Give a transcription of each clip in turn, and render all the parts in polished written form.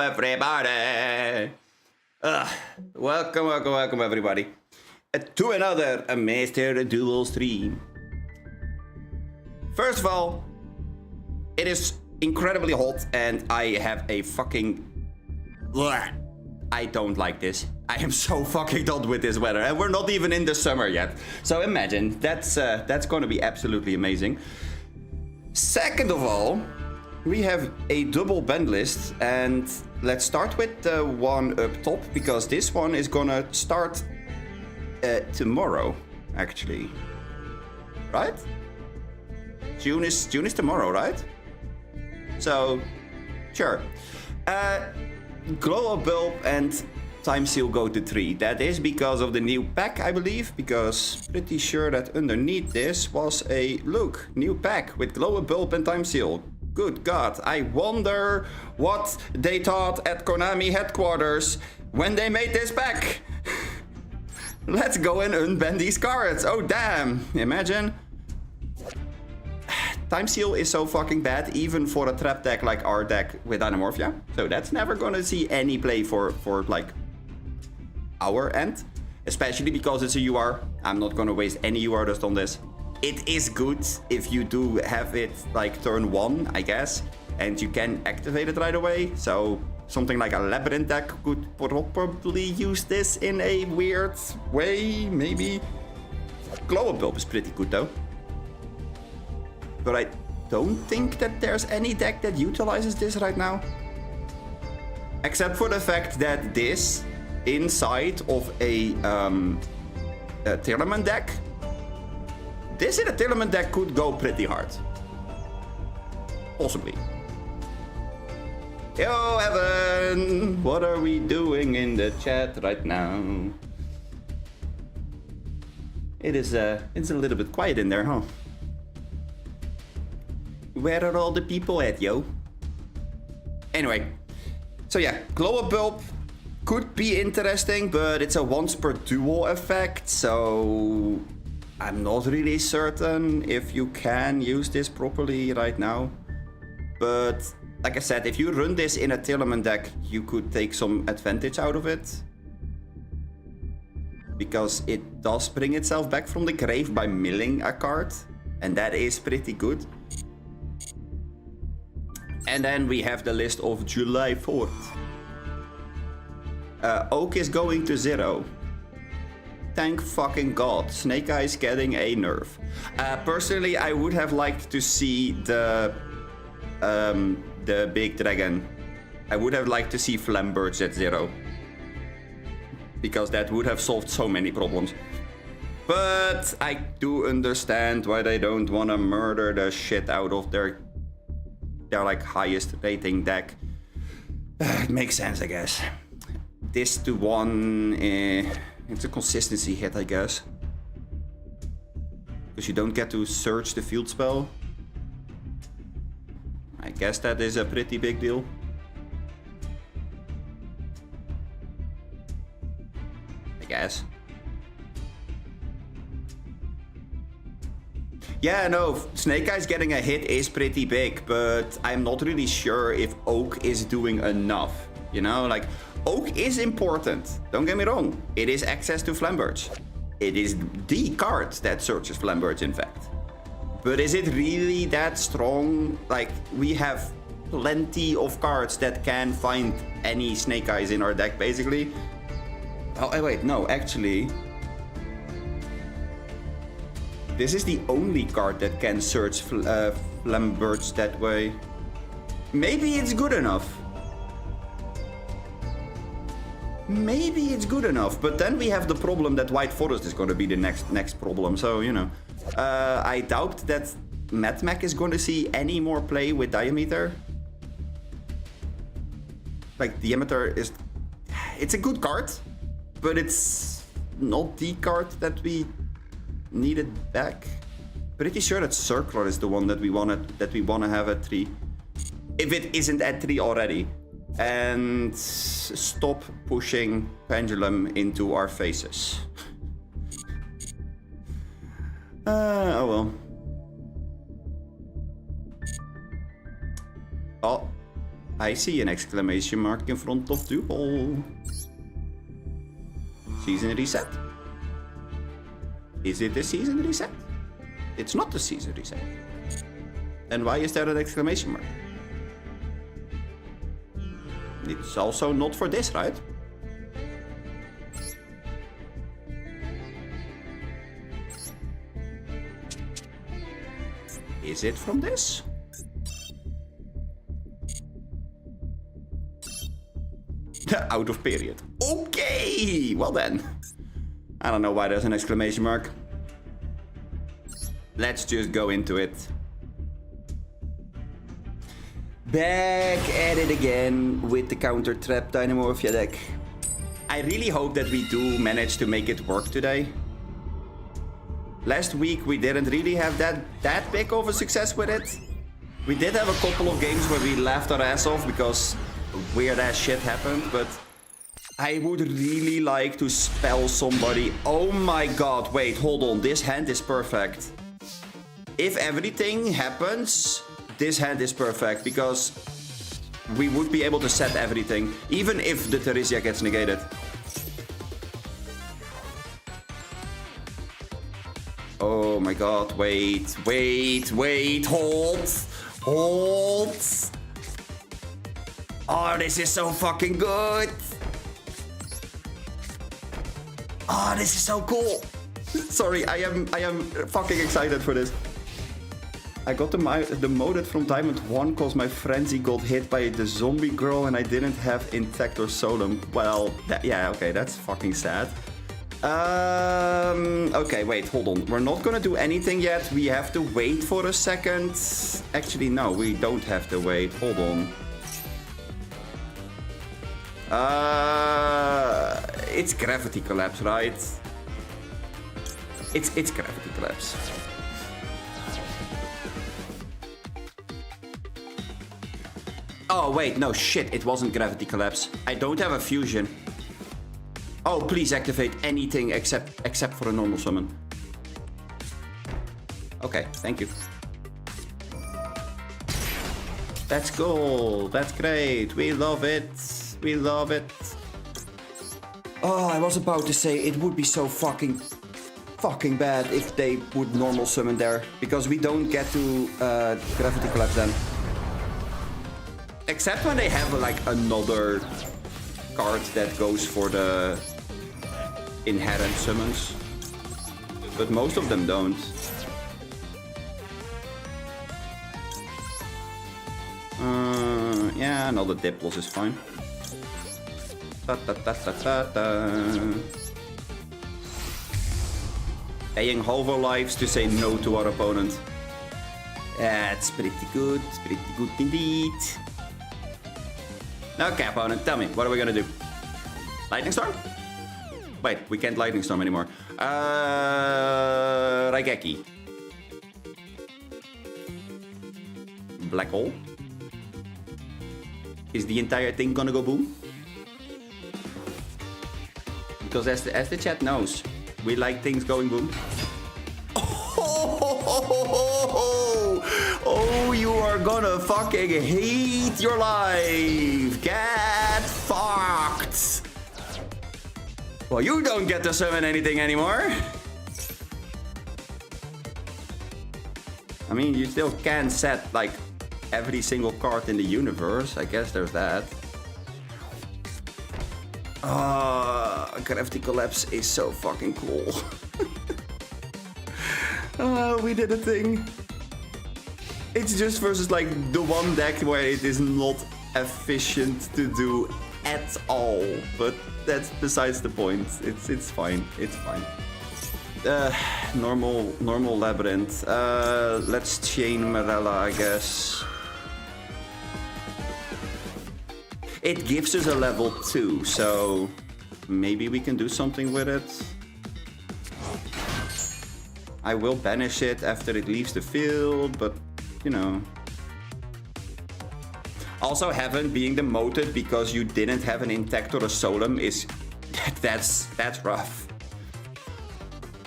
Everybody, welcome everybody to another Master Duel stream. First of all, it is incredibly hot and I have a fucking... I don't like this. I am so fucking done with this weather and we're not even in the summer yet. So imagine, that's gonna be absolutely amazing. Second of all, we have a double band list, and let's start with the one up top, because this one is gonna start tomorrow, actually. Right? June is tomorrow, right? So, sure. Glow Up Bulb and Time Seal go to 3. That is because of the new pack, I believe, because pretty sure that underneath this was a, look, new pack with Glow Up Bulb and Time Seal. Good God, I wonder what they thought at Konami headquarters when they made this pack. Let's go and unban these cards. Oh damn, imagine. Time Seal is so fucking bad, even for a trap deck like our deck with Dynamorphia. So that's never gonna see any play for like our end. Especially because it's a UR. I'm not gonna waste any UR dust on this. It is good if you do have it like turn 1, I guess, and you can activate it right away. So something like a Labyrinth deck could probably use this in a weird way, maybe. Glow Up Bulb is pretty good though. But I don't think that there's any deck that utilizes this right now. Except for the fact that this, inside of a Tournament deck, this in a Tournament deck could go pretty hard. Possibly. Yo, Evan! What are we doing in the chat right now? It's a little bit quiet in there, huh? Where are all the people at, yo? Anyway. So yeah, Glow Up Bulb could be interesting, but it's a once per duel effect, so... I'm not really certain if you can use this properly right now. But like I said, if you run this in a Tournament deck, you could take some advantage out of it. Because it does bring itself back from the grave by milling a card. And that is pretty good. And then we have the list of July 4th. Oak is going to 0. Thank fucking God, Snake Eyes getting a nerf. Personally, I would have liked to see the big dragon. I would have liked to see Flambirds at 0. Because that would have solved so many problems. But I do understand why they don't want to murder the shit out of their like highest rating deck. It makes sense, I guess. This to 1, it's a consistency hit, I guess. Because you don't get to search the field spell. I guess that is a pretty big deal. I guess. Yeah, no, Snake Eyes getting a hit is pretty big, but I'm not really sure if Oak is doing enough. You know, like, Oak is important. Don't get me wrong. It is access to Flambirds. It is the card that searches Flambirds, in fact. But is it really that strong? Like, we have plenty of cards that can find any Snake Eyes in our deck, basically. Oh, wait, no, actually... This is the only card that can search Flambirds that way. Maybe it's good enough. Maybe it's good enough, but then we have the problem that White Forest is going to be the next problem, so, you know. I doubt that Madmac is going to see any more play with Diameter. Like, Diameter is... It's a good card, but it's not the card that we needed back. Pretty sure that Circular is the one that we want to have at 3. If it isn't at 3 already. And stop pushing Pendulum into our faces. Oh well. Oh, I see an exclamation mark in front of Duel. Season reset. Is it the season reset? It's not the season reset. And why is there an exclamation mark? It's also not for this, right? Is it from this? Out of period. Okay! Well then. I don't know why there's an exclamation mark. Let's just go into it. Back at it again with the counter trap Dynamorphia deck. I really hope that we do manage to make it work today. Last week we didn't really have that big of a success with it. We did have a couple of games where we laughed our ass off because weird ass shit happened, but I would really like to spell somebody. Oh my god, wait, hold on, this hand is perfect. If everything happens, this hand is perfect because we would be able to set everything, even if the Theresia gets negated. Oh my god, wait, hold. Oh, this is so fucking good. Oh, this is so cool. Sorry, I am fucking excited for this. I got demoted from Diamond 1 because my frenzy got hit by the zombie girl and I didn't have Intact or Solum. Well, yeah, okay, that's fucking sad. Okay, wait, hold on. We're not gonna do anything yet. We have to wait for a second. Actually, no, we don't have to wait. Hold on. It's Gravity Collapse, right? It's Gravity Collapse. Oh, wait, no, shit, it wasn't Gravity Collapse. I don't have a fusion. Oh, please activate anything except for a normal summon. Okay, thank you. That's cool. That's great. We love it. We love it. Oh, I was about to say it would be so fucking bad if they would normal summon there, because we don't get to Gravity Collapse then. Except when they have like another card that goes for the inherent summons. But most of them don't. Yeah, another Diplos is fine. Paying half our lives to say no to our opponent. That's pretty good. It's pretty good indeed. Okay, opponent, tell me, what are we gonna do? Lightning Storm? Wait, we can't Lightning Storm anymore. Raigeki. Black Hole? Is the entire thing gonna go boom? Because as the chat knows, we like things going boom. Oh, Oh, you are gonna fucking hate your life. Get fucked. Well, you don't get to summon anything anymore. I mean, you still can set, like, every single card in the universe. I guess there's that. Gravity Collapse is so fucking cool. We did a thing. It's just versus, like, the one deck where it is not efficient to do at all. But that's besides the point. It's fine. It's fine. Normal Labyrinth. Let's chain Marella, I guess. It gives us a level 2, so maybe we can do something with it. I will banish it after it leaves the field, but, you know. Also, Heaven being demoted because you didn't have an Intact or a Solemn is... that's rough.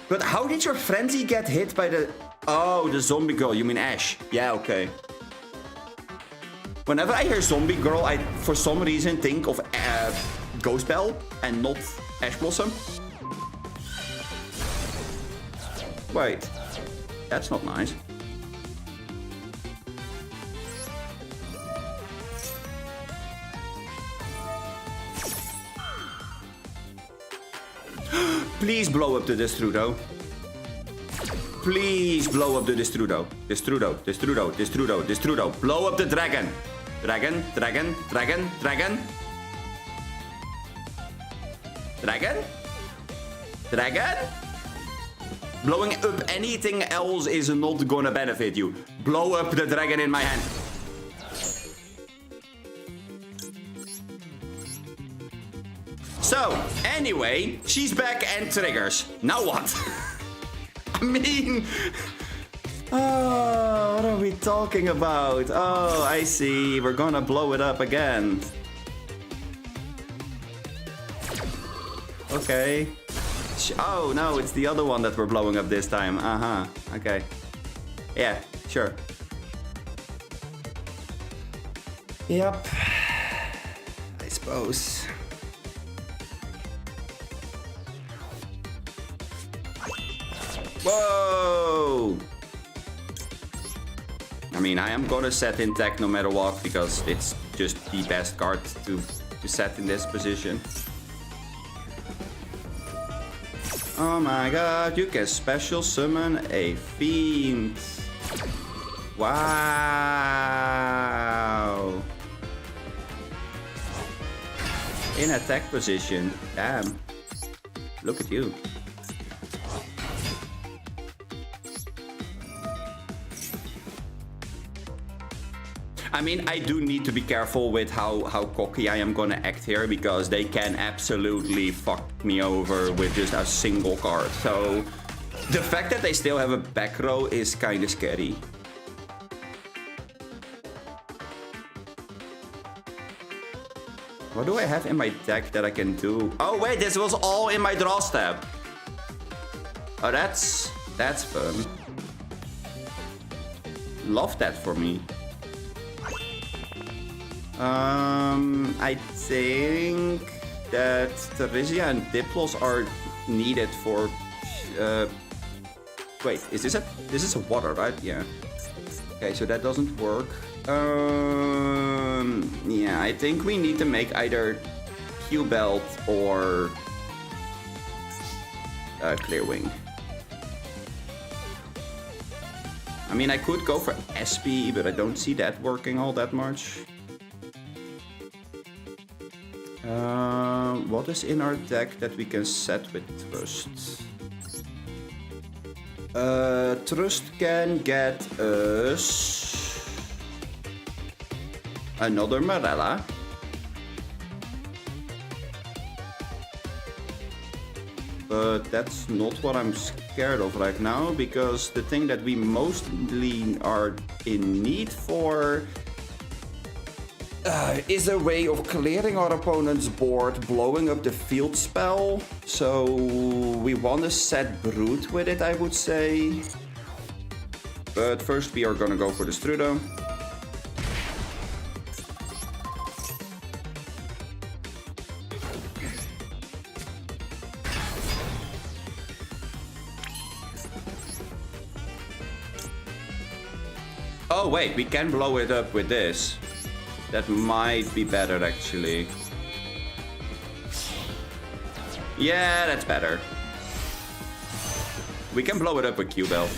But how did your Frenzy get hit by the... Oh, the zombie girl. You mean Ash? Yeah, okay. Whenever I hear zombie girl, I, for some reason, think of Ghost Bell and not Ash Blossom. Wait. That's not nice. Please blow up the Destrudo. Please blow up the Destrudo. Destrudo, Destrudo, Destrudo, Destrudo. Blow up the dragon. Dragon, dragon, dragon, dragon. Dragon? Dragon? Blowing up anything else is not gonna benefit you. Blow up the dragon in my hand. So, anyway, she's back and triggers. Now what? I mean... Oh, what are we talking about? Oh, I see. We're gonna blow it up again. Okay. Oh, no, it's the other one that we're blowing up this time. Uh-huh. Okay. Yeah, sure. Yep. I suppose. Whoa! I mean, I am gonna set Intact no matter what, because it's just the best card to set in this position. Oh my god, you can special summon a Fiend. Wow! In attack position. Damn. Look at you. I mean, I do need to be careful with how cocky I am gonna act here, because they can absolutely fuck me over with just a single card. So the fact that they still have a back row is kind of scary. What do I have in my deck that I can do? Oh wait, this was all in my draw step. Oh, that's fun. Love that for me. I think that Theresia and Diplos are needed for... wait, is this a... This is a water, right? Yeah. Okay, so that doesn't work. Yeah, I think we need to make either Q-Belt or... Clearwing. I mean, I could go for SP, but I don't see that working all that much. What is in our deck that we can set with Trust? Trust can get us another Marella. But that's not what I'm scared of right now, because the thing that we mostly are in need for is a way of clearing our opponent's board, blowing up the field spell. So we want to set Brute with it, I would say. But first we are gonna go for the Strudo. Oh wait, we can blow it up with this. That might be better actually. Yeah, that's better. We can blow it up with Q-Bell.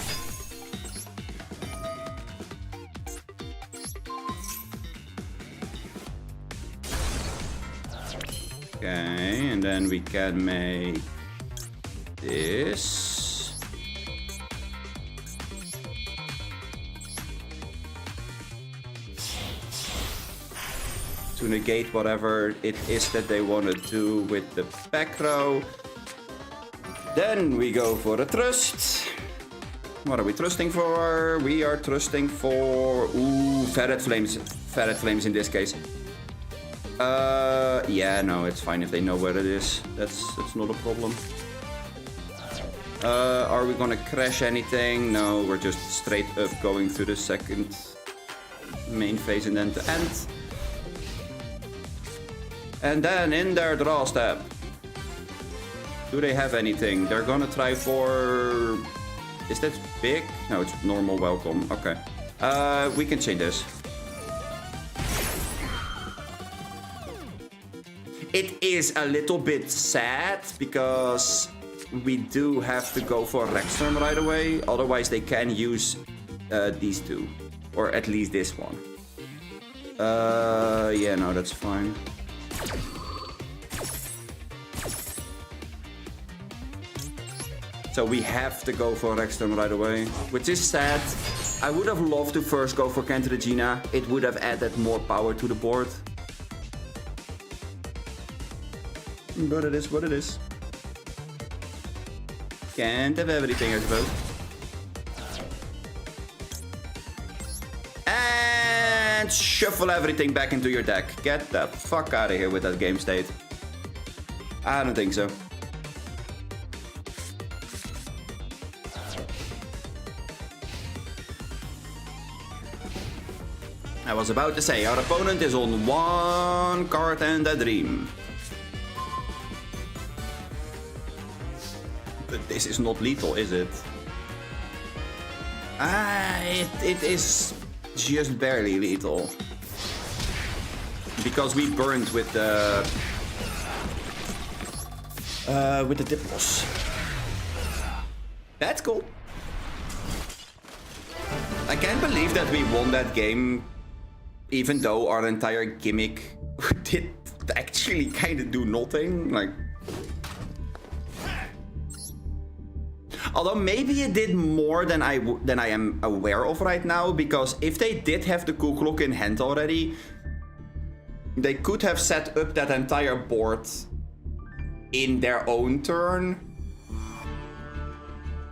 Okay, and then we can make this. To negate whatever it is that they want to do with the back row. Then we go for the trust. What are we trusting for? We are trusting for... Ooh, Ferret Flames. Ferret Flames in this case. Yeah, no, it's fine if they know where it is. That's not a problem. Are we gonna crash anything? No, we're just straight up going to the second main phase and then to end. And then in their draw step. Do they have anything? They're gonna try for... Is that big? No, it's normal welcome. Okay. We can change this. It is a little bit sad because we do have to go for Rexstorm right away. Otherwise they can use these two. Or at least this one. Yeah, no, that's fine. So we have to go for Rexstorm right away, which is sad. I would have loved to first go for Cantaragina. It would have added more power to the board. But it is what it is. Can't have everything, I suppose. And shuffle everything back into your deck. Get the fuck out of here with that game state. I don't think so. I was about to say, our opponent is on one card and a dream. But this is not lethal, is it? It is just barely lethal. Because we burned with the Diplos. That's cool. I can't believe that we won that game, even though our entire gimmick did actually kind of do nothing. Like, although maybe it did more than I am aware of right now, because if they did have the Ku Klok in hand already, they could have set up that entire board in their own turn,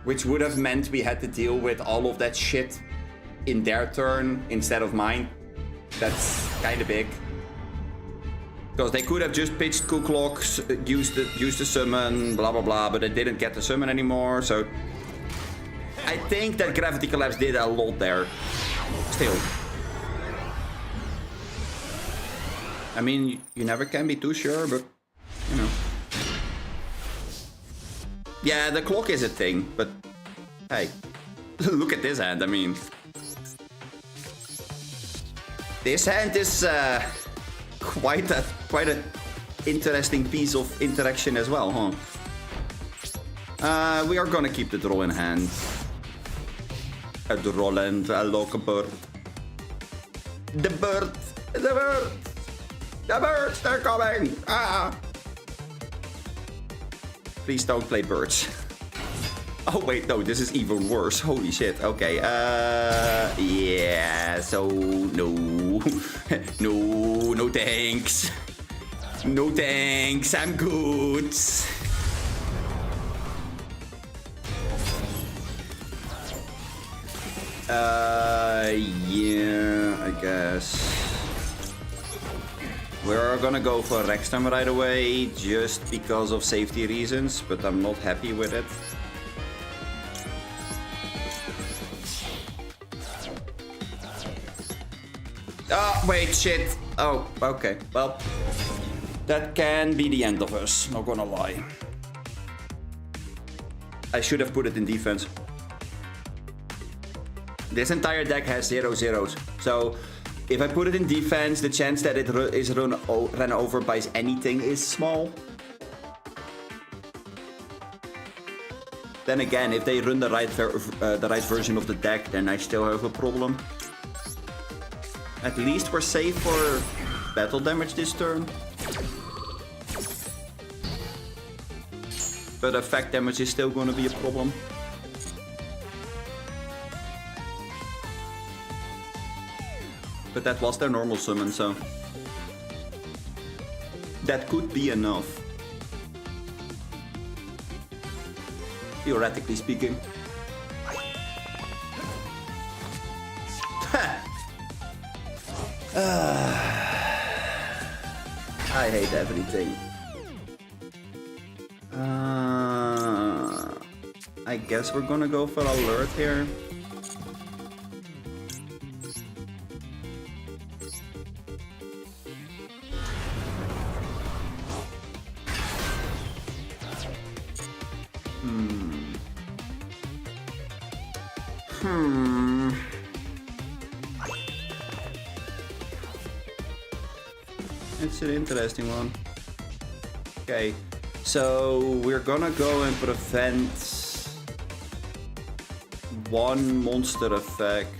which would have meant we had to deal with all of that shit in their turn instead of mine. That's kind of big. Because they could have just pitched Ku Klok, used the summon, blah blah blah, but they didn't get the summon anymore, so... I think that Gravity Collapse did a lot there. Still. I mean, you never can be too sure, but... You know. Yeah, the clock is a thing, but... Hey. Look at this hand, I mean... This hand is quite a interesting piece of interaction as well, huh? We are gonna keep the draw in hand. A draw and a local bird. The bird! The bird! The birds, they're coming! Ah! Please don't play birds. Oh wait, no, this is even worse. Holy shit. Okay, yeah, so no. No thanks. No thanks, I'm good. Yeah, I guess. We're gonna go for Rexstorm right away, just because of safety reasons, but I'm not happy with it. Oh, wait, shit. Oh, okay. Well, that can be the end of us, not gonna lie. I should have put it in defense. This entire deck has 0 zeros. So, if I put it in defense, the chance that it is run over by anything is small. Then again, if they run the right version of the deck, then I still have a problem. At least we're safe for battle damage this turn. But effect damage is still gonna be a problem. But that was their normal summon, so... that could be enough. Theoretically speaking. I hate everything. I guess we're gonna go for alert here. It's an interesting one. Okay, so we're gonna go and prevent one monster effect.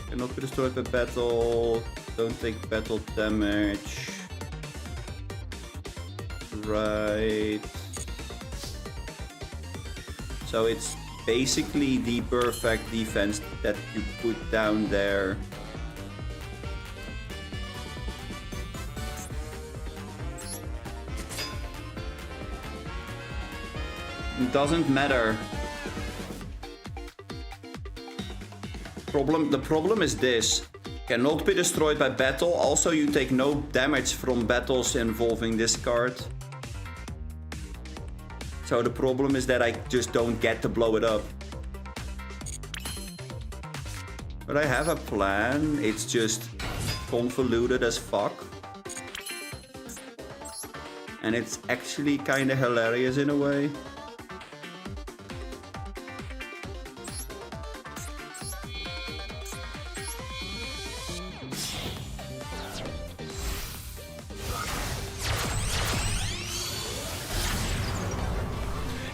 Cannot be destroyed by battle. Don't take battle damage. Right. So it's basically the perfect defense that you put down there. It doesn't matter. The problem is this. Cannot be destroyed by battle. Also, you take no damage from battles involving this card. So the problem is that I just don't get to blow it up. But I have a plan. It's just convoluted as fuck. And it's actually kind of hilarious in a way.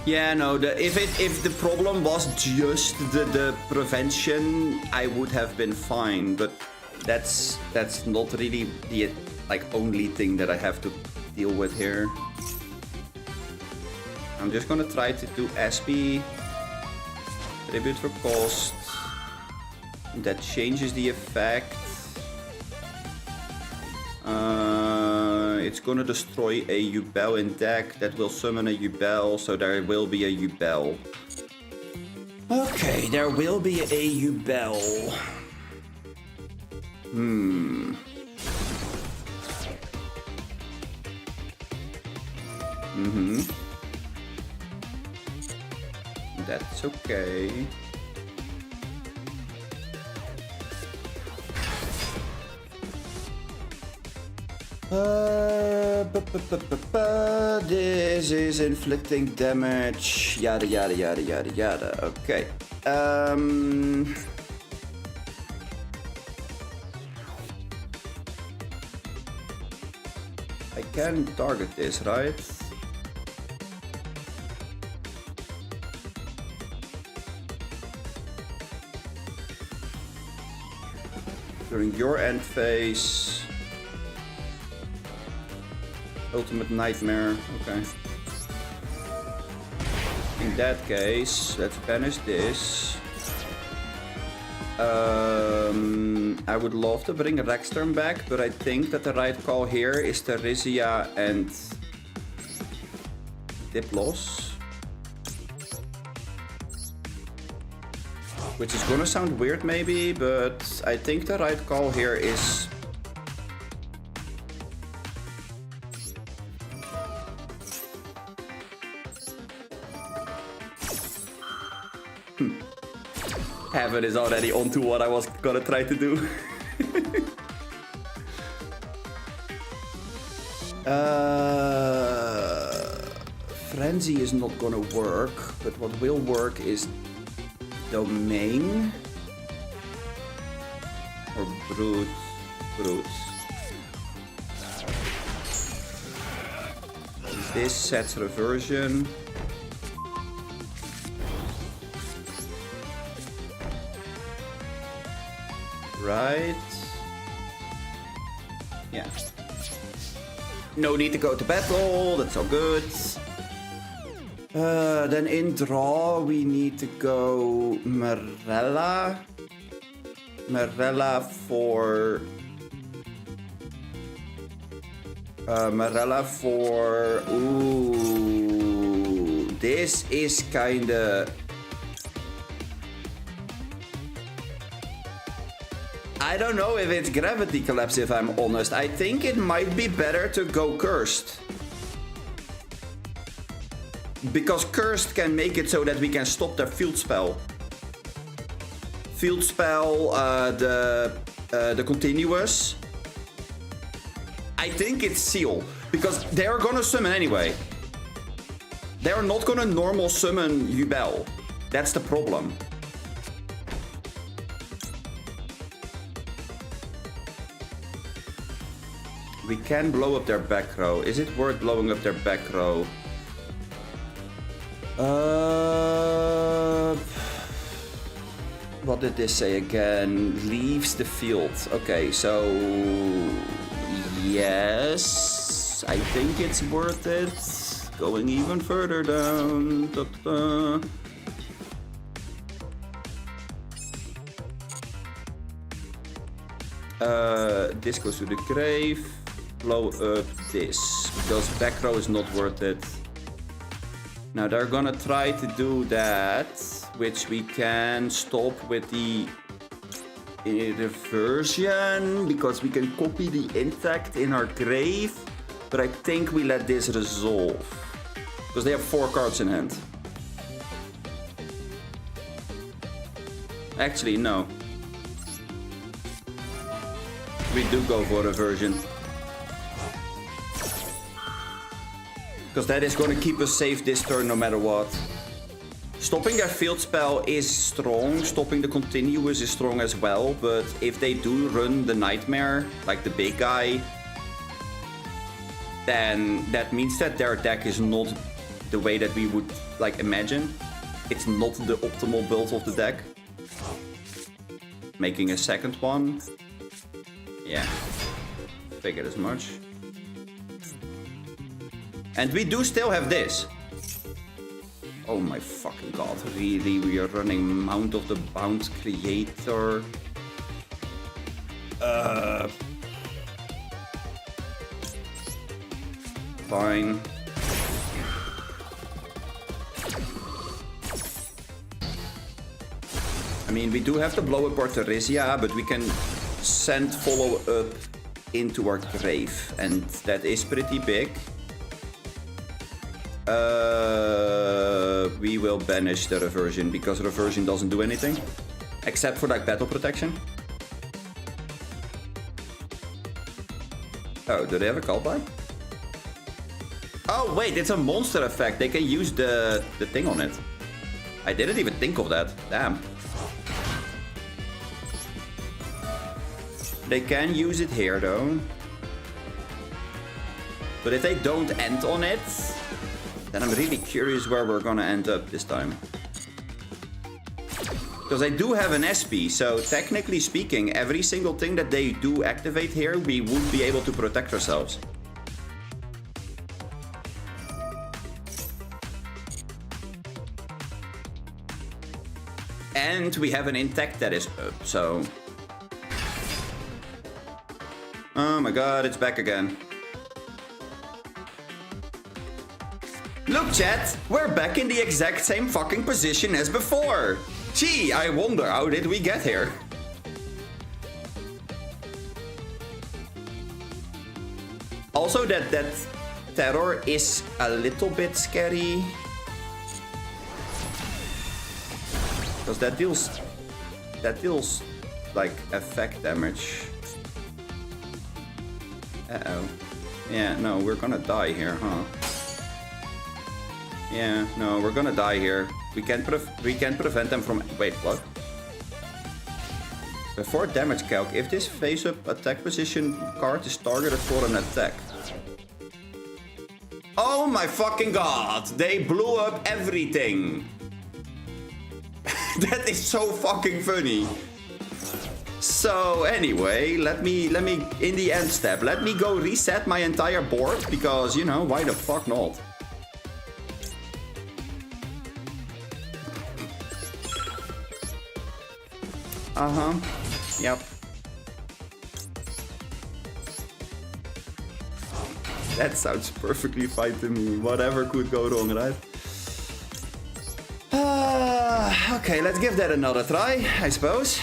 Yeah, no. If the problem was just the prevention, I would have been fine. But that's not really the only thing that I have to deal with here. I'm just gonna try to do SP tribute for cost. That changes the effect. It's gonna destroy a Yubel in deck. That will summon a Yubel, so there will be a Yubel. Okay, there will be a Yubel. That's okay. This is inflicting damage. Yada yada yada yada yada. Okay. I can target this, right? During your end phase. Ultimate Nightmare, okay. In that case, let's banish this. I would love to bring Rexturn back, but I think that the right call here is Theresia and Diplos. Which is gonna sound weird maybe, but I think the right call here is... Kevin is already onto what I was gonna try to do. Frenzy is not gonna work, but what will work is Domain or Brute. This sets reversion. Right. Yeah. No need to go to battle, that's all good. Then in draw we need to go Marella. Marella for... Ooh... This is kinda... I don't know if it's Gravity Collapse, if I'm honest. I think it might be better to go Cursed. Because Cursed can make it so that we can stop their field spell. Field spell, the continuous. I think it's Seal. Because they're gonna summon anyway. They're not gonna normal summon Yubel. That's the problem. We can blow up their back row. Is it worth blowing up their back row? What did this say again? Leaves the field. Okay, so... Yes... I think it's worth it. Going even further down. This goes to the grave. Blow up this. Because back row is not worth it. Now they're gonna try to do that, which we can stop with the reversion, because we can copy the intact in our grave, but I think we let this resolve, because they have 4 cards in hand. Actually, no. We do go for reversion. Because that is going to keep us safe this turn no matter what. Stopping their field spell is strong. Stopping the continuous is strong as well. But if they do run the Nightmare, like the big guy, then that means that their deck is not the way that we would like imagine. It's not the optimal build of the deck. Making a second one. Yeah. Figured as much. And we do still have this. Oh my fucking god, really? We are running Mount of the Bound Creator. Fine. I mean, we do have to blow up our Theresia, but we can send follow up into our grave. And that is pretty big. We will banish the reversion because reversion doesn't do anything except for like battle protection. Oh, do they have a call by? Oh wait, it's a monster effect. They can use the thing on it. I didn't even think of that. Damn. They can use it here though. But if they don't end on it, then I'm really curious where we're gonna end up this time. Because I do have an SP, so technically speaking, every single thing that they do activate here, we would be able to protect ourselves. And we have an intact that is up, so... Oh my god, it's back again. Look chat, we're back in the exact same fucking position as before. Gee, I wonder how did we get here? Also that terror is a little bit scary. Because that deals That deals like effect damage. Uh-oh. Yeah, no, we're gonna die here, huh? Yeah, no, we're gonna die here. We can't prevent them from... Wait, what? Before damage calc, if this face-up attack position card is targeted for an attack. Oh my fucking god! They blew up everything! That is so fucking funny. So anyway, let me in the end step, let me go reset my entire board because, you know, why the fuck not? Uh-huh. Yep. That sounds perfectly fine to me. Whatever could go wrong, right? Okay, let's give that another try, I suppose.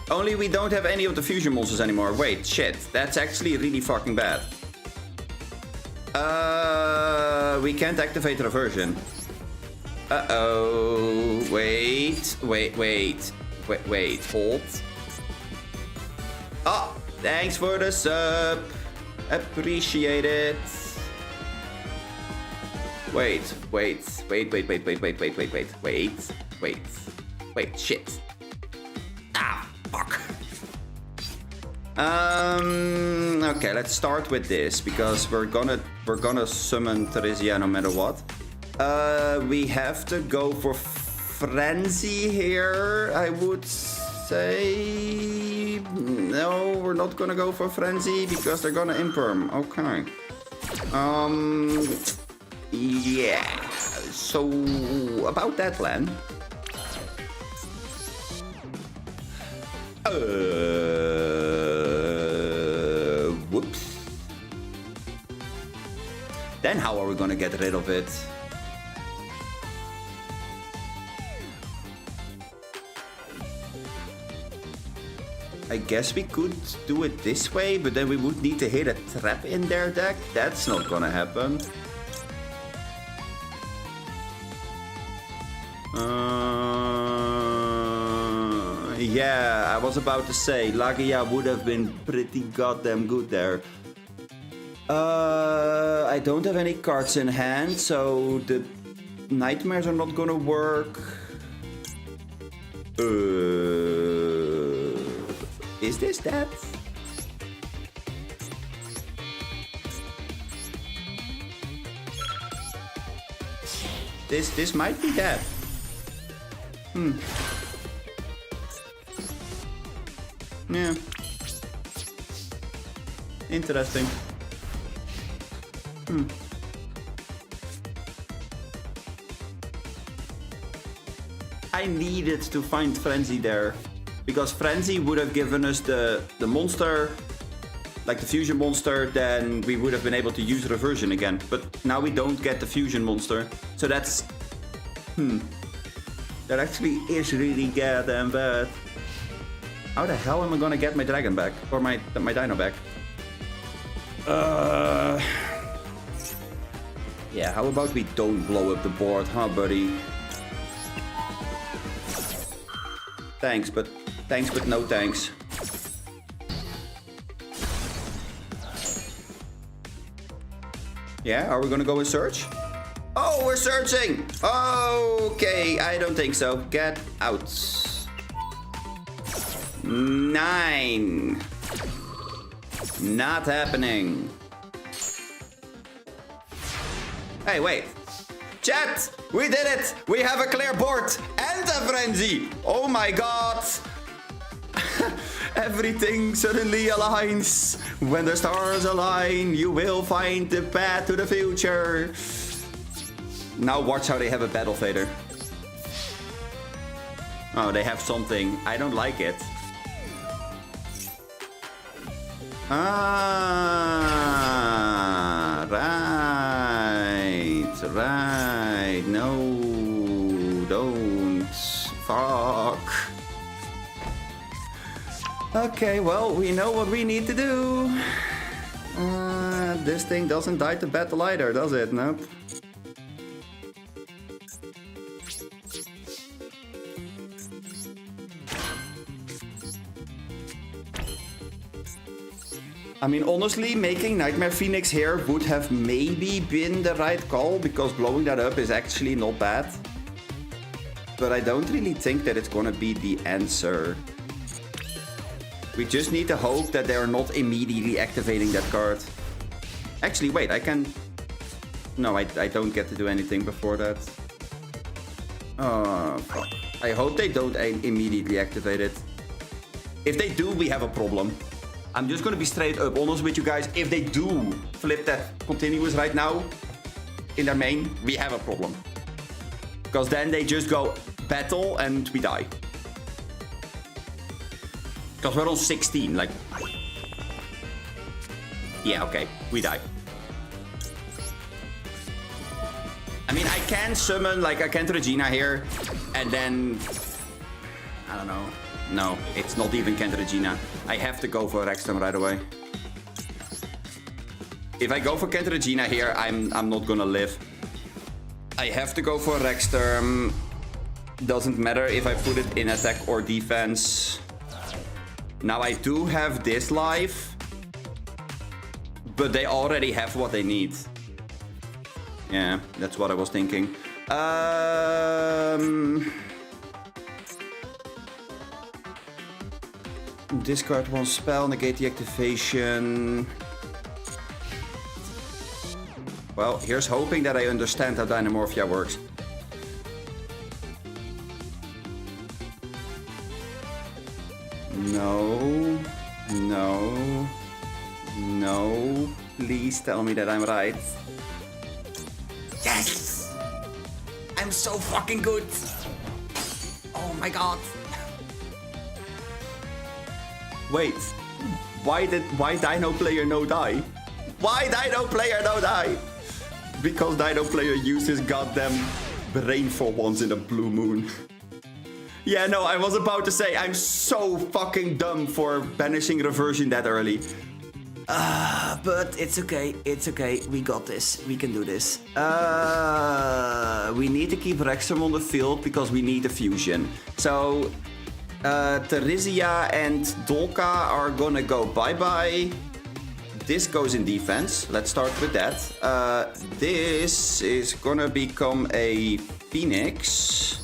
Only we don't have any of the fusion monsters anymore. Wait, shit. That's actually really fucking bad. We can't activate reversion. Uh-oh. Wait. Hold. Oh, thanks for the sub. Appreciate it. Wait, shit. Ah, fuck. Okay, let's start with this because we're gonna summon Theresia no matter what. We have to go for Frenzy here, I would say. No, we're not gonna go for Frenzy because they're gonna imperm. Okay. Yeah. So about that plan. Whoops. Then how are we gonna get rid of it? I guess we could do it this way, but then we would need to hit a trap in their deck. That's not gonna happen. Yeah, I was about to say, Lagia would have been pretty goddamn good there. I don't have any cards in hand, so the nightmares are not gonna work. Is this that? This might be that. Yeah. Interesting. I needed to find Frenzy there. Because Frenzy would have given us the monster, like the fusion monster, then we would have been able to use reversion again. But now we don't get the fusion monster. So that's... That actually is really goddamn bad. How the hell am I gonna get my dragon back? Or my dino back? Yeah, how about we don't blow up the board, huh, buddy? Thanks, but no thanks. Yeah, are we gonna go and search? Oh, we're searching! Okay, I don't think so. Get out. 9. Not happening. Hey, wait. Chat! We did it! We have a clear board and a frenzy! Oh my god! Everything suddenly aligns. When the stars align, you will find the path to the future. Now watch how they have a battle fader. Oh, they have something. I don't like it. Ah, right. No, don't. Fuck. Okay, well, we know what we need to do. This thing doesn't die to battle either, does it? Nope. I mean, honestly, making Nightmare Phoenix here would have maybe been the right call, because blowing that up is actually not bad. But I don't really think that it's gonna be the answer. We just need to hope that they're not immediately activating that card. Actually, wait, I can... No, I don't get to do anything before that. Oh, fuck. I hope they don't immediately activate it. If they do, we have a problem. I'm just gonna be straight up honest with you guys. If they do flip that continuous right now in their main, we have a problem. Because then they just go battle and we die. Because we're on 16, like... Yeah, okay, we die. I mean, I can summon, like, I can Regina here, and then... I don't know. No, it's not even Kent Regina. I have to go for Rexstorm right away. If I go for Kent Regina here, I'm not gonna live. I have to go for Rexstorm. Doesn't matter if I put it in attack or defense. Now I do have this life, but they already have what they need. Yeah, that's what I was thinking. Discard one spell, negate the activation. Well, here's hoping that I understand how Dynamorphia works. No, no, no. Please tell me that I'm right. Yes! I'm so fucking good! Oh my god. Wait, why Dino player no die? Why Dino player no die? Because Dino player used his goddamn brain for once in a blue moon. Yeah, no, I was about to say, I'm so fucking dumb for banishing reversion that early. But it's okay, we got this, we can do this. We need to keep Rexstorm on the field because we need a fusion. So, Theresia and Dolka are gonna go bye-bye. This goes in defense, let's start with that. This is gonna become a Phoenix.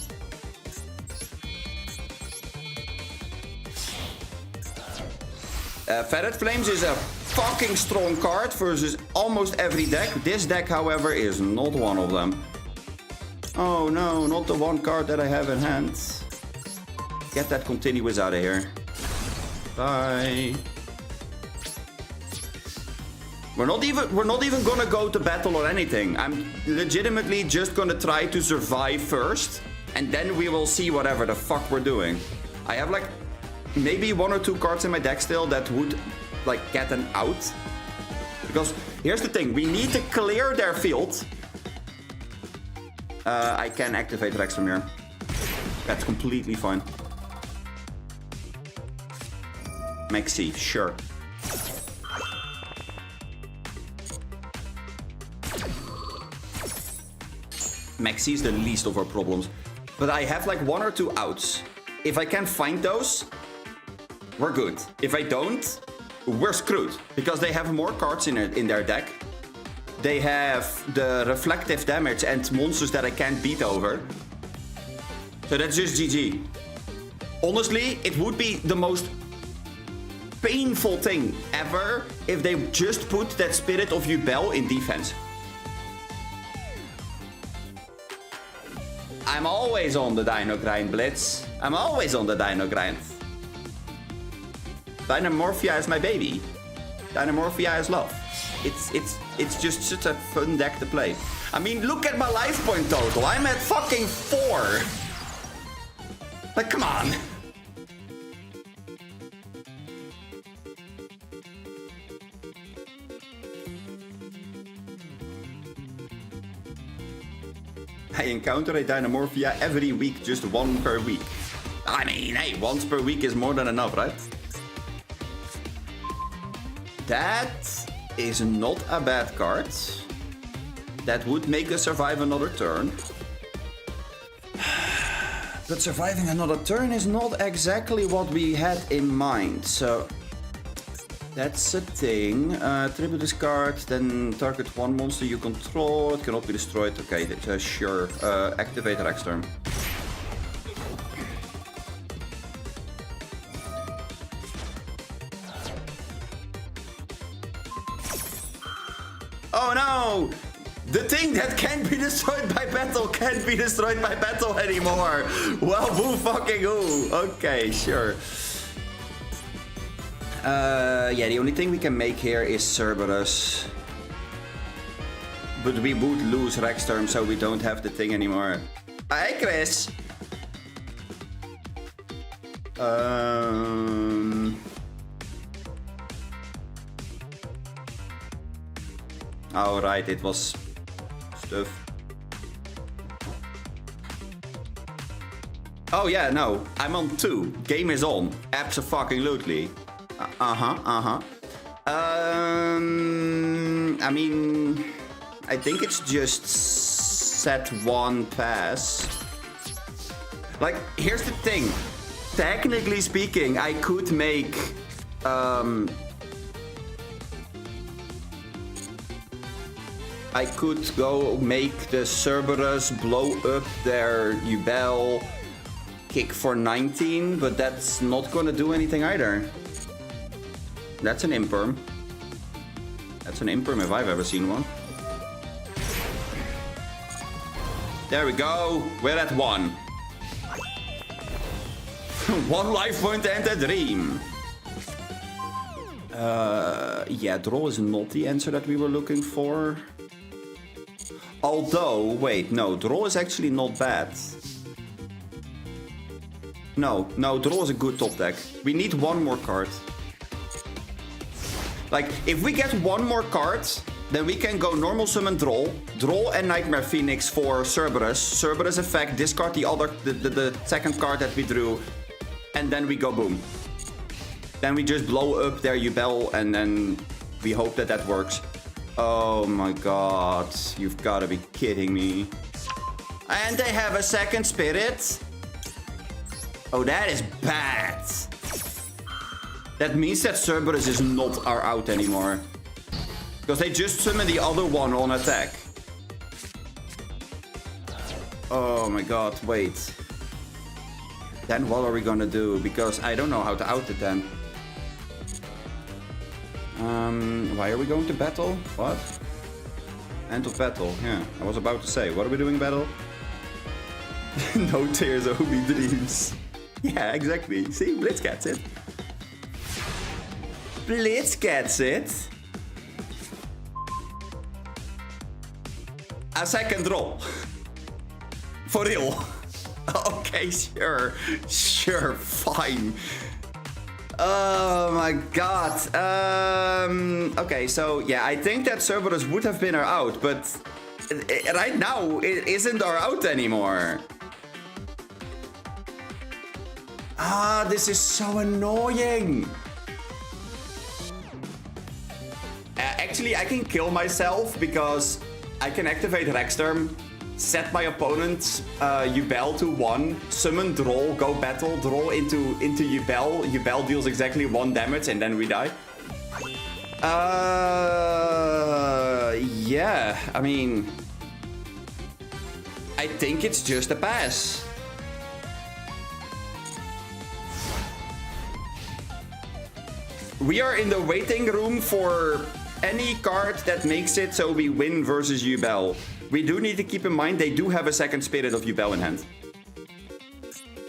Ferret Flames is a fucking strong card versus almost every deck. This deck, however, is not one of them. Oh no, not the one card that I have in hand. Get that continuous out of here. Bye. We're not even gonna go to battle or anything. I'm legitimately just gonna try to survive first, and then we will see whatever the fuck we're doing. I have like maybe 1 or 2 cards in my deck still that would like get an out. Because here's the thing, we need to clear their field. I can activate Rexstorm here. That's completely fine. Maxi, sure. Maxi is the least of our problems. But I have like 1 or 2 outs. If I can find those, we're good. If I don't, we're screwed. Because they have more cards in their deck. They have the reflective damage and monsters that I can't beat over. So that's just GG. Honestly, it would be the most painful thing ever if they just put that Spirit of Yubel in defense. I'm always on the Dino grind, Blitz. I'm always on the Dino grind. Dynamorphia is my baby. Dynamorphia is love. It's just such a fun deck to play. I mean, look at my life point total. I'm at fucking 4. Like, come on. I encounter a Dynamorphia every week, just 1 per week. I mean, hey, once per week is more than enough, right? That is not a bad card. That would make us survive another turn. But surviving another turn is not exactly what we had in mind, so... That's a thing. Tribute this card, then target one monster you control. It cannot be destroyed. Okay, sure. Activate Rexterm. Oh no! The thing that can't be destroyed by battle can't be destroyed by battle anymore! Well, who fucking who? Okay, sure. Yeah, the only thing we can make here is Cerberus. But we would lose Rexterm, so we don't have the thing anymore. Hi, Chris! Oh, right, it was stuff. Oh yeah, no, I'm on 2. Game is on. Abso-fucking-lutely. I mean, I think it's just set 1 pass. Like, here's the thing. Technically speaking, I could make I could go make the Cerberus blow up their Yubel, kick for 19, but that's not gonna do anything either. That's an imperm. That's an imperm if I've ever seen one. There we go. We're at 1. 1 life point and a dream. Yeah, draw is not the answer that we were looking for. Although, wait, no, draw is actually not bad. No, draw is a good top deck. We need 1 more card. Like, if we get 1 more card, then we can go normal summon draw and Nightmare Phoenix for Cerberus. Cerberus effect, discard the second card that we drew, and then we go boom. Then we just blow up their Yubel, and then we hope that that works. Oh my god, you've gotta be kidding me. And they have a second spirit. Oh, that is bad. That means that Cerberus is not our out anymore. Because they just summon the other one on attack. Oh my god, wait. Then what are we gonna do? Because I don't know how to out it then. Why are we going to battle? What? End of battle, yeah. I was about to say, what are we doing in battle? No tears, Obi dreams. Yeah, exactly. See, Blitz gets it. Blitz gets it. A second roll. For real. Okay, sure. Sure, fine. Oh my god. Okay, so yeah, I think that Cerberus would have been our out, but right now it isn't our out anymore. Ah, this is so annoying. Actually, I can kill myself because I can activate Rexterm, set my opponent's Yubel to 1, summon, draw, go battle, draw into Yubel. Yubel deals exactly 1 damage and then we die. Yeah, I mean, I think it's just a pass. We are in the waiting room for any card that makes it so we win versus Yubel. We do need to keep in mind they do have a second spirit of Yubel in hand.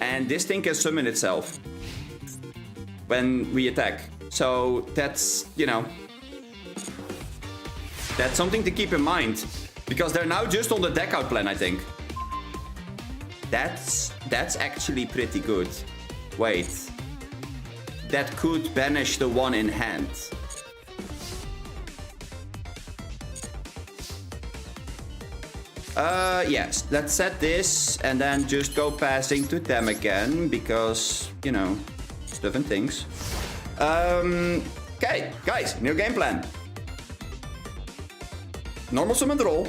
And this thing can summon itself when we attack. So that's, you know, that's something to keep in mind. Because they're now just on the deck out plan, I think. That's actually pretty good. Wait. That could banish the one in hand. Yes, let's set this and then just go passing to them again because, you know, stuff and things. Okay, guys, new game plan. Normal summon draw.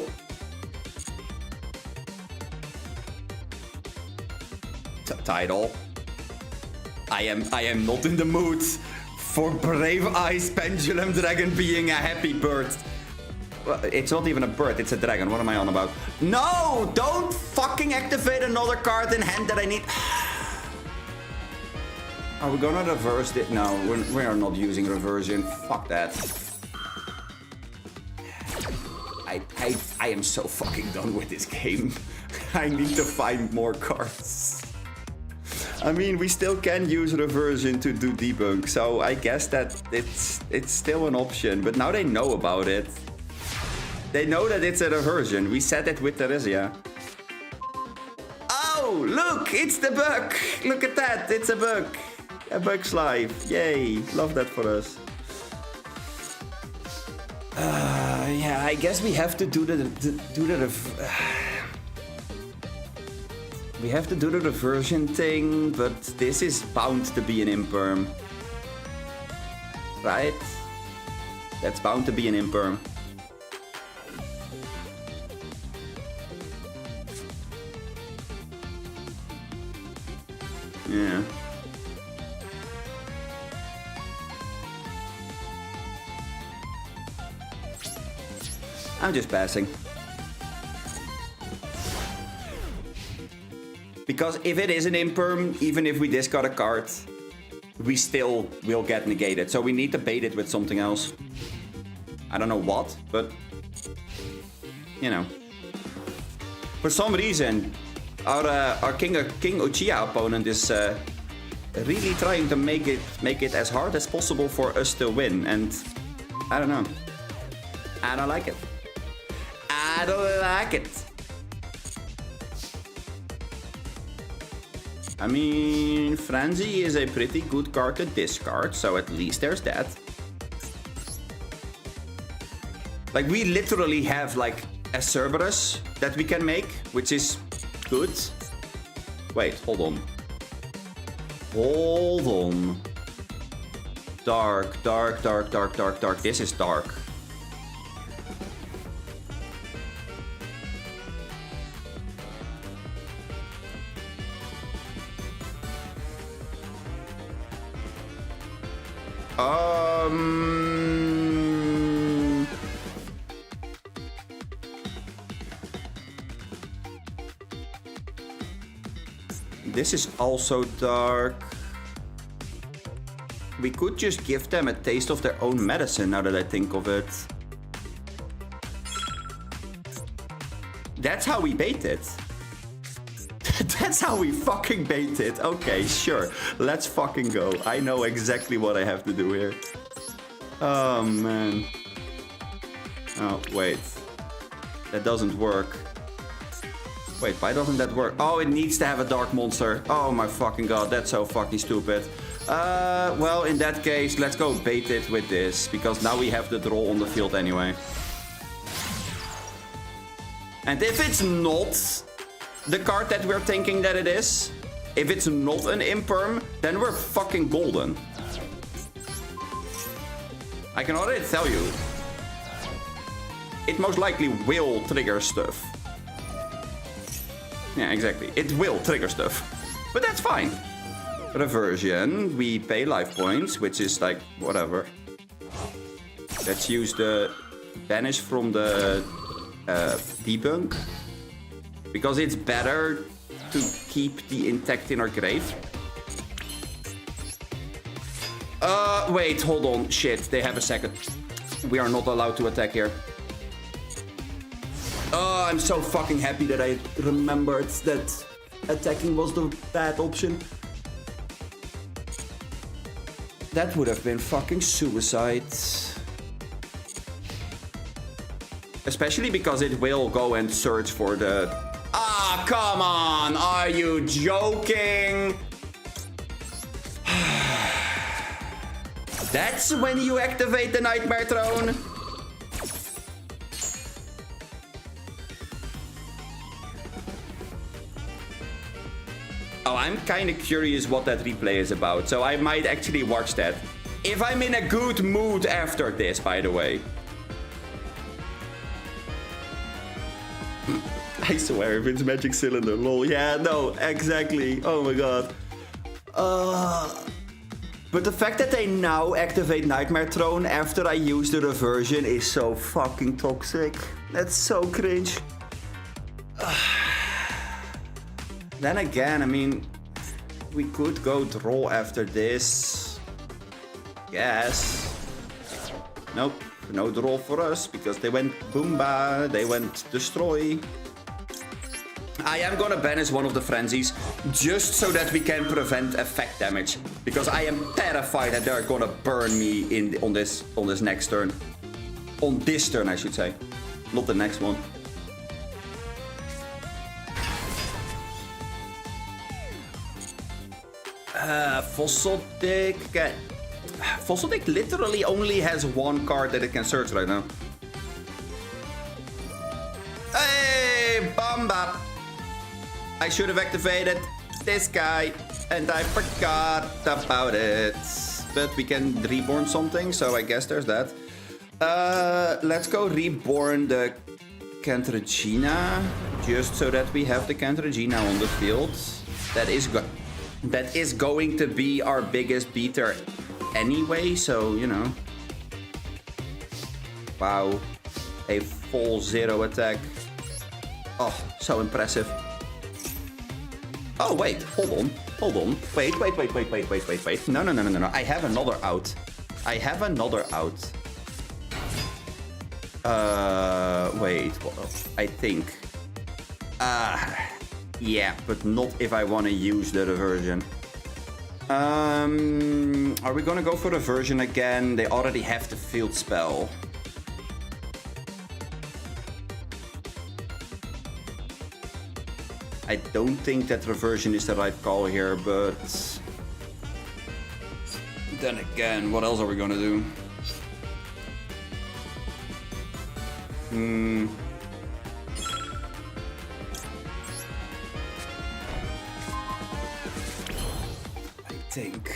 Title. I am not in the mood For Brave Eyes Pendulum Dragon being a happy bird. Well, it's not even a bird, it's a dragon. What am I on about? No! Don't fucking activate another card in hand that I need. Are we gonna reverse it? No, we are not using reversion. Fuck that. I am so fucking done with this game. I need to find more cards. I mean, we still can use reversion to do debunk, so I guess that it's still an option. But now they know about it. They know that it's a reversion. We said it with Teresia. Oh, look, it's the bug. Look at that, it's a bug. A bug's life. Yay, love that for us. Yeah, I guess we have to do the we have to do the reversion thing, but this is bound to be an imperm. Right? That's bound to be an imperm. Yeah. I'm just passing. Because if it is an imperm, even if we discard a card, we still will get negated. So we need to bait it with something else. I don't know what, but you know. For some reason, our King Uchiha opponent is really trying to make it as hard as possible for us to win, and I don't know. I don't like it. I don't like it. I mean, Frenzy is a pretty good card to discard, so at least there's that. Like, we literally have, like, a Cerberus that we can make, which is good. Wait, hold on. Hold on. Dark, dark, dark, dark, dark, dark. This is dark. This is also dark. We could just give them a taste of their own medicine now that I think of it. That's how we bait it. That's how we fucking bait it. Okay, sure. Let's fucking go. I know exactly what I have to do here. Oh, man. Oh, wait. That doesn't work. Wait, why doesn't that work? Oh, it needs to have a dark monster. Oh my fucking god, that's so fucking stupid. Well, in that case, let's go bait it with this. Because now we have the draw on the field anyway. And if it's not the card that we're thinking that it is, if it's not an imperm, then we're fucking golden. I can already tell you. It most likely will trigger stuff. Yeah, exactly. It will trigger stuff. But that's fine. Reversion. We pay life points, which is like, whatever. Let's use the banish from the debunk. Because it's better to keep the intact in our grave. Wait, hold on. Shit, they have a second. We are not allowed to attack here. Oh, I'm so fucking happy that I remembered that attacking was the bad option. That would have been fucking suicide. Especially because it will go and search for the... Ah, come on! Are you joking? That's when you activate the Nightmare Throne? Oh, I'm kind of curious what that replay is about, so I might actually watch that. If I'm in a good mood after this, by the way. I swear, if it's Magic Cylinder, lol. Yeah, no, exactly. Oh my god. But the fact that they now activate Nightmare Throne after I use the reversion is so fucking toxic. That's so cringe. Then again, I mean, we could go draw after this. Yes. Nope, no draw for us because they went Boomba, they went Destroy. I am gonna banish one of the frenzies just so that we can prevent effect damage, because I am terrified that they're gonna burn me on this next turn. On this turn, I should say, not the next one. Fossildick. Fossildick literally only has one card that it can search right now. Hey, Bamba! I should have activated this guy, and I forgot about it. But we can reborn something, so I guess there's that. Let's go reborn the Cantragina, just so that we have the Cantragina on the field. That is going to be our biggest beater anyway, so, you know. Wow. A full 0 attack. Oh, so impressive. Oh, wait, hold on. Wait. No. I have another out. Wait, I think. Yeah, but not if I want to use the reversion. Are we gonna go for the reversion again? They already have the field spell. I don't think that reversion is the right call here, but then again, what else are we gonna do? I think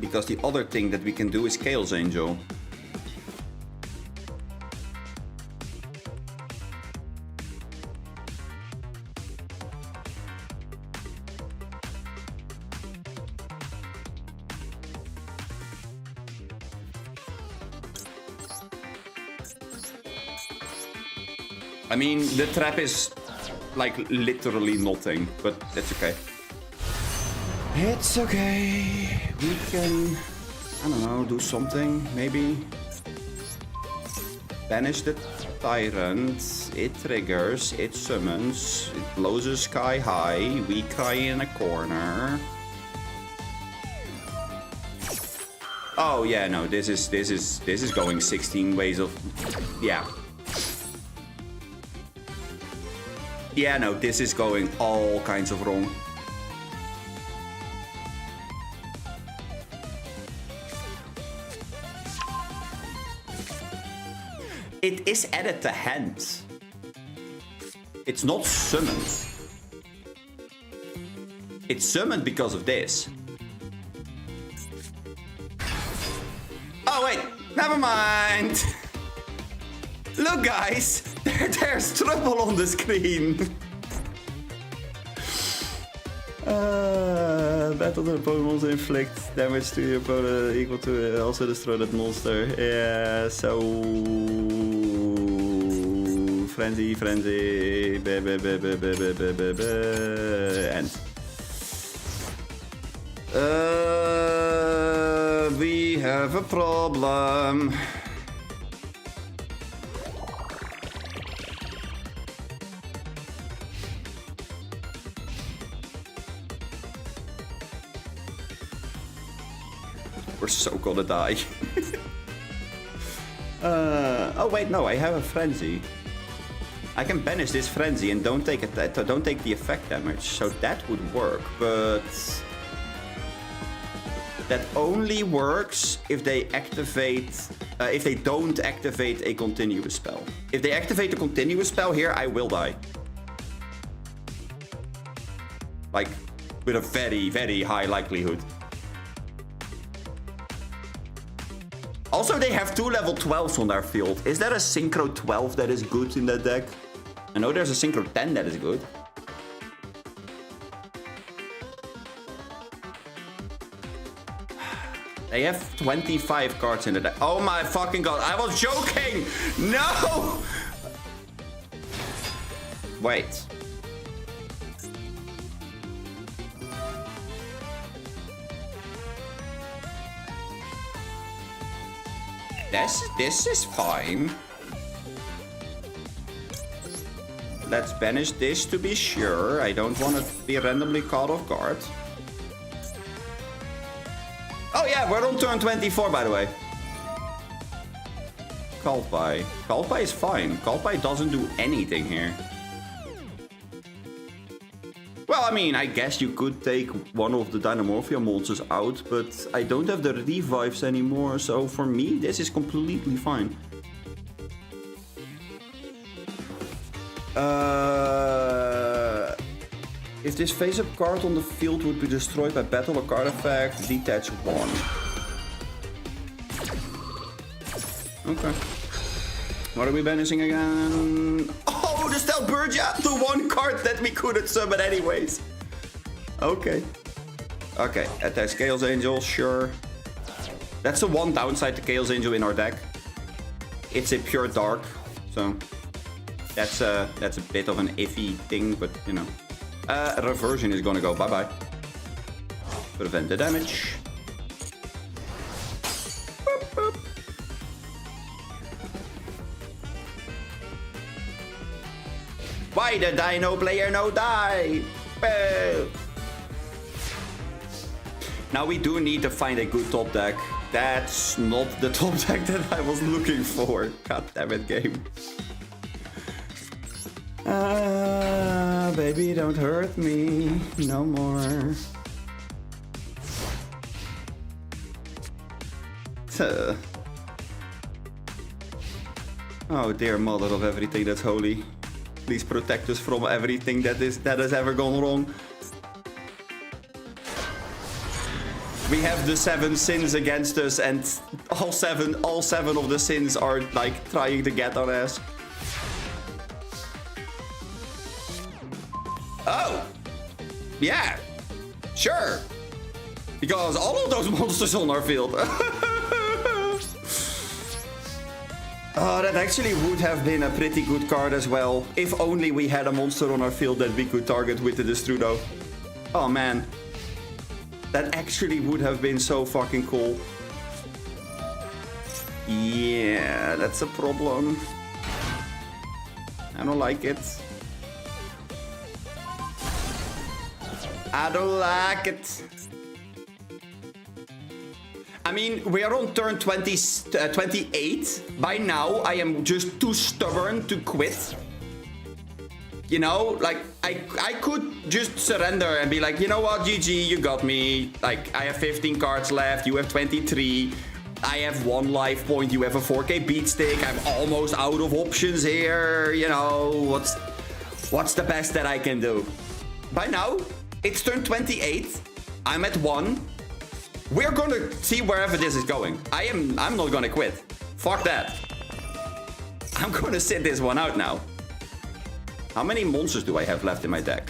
because the other thing that we can do is Chaos Angel. I mean, the trap is like literally nothing, but that's okay. It's okay. We can, I don't know, do something, maybe. Banish the Tyrant. It triggers, it summons, it blows us sky high. We cry in a corner. Oh yeah, no, this is going 16 ways of, yeah. Yeah, no, this is going all kinds of wrong. It is added to hand. It's not summoned. It's summoned because of this. Oh wait, never mind. Look guys, there's trouble on the screen. Battle the opponent monster inflict damage to your opponent equal to also destroy that monster. Yeah, so frenzy, end. We have a problem. We're so gonna die. Oh wait, no, I have a frenzy. I can banish this frenzy and don't take the effect damage, so that would work. But that only works if they activate, if they don't activate a continuous spell. If they activate a continuous spell here, I will die. Like with a very, very high likelihood. Also, they have 2 level 12s on their field. Is there a Synchro 12 that is good in that deck? I know there's a Synchro 10 that is good. They have 25 cards in the deck. Oh my fucking god, I was joking! No! Wait. This is fine. Let's banish this to be sure. I don't want to be randomly caught off guard. Oh yeah, we're on turn 24 by the way. Kalpai. Kalpai is fine. Kalpai doesn't do anything here. Well, I mean, I guess you could take one of the Dynamorphia monsters out, but I don't have the revives anymore, so for me, this is completely fine. If this face-up card on the field would be destroyed by battle or card effect, detach 1. Okay. What are we banishing again? Oh, the Stelburgia! The one card that we couldn't summon anyways. Okay. Okay, attacks Chaos Angel, sure. That's the one downside to Chaos Angel in our deck. It's a pure dark, so that's a bit of an iffy thing, but you know. Reversion is gonna go bye-bye. Prevent the damage. Boop, boop. Why the Dino player no die? Now we do need to find a good top deck. That's not the top deck that I was looking for. God damn it, game. Baby, don't hurt me no more. Oh dear mother of everything that's holy. Please protect us from everything that has ever gone wrong. We have the 7 sins against us, and all seven of the sins are like trying to get on us. Oh! Yeah! Sure! Because all of those monsters on our field. Oh, that actually would have been a pretty good card as well. If only we had a monster on our field that we could target with the Destrudo. Oh man. That actually would have been so fucking cool. Yeah, that's a problem. I don't like it. I don't like it. I mean, we are on turn 28. By now, I am just too stubborn to quit. You know, like, I could just surrender and be like, you know what, GG, you got me. Like, I have 15 cards left, you have 23. I have 1 life point, you have a 4K beat stick. I'm almost out of options here. You know, what's the best that I can do? By now, it's turn 28. I'm at 1. We're gonna see wherever this is going. I'm not gonna quit. Fuck that. I'm gonna sit this one out now. How many monsters do I have left in my deck?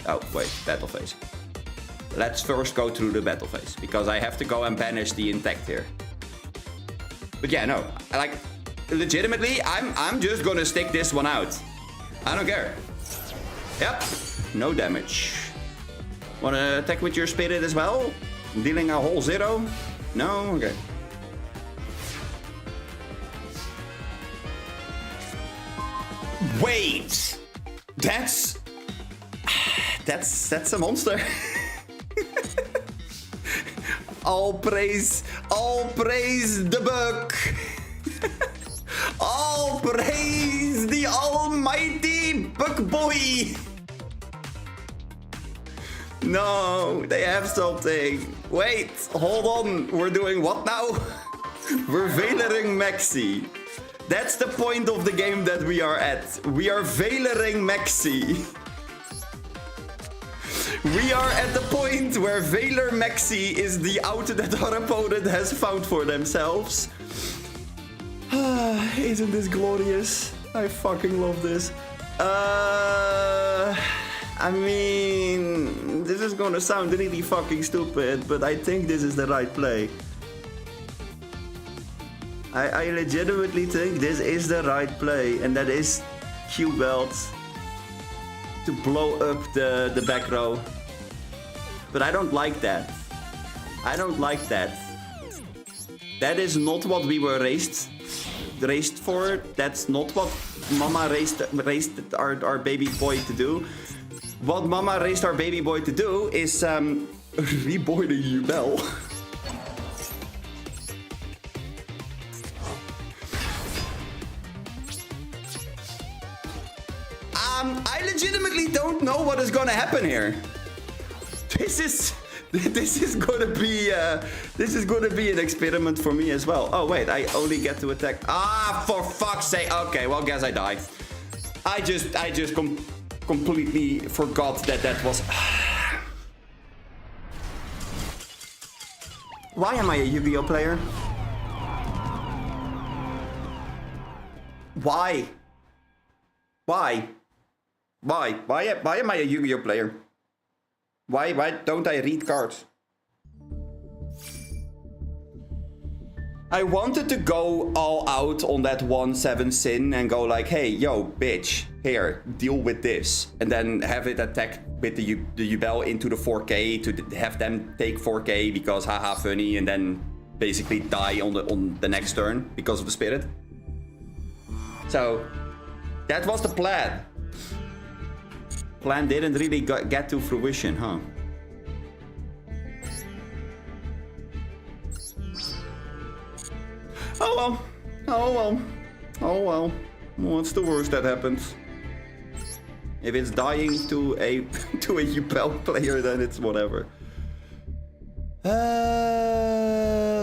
Oh, wait, battle phase. Let's first go through the battle phase, because I have to go and banish the intact here. But yeah, no, like, legitimately, I'm just gonna stick this one out. I don't care. Yep, no damage. Wanna attack with your spirit as well? Dealing a whole 0? No? Okay. Wait! That's a monster. all praise the book. All praise the almighty book boy. No, they have something. Wait, hold on. We're doing what now? We're Veilering Maxi. That's the point of the game that we are at. We are Veilering Maxi. We are at the point where Veiler Maxi is the out that our opponent has found for themselves. Isn't this glorious? I fucking love this. I mean, this is gonna sound really fucking stupid, but I think this is the right play. I legitimately think this is the right play, and that is Q-Belt to blow up the back row. But I don't like that. I don't like that. That is not what we were raised for. That's not what Mama raised our baby boy to do. What Mama raised our baby boy to do is reborn a Yubel. I legitimately don't know what is gonna happen here. This is gonna be an experiment for me as well. Oh wait, I only get to attack. Ah, for fuck's sake. Okay, well, guess I die. I just completely forgot that was. Why am I a Yu-Gi-Oh player? Why? Why am I a Yu-Gi-Oh player? Why don't I read cards? I wanted to go all out on that 1/7 Sin and go like, hey, yo, bitch, here, deal with this. And then have it attack with the Yubel into the 4K to have them take 4K because haha funny, and then basically die on the next turn because of the spirit. So that was the plan. Plan didn't really get to fruition, huh? Oh well. Oh well. Oh well. What's the worst that happens? If it's dying to a Yubel player, then it's whatever.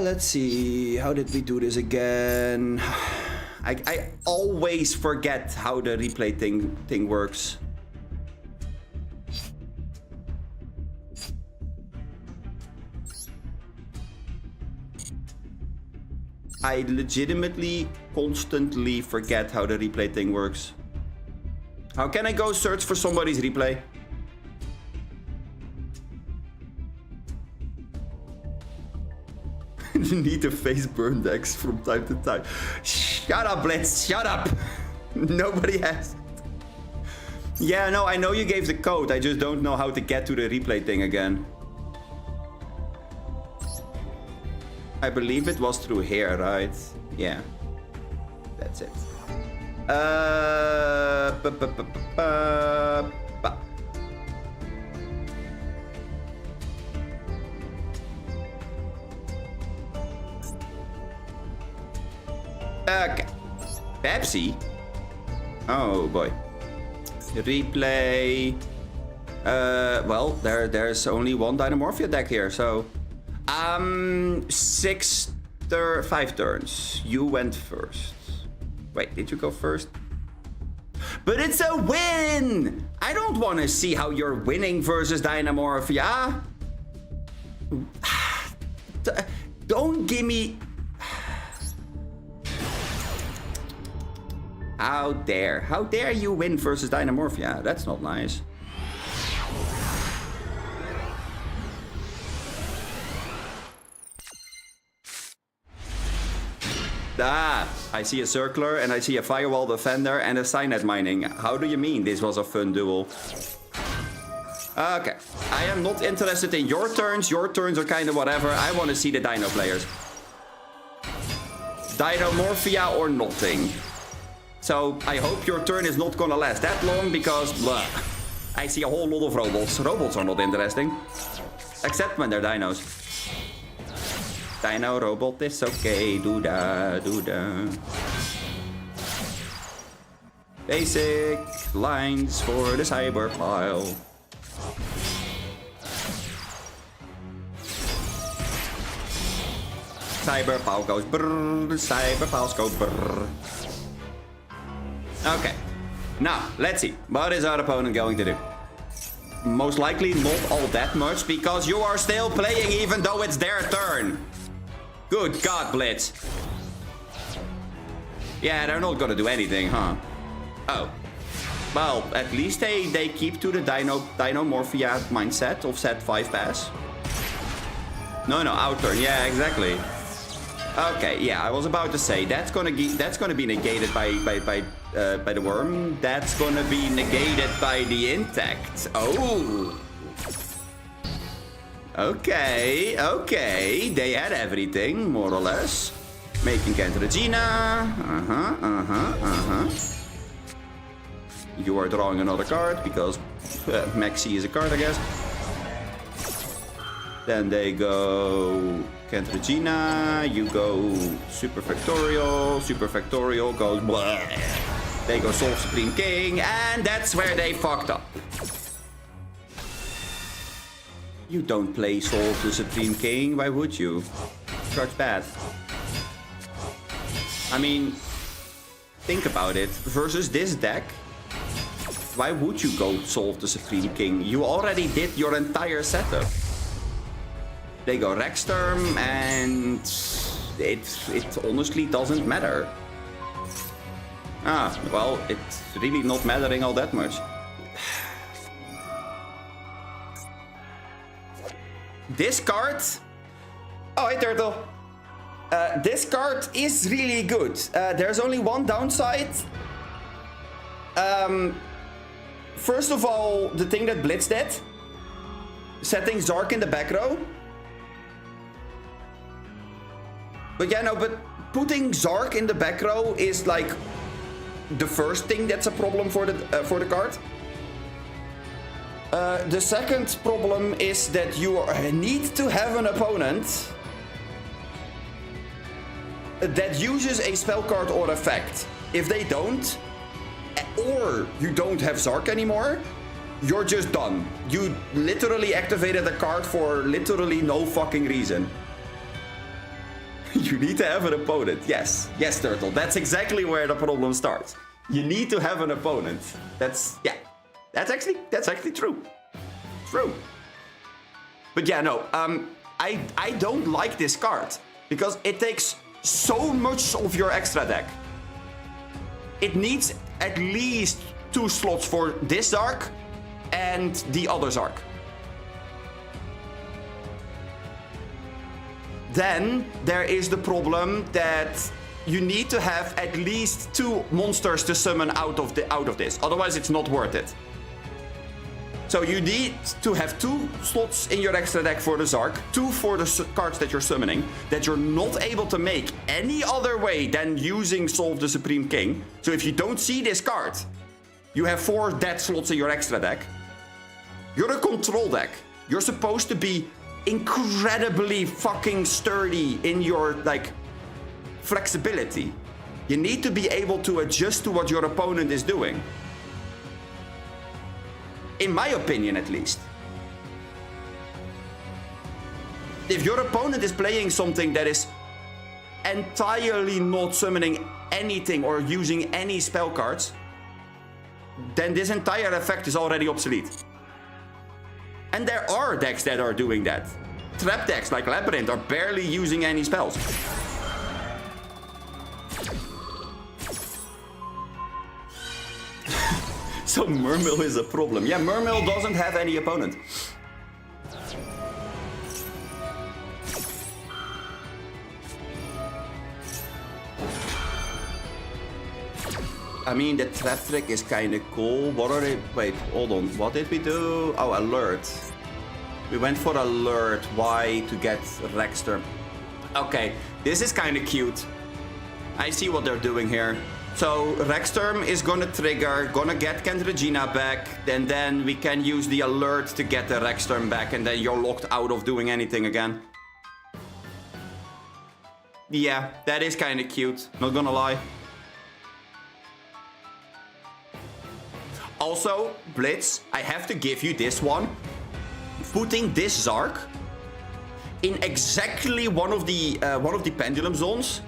Let's see. How did we do this again? I always forget how the replay thing works. I legitimately constantly forget how the replay thing works. How can I go search for somebody's replay? You need to face burn decks from time to time. Shut up, Blitz. Shut up. Nobody has. Yeah, no, I know you gave the code. I just don't know how to get to the replay thing again. I believe it was through here, right? Yeah. That's it. Okay. Pepsi? Oh boy. Replay. Well, there's only one Dynamorphia deck here, so 5 turns. You went first. Wait, did you go first? But it's a win! I don't want to see how you're winning versus Dynamorphia. Don't give me... How dare you win versus Dynamorphia? That's not nice. Ah, I see a circler and I see a firewall defender and a Cynet mining. How do you mean this was a fun duel? Okay, I am not interested in your turns. Your turns are kind of whatever. I want to see the Dino players. Dynamorphia or nothing. So I hope your turn is not gonna last that long because blah, I see a whole lot of robots. Robots are not interesting. Except when they're dinos. Dino robot is okay, do-da, do-da. Basic lines for the cyber pile. Cyber pile goes brrr, cyber piles go brrr. Okay, now let's see. What is our opponent going to do? Most likely not all that much because you are still playing even though it's their turn. Good God, Blitz. Yeah, they're not gonna do anything, huh? Oh. Well, at least they keep to the Dinomorphia mindset of set 5 pass. No, out turn. Yeah, exactly. Okay, yeah, I was about to say that's gonna be negated by the worm. That's gonna be negated by the intact. Oh. Okay. They had everything, more or less. Making Cantaragina. You are drawing another card because Maxi is a card, I guess. Then they go Cantaragina. You go Super Factorial. Super Factorial goes blah. They go Solve Supreme King, and that's where they fucked up. You don't play Solve the Supreme King, why would you? Card's bad. I mean, think about it. Versus this deck, why would you go Solve the Supreme King? You already did your entire setup. They go Rexterm, and it honestly doesn't matter. Ah, well, it's really not mattering all that much. This card... Oh, hey, Turtle. This card is really good. There's only one downside. First of all, the thing that Blitz did. Setting Zark in the back row. But yeah, no, but putting Zark in the back row is like the first thing that's a problem for the card. The second problem is that you need to have an opponent that uses a spell card or effect. If they don't, or you don't have Zark anymore, you're just done. You literally activated a card for literally no fucking reason. You need to have an opponent. Yes, Turtle. That's exactly where the problem starts. You need to have an opponent. That's actually true. True. But yeah, no. I don't like this card because it takes so much of your extra deck. It needs at least 2 slots for this Zark and the other Zark. Then there is the problem that you need to have at least 2 monsters to summon out of this. Otherwise, it's not worth it. So you need to have 2 slots in your extra deck for the Zark, 2 for the cards that you're summoning, that you're not able to make any other way than using Solve the Supreme King. So if you don't see this card, you have 4 dead slots in your extra deck. You're a control deck. You're supposed to be incredibly fucking sturdy in your, like, flexibility. You need to be able to adjust to what your opponent is doing. In my opinion, at least. If your opponent is playing something that is entirely not summoning anything or using any spell cards, then this entire effect is already obsolete. And there are decks that are doing that. Trap decks like Labyrinth are barely using any spells. So Mermill is a problem. Yeah, Mermill doesn't have any opponent. I mean, the trap trick is kind of cool. What are they? Wait, hold on. What did we do? Oh, alert. We went for alert. Why? To get Rexter. Okay, this is kind of cute. I see what they're doing here. So Rexterm is gonna trigger, gonna get Cantaragina back, and then we can use the alert to get the Rexterm back, and then you're locked out of doing anything again. Yeah, that is kind of cute, not gonna lie. Also, Blitz, I have to give you this one. Putting this Zark in exactly one of the pendulum zones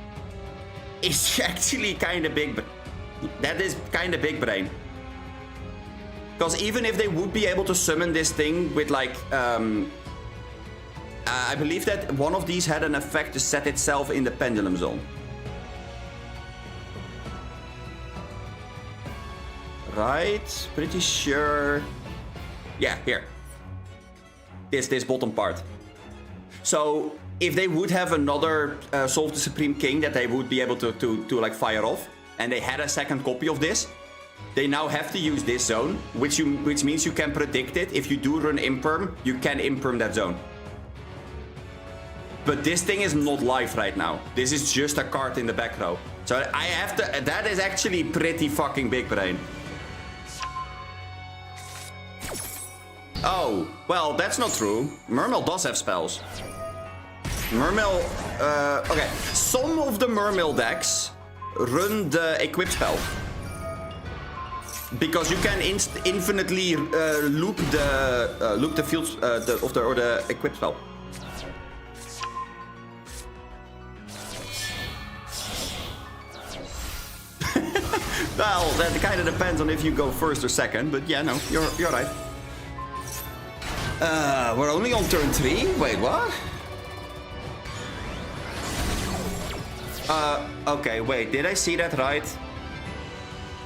is actually kind of big, but that is kind of big brain. Because even if they would be able to summon this thing with like, I believe that one of these had an effect to set itself in the pendulum zone. right? Pretty sure. Yeah, here. This bottom part. So if they would have another Solve the Supreme King that they would be able to like fire off, and they had a second copy of this, they now have to use this zone, which means you can predict it. If you do run Imperm, you can Imperm that zone. But this thing is not live right now. This is just a card in the back row. So I have to... That is actually pretty fucking big brain. Oh, well, that's not true. Mermail does have spells. Mermail... okay, some of the Mermail decks run the Equip spell. Because you can infinitely loop the field or the Equip spell. Well, that kind of depends on if you go first or second, but yeah, no, you're right. We're only on turn 3? Wait, what? Okay, wait, did I see that right?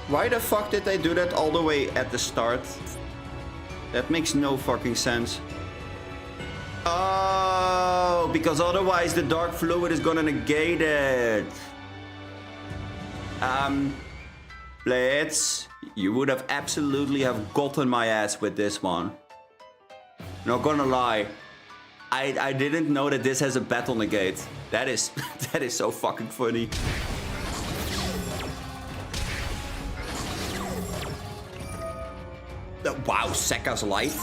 Why the fuck did they do that all the way at the start? That makes no fucking sense. Oh, because otherwise the Dark Fluid is gonna negate it. Blitz, you would have absolutely have gotten my ass with this one. Not gonna lie. I didn't know that this has a battle negate. That is that is so fucking funny. Wow, Sekka's Light.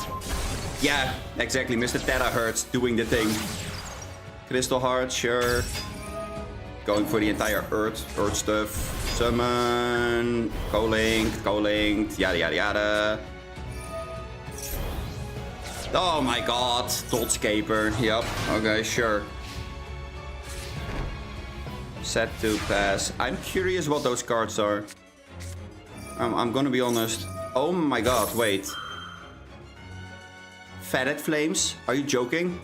Yeah, exactly. Mr. Terahertz doing the thing. Crystal Heart, sure. Going for the entire Earth stuff. Summon, co-linked, yada yada yada. Oh my god, Dotscaper. Yep, okay, sure. Set to pass. I'm curious what those cards are. I'm gonna be honest. Oh my god, wait. Fatted Flames? Are you joking?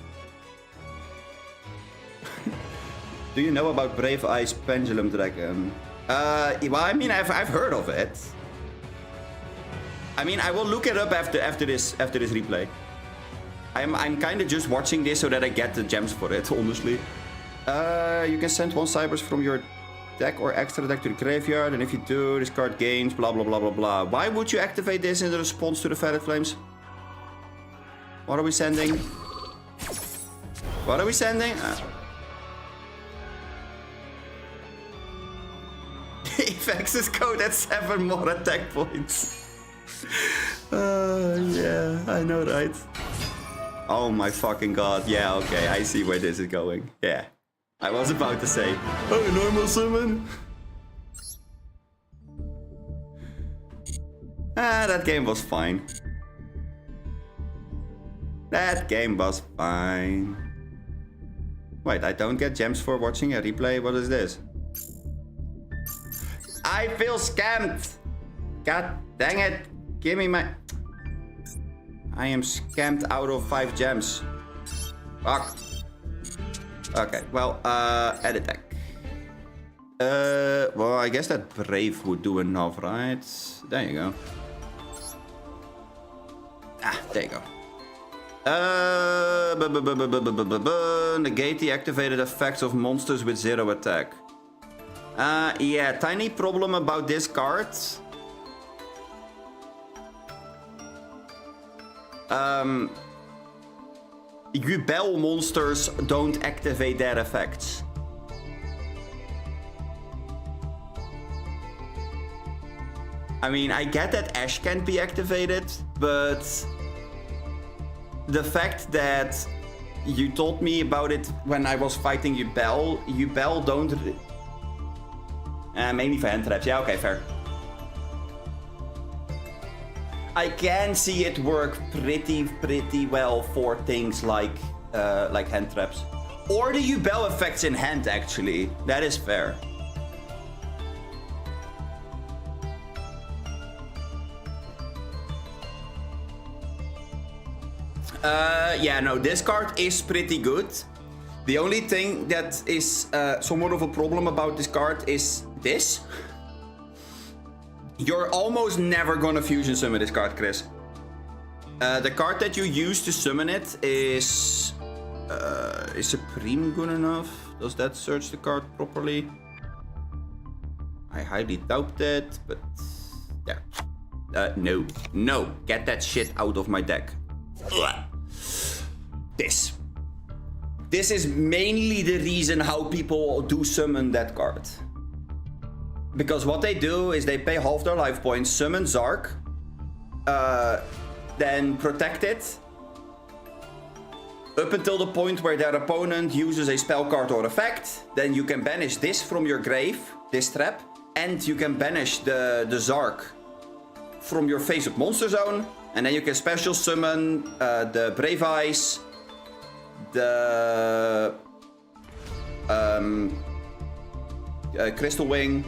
Do you know about Brave Eyes Pendulum Dragon? Well, I mean, I've heard of it. I mean, I will look it up after this replay. I'm kind of just watching this so that I get the gems for it, honestly. You can send 1 Cybers from your deck or extra deck to the graveyard, and if you do, this card gains blah blah blah blah blah. Why would you activate this in response to the Fatted Flames? What are we sending? What are we sending? If X's code at 7 more attack points. Yeah, I know, right? Oh my fucking god. Yeah, okay, I see where this is going. Yeah. I was about to say, oh, normal summon. That game was fine. That game was fine. Wait, I don't get gems for watching a replay? What is this? I feel scammed. God dang it. Give me my... I am scammed out of 5 gems. Fuck. Okay, well, edit deck. Well, I guess that Brave would do enough, right? There you go. Ah, there you go. Negate the activated effects of monsters with 0 attack. Yeah, tiny problem about this card. Yubel monsters don't activate their effects. I mean, I get that Ash can't be activated, but the fact that you told me about it when I was fighting Yubel don't... mainly for hand traps. Yeah, okay, fair. I can see it work pretty well for things like hand traps. Or the Yubel effects in hand, actually. That is fair. Yeah, no, this card is pretty good. The only thing that is somewhat of a problem about this card is this. You're almost never gonna fusion summon this card, Chris. The card that you use to summon it is Supreme good enough? Does that search the card properly? I highly doubt that, but there. No. No. Get that shit out of my deck. Ugh. This. This is mainly the reason how people do summon that card. Because what they do is they pay half their life points, summon Zark, then protect it up until the point where their opponent uses a spell card or effect. Then you can banish this from your grave, this trap, and you can banish the Zark from your face-up monster zone, and then you can special summon the Brave Eyes, the Crystal Wing,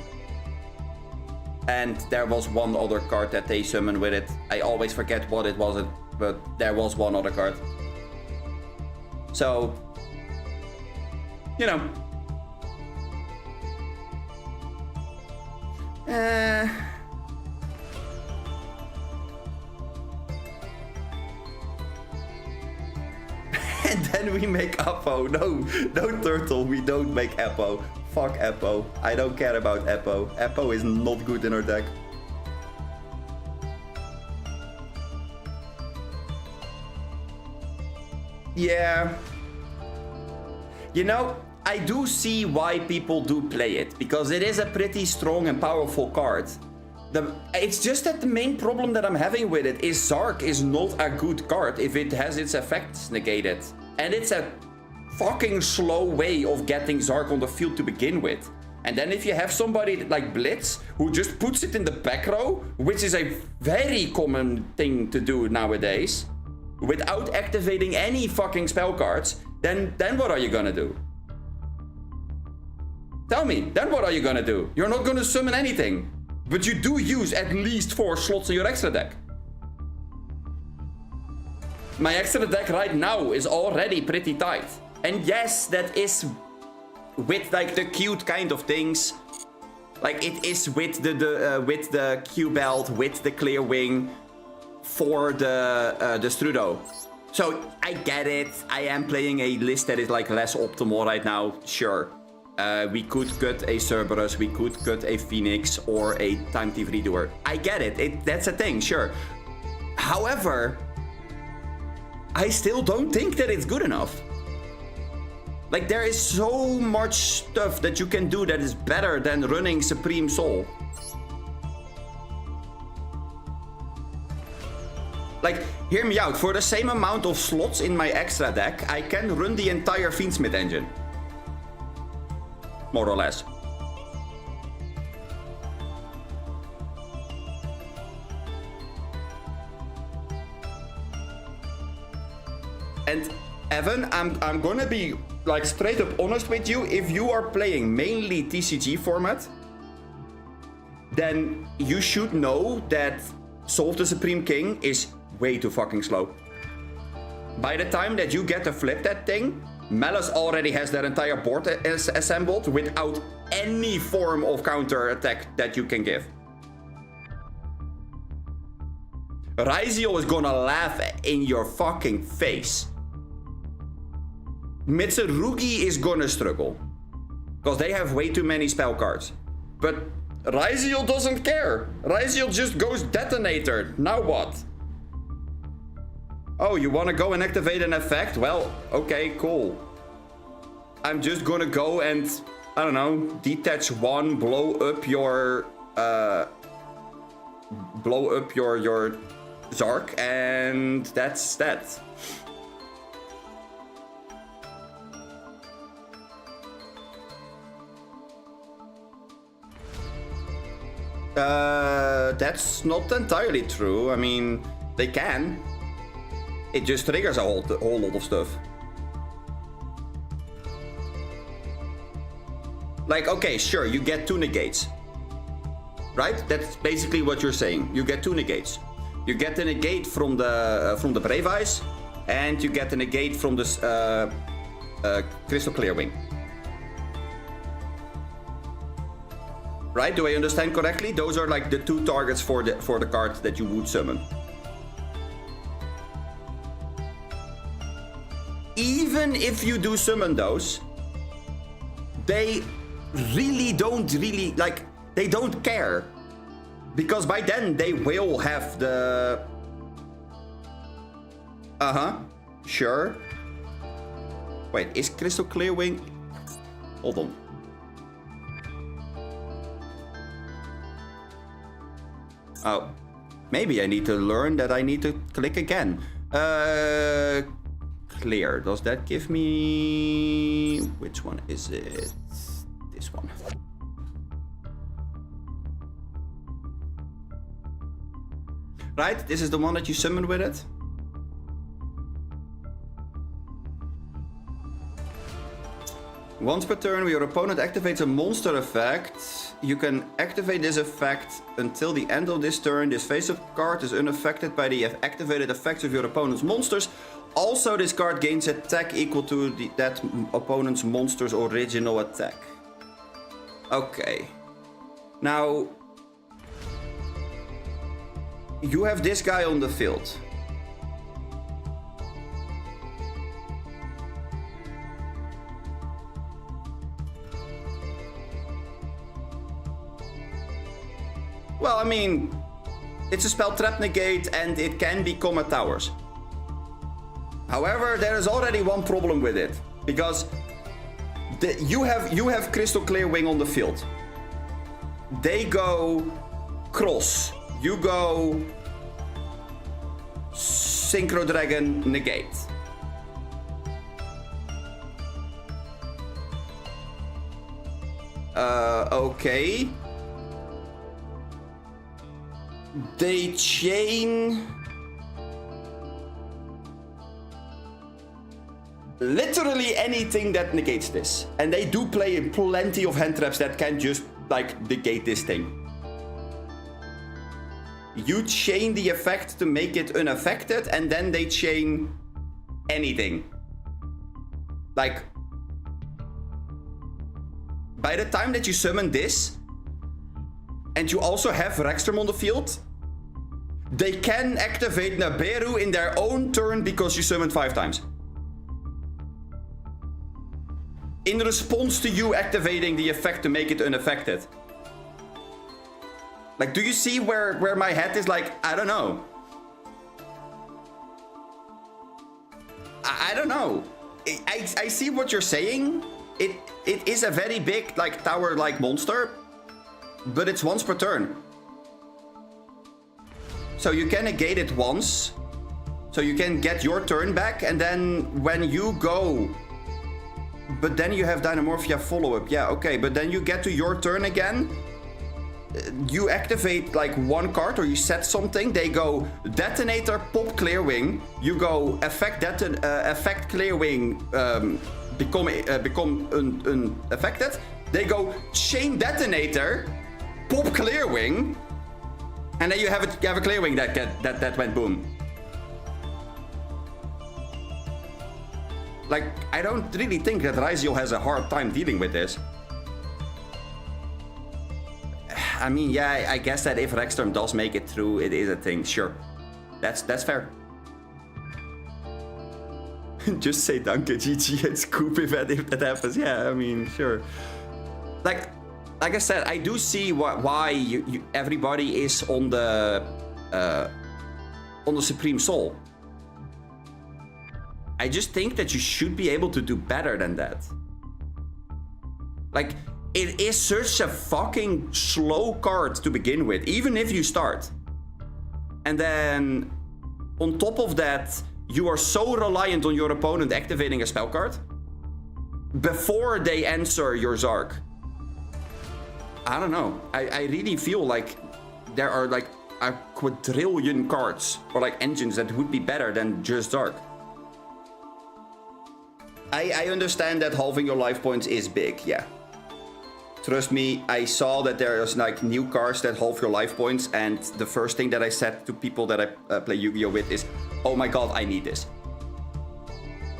and there was one other card that they summoned with it. I always forget what it was, but there was one other card. So, you know. And then we make Appo. No Turtle, we don't make Appo. Fuck Appo. I don't care about Appo. Appo is not good in our deck. Yeah. You know, I do see why people do play it, because it is a pretty strong and powerful card. It's just that the main problem that I'm having with it is Zark is not a good card if it has its effects negated. And it's a fucking slow way of getting Zark on the field to begin with. And then if you have somebody like Blitz who just puts it in the back row, which is a very common thing to do nowadays, without activating any fucking spell cards, then what are you gonna do? Tell me, then what are you gonna do? You're not gonna summon anything. But you do use at least 4 slots in your extra deck. My extra deck right now is already pretty tight. And yes, that is with like the cute kind of things. Like it is with the Q belt, with the clear wing for the Strudo. So I get it. I am playing a list that is like less optimal right now. Sure. We could cut a Cerberus, we could cut a Phoenix or a Time Thief Redoer. I get it. That's a thing, sure. However, I still don't think that it's good enough. Like, there is so much stuff that you can do that is better than running Supreme Soul. Like, hear me out. For the same amount of slots in my extra deck, I can run the entire Fiendsmith engine. More or less. And Evan, I'm gonna be like straight up honest with you. If you are playing mainly TCG format, then you should know that Solve the Supreme King is way too fucking slow. By the time that you get to flip that thing, Malice already has their entire board assembled without any form of counter attack that you can give. Raziel is gonna laugh in your fucking face. Mitsurugi is gonna struggle, because they have way too many spell cards. But Raziel doesn't care. Raziel just goes Detonator. Now what? Oh, you want to go and activate an effect? Well, okay, cool. I'm just gonna go and, I don't know, detach one, blow up your Zark, and that's that. That's not entirely true. I mean, they can. It just triggers a whole lot of stuff. Like, okay, sure, you get 2 negates. Right? That's basically what you're saying. You get 2 negates. You get the negate from the Brave Eyes, and you get the negate from the Crystal Clear Wing. Right? Do I understand correctly? Those are like the 2 targets for the card that you would summon. Even if you do summon those, they really don't like, they don't care. Because by then they will have the... Sure. Wait, is Crystal Clear Wing... Hold on. Oh. Maybe I need to learn that I need to click again. Clear. Does that give me... Which one is it? This one. Right? This is the one that you summon with it? Once per turn, when your opponent activates a monster effect, you can activate this effect until the end of this turn. This face-up card is unaffected by the activated effects of your opponent's monsters. Also, this card gains attack equal to that opponent's monster's original attack. Okay. Now, you have this guy on the field. Well, I mean, it's a spell trap negate and it can become a towers. However, there is already one problem with it, because you have Crystal Clear Wing on the field. They go cross. You go Synchro Dragon negate. Okay. They chain literally anything that negates this. And they do play in plenty of hand traps that can just like negate this thing. You chain the effect to make it unaffected, and then they chain anything. Like, by the time that you summon this, and you also have Rexstrom on the field, they can activate Naberu in their own turn because you summoned 5 times. In response to you activating the effect to make it unaffected. Like, do you see where my head is like, I don't know. I don't know. I see what you're saying. It is a very big, like, tower-like monster. But it's once per turn. So you can negate it once. So you can get your turn back. And then when you go... But then you have Dynamorphia follow-up. Yeah, okay. But then you get to your turn again. You activate like one card or you set something. They go Detonator, Pop Clear Wing. You go Effect Clear Wing, become unaffected. They go Chain Detonator, Pop Clear Wing, and then you have a Clear Wing that went boom. Like, I don't really think that Raziel has a hard time dealing with this. I mean, yeah, I guess that if Rexstrom does make it through, it is a thing. Sure, that's fair. Just say Danke, GG, and scoop if that happens. Yeah, I mean, sure. Like I said, I do see why everybody is on the Supreme Soul. I just think that you should be able to do better than that. Like, it is such a fucking slow card to begin with, even if you start. And then, on top of that, you are so reliant on your opponent activating a spell card before they answer your Zark. I don't know. I really feel like there are like a quadrillion cards or like engines that would be better than just Zark. I understand that halving your life points is big, yeah. Trust me, I saw that there's like new cards that halve your life points, and the first thing that I said to people that I play Yu-Gi-Oh with is, oh my god, I need this.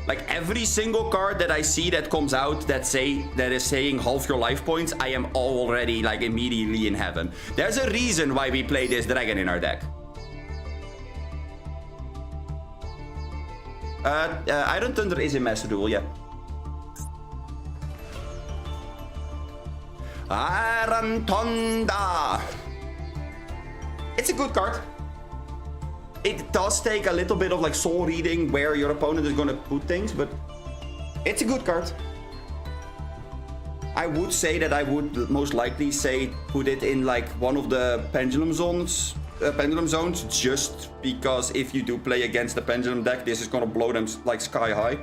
Like every single card that I see that comes out that is saying half your life points, I am already like immediately in heaven. There's a reason why we play this dragon in our deck. Iron Thunder is in Master Duel, yeah. Iron Thunder. It's a good card. It does take a little bit of like soul reading where your opponent is gonna put things, but it's a good card. I would say that I would most likely say put it in like one of the pendulum zones, just because if you do play against the pendulum deck, this is gonna blow them like sky high.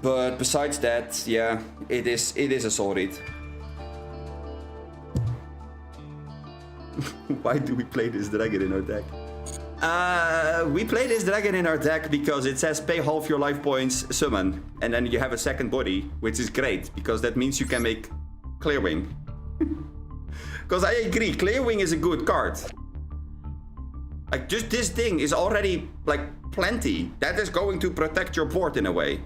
But besides that, yeah, it is a soul read. Why do we play this dragon in our deck? We play this dragon in our deck because it says pay half your life points, summon, and then you have a second body, which is great because that means you can make Clearwing. Because I agree, Clearwing is a good card. Like just this thing is already like plenty. That is going to protect your board in a way.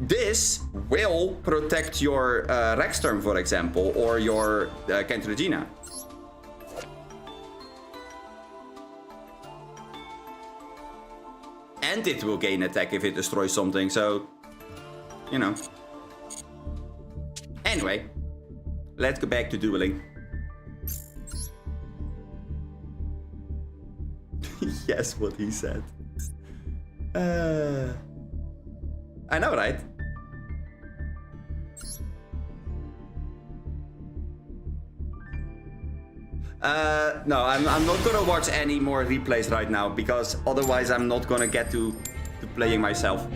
This will protect your Rexturm, for example, or your Kentragina. And it will gain attack if it destroys something, so, you know. Anyway, let's go back to dueling. Yes, what he said. I know, right? No, I'm not gonna watch any more replays right now because otherwise I'm not gonna get to playing myself.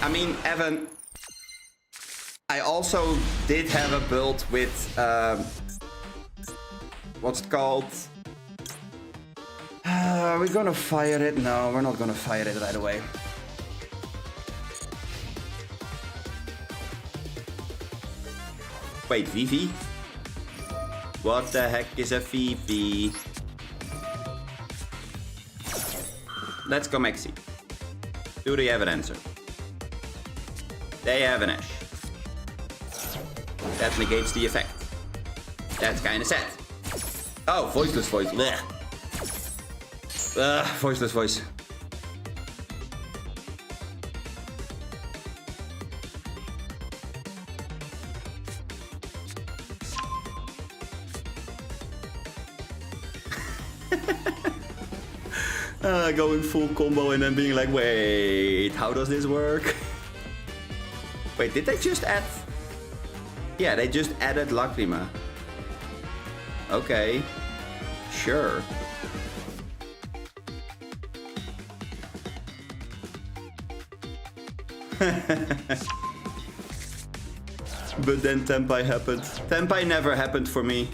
I mean, Evan, I also did have a build with, what's it called? Are we gonna fire it? No, we're not gonna fire it right away. Wait, Vivi? What the heck is a Vivi? Let's go Maxi. Do they have an answer? They have an Ash. That negates the effect. That's kinda sad. Oh, voiceless voice. Blech. Voiceless voice. Going full combo and then being like, wait, how does this work? Wait, did they just add? Yeah, they just added Lacrima. Okay, sure. But then Tenpai happened. Tenpai never happened for me.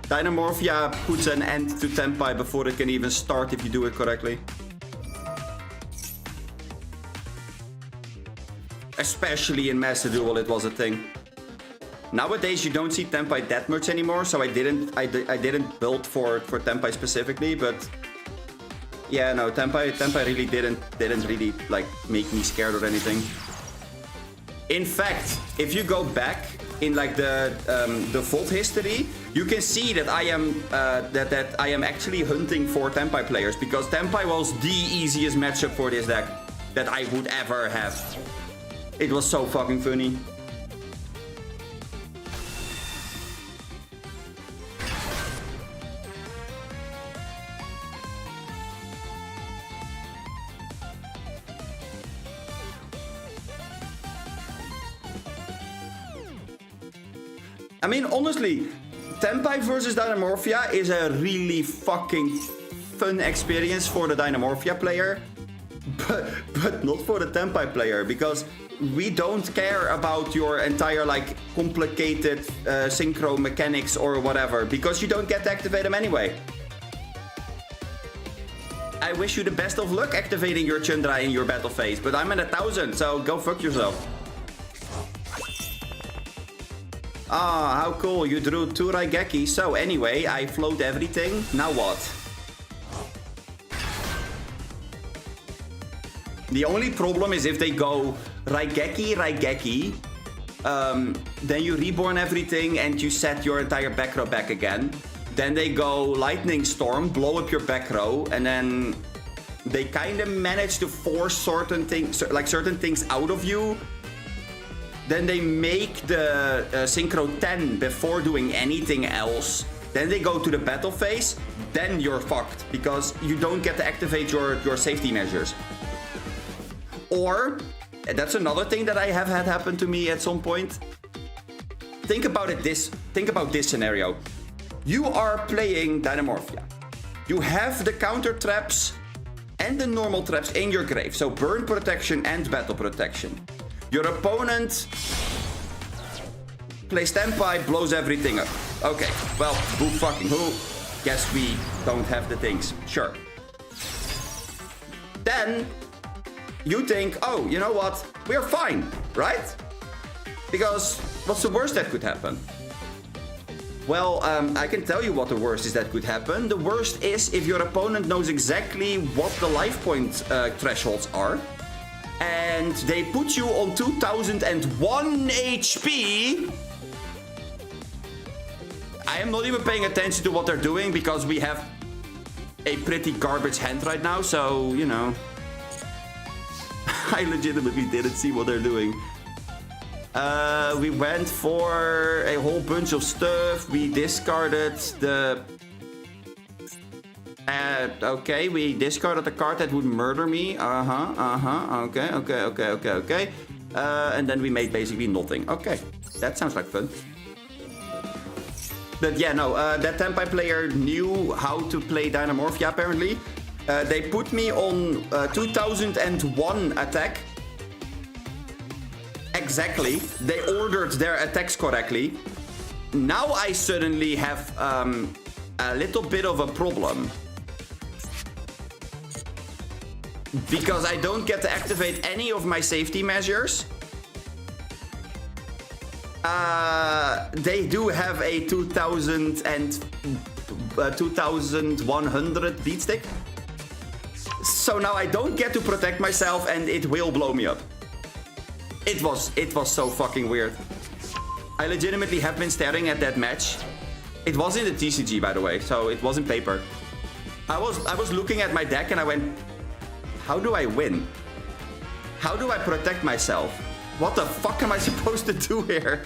Dynamorphia puts an end to Tenpai before it can even start if you do it correctly. Especially in Master Duel, it was a thing. Nowadays, you don't see Tenpai that much anymore, so I didn't build for Tenpai specifically, but yeah, no, Tenpai really didn't really like make me scared or anything. In fact, if you go back in like the VOD history, you can see that I am actually hunting for Tenpai players because Tenpai was the easiest matchup for this deck that I would ever have. It was so fucking funny. I mean, honestly, Tenpai versus Dynamorphia is a really fucking fun experience for the Dynamorphia player, but not for the Tenpai player, because we don't care about your entire like complicated synchro mechanics or whatever, because you don't get to activate them anyway. I wish you the best of luck activating your Chundra in your battle phase, but I'm at 1,000, so go fuck yourself. Ah, how cool, you drew 2 Raigeki. So anyway, I float everything. Now what? The only problem is if they go Raigeki, then you reborn everything and you set your entire back row back again. Then they go Lightning Storm, blow up your back row, and then they kind of manage to force certain things, like certain things out of you. Then they make the Synchro 10 before doing anything else. Then they go to the battle phase. Then you're fucked because you don't get to activate your safety measures. Or, that's another thing that I have had happen to me at some point. Think about this scenario. You are playing Dynamorphia. You have the counter traps and the normal traps in your grave. So burn protection and battle protection. Your opponent plays Senpai, blows everything up. Okay, well, who fucking who? Guess we don't have the things. Sure. Then you think, oh, you know what? We're fine, right? Because what's the worst that could happen? Well, I can tell you what the worst is that could happen. The worst is if your opponent knows exactly what the life point thresholds are. And they put you on 2001 HP. I am not even paying attention to what they're doing because we have a pretty garbage hand right now. So, you know, I legitimately didn't see what they're doing. We went for a whole bunch of stuff. We discarded the... okay, we discarded the card that would murder me. Okay. And then we made basically nothing. Okay, that sounds like fun. But yeah, no, that Senpai player knew how to play Dynamorphia apparently. They put me on 2001 attack. Exactly. They ordered their attacks correctly. Now I suddenly have a little bit of a problem. Because I don't get to activate any of my safety measures. They do have a 2100 beat stick. So now I don't get to protect myself and it will blow me up. It was so fucking weird. I legitimately have been staring at that match. It was in the TCG, by the way, so it wasn't paper. I was looking at my deck and I went, how do I win? How do I protect myself? What the fuck am I supposed to do here?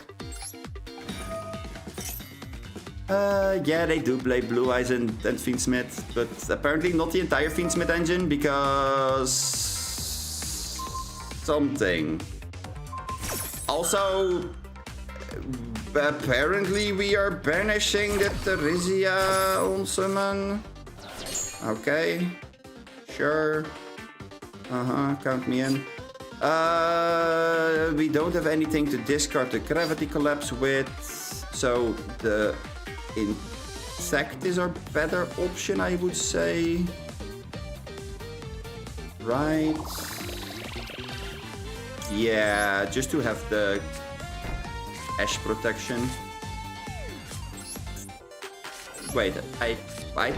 Yeah, they do play Blue Eyes and Fiendsmith, but apparently not the entire Fiendsmith engine because... something. Also, apparently we are banishing the Theresia on summon. Okay, sure. Count me in. We don't have anything to discard the Gravity Collapse with, so the Insect is our better option, I would say. Right. Yeah, just to have the Ash protection. Wait, I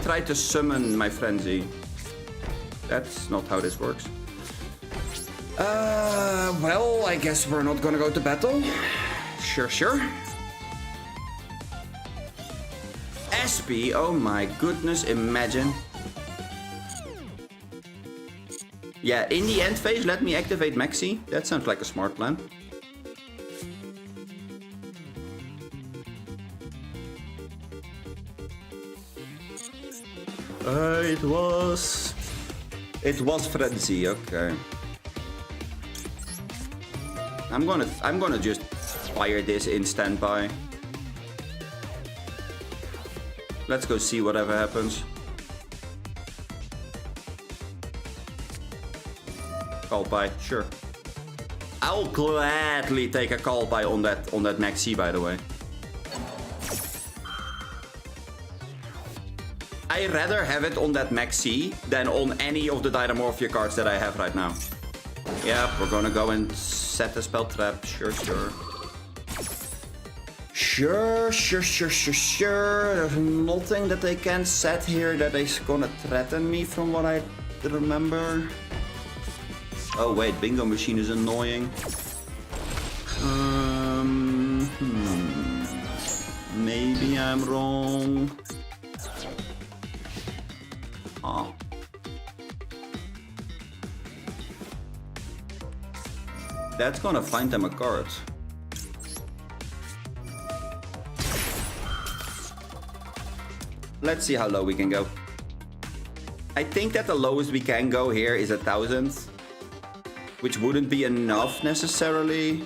tried to summon my Frenzy. That's not how this works. Well, I guess we're not gonna go to battle. Sure. SP, oh my goodness, imagine. Yeah, in the end phase, let me activate Maxi. That sounds like a smart plan. It was Frenzy, okay. I'm gonna just fire this in standby. Let's go see whatever happens. Call by, sure. I'll gladly take a call by on that Maxi, by the way. I rather have it on that Maxi than on any of the Dynamorphia cards that I have right now. Yeah, we're gonna go and set the spell trap. Sure. Sure. There's nothing that they can set here that is gonna threaten me from what I remember. Oh wait, bingo machine is annoying. Maybe I'm wrong. Oh. That's gonna find them a card. Let's see how low we can go. I think that the lowest we can go here is 1,000. Which wouldn't be enough necessarily.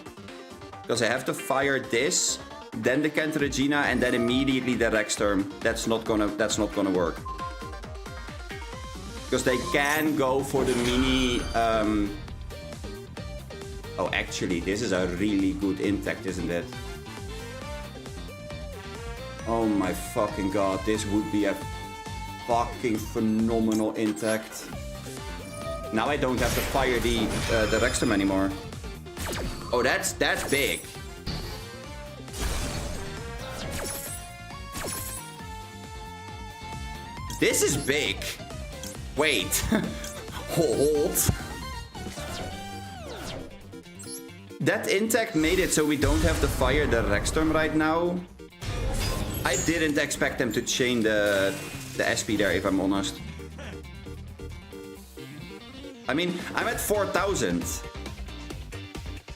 Because I have to fire this, then the Cantaragina, and then immediately the Rexterm. That's not gonna work. Because they can go for the mini... Oh, actually, this is a really good intact, isn't it? Oh my fucking god, this would be a fucking phenomenal intact. Now I don't have to fire the Rexterm anymore. Oh, that's big. This is big. Wait. Hold. That intact made it so we don't have to fire the Rexterm right now. I didn't expect them to chain the SP there, if I'm honest. I mean, I'm at 4,000.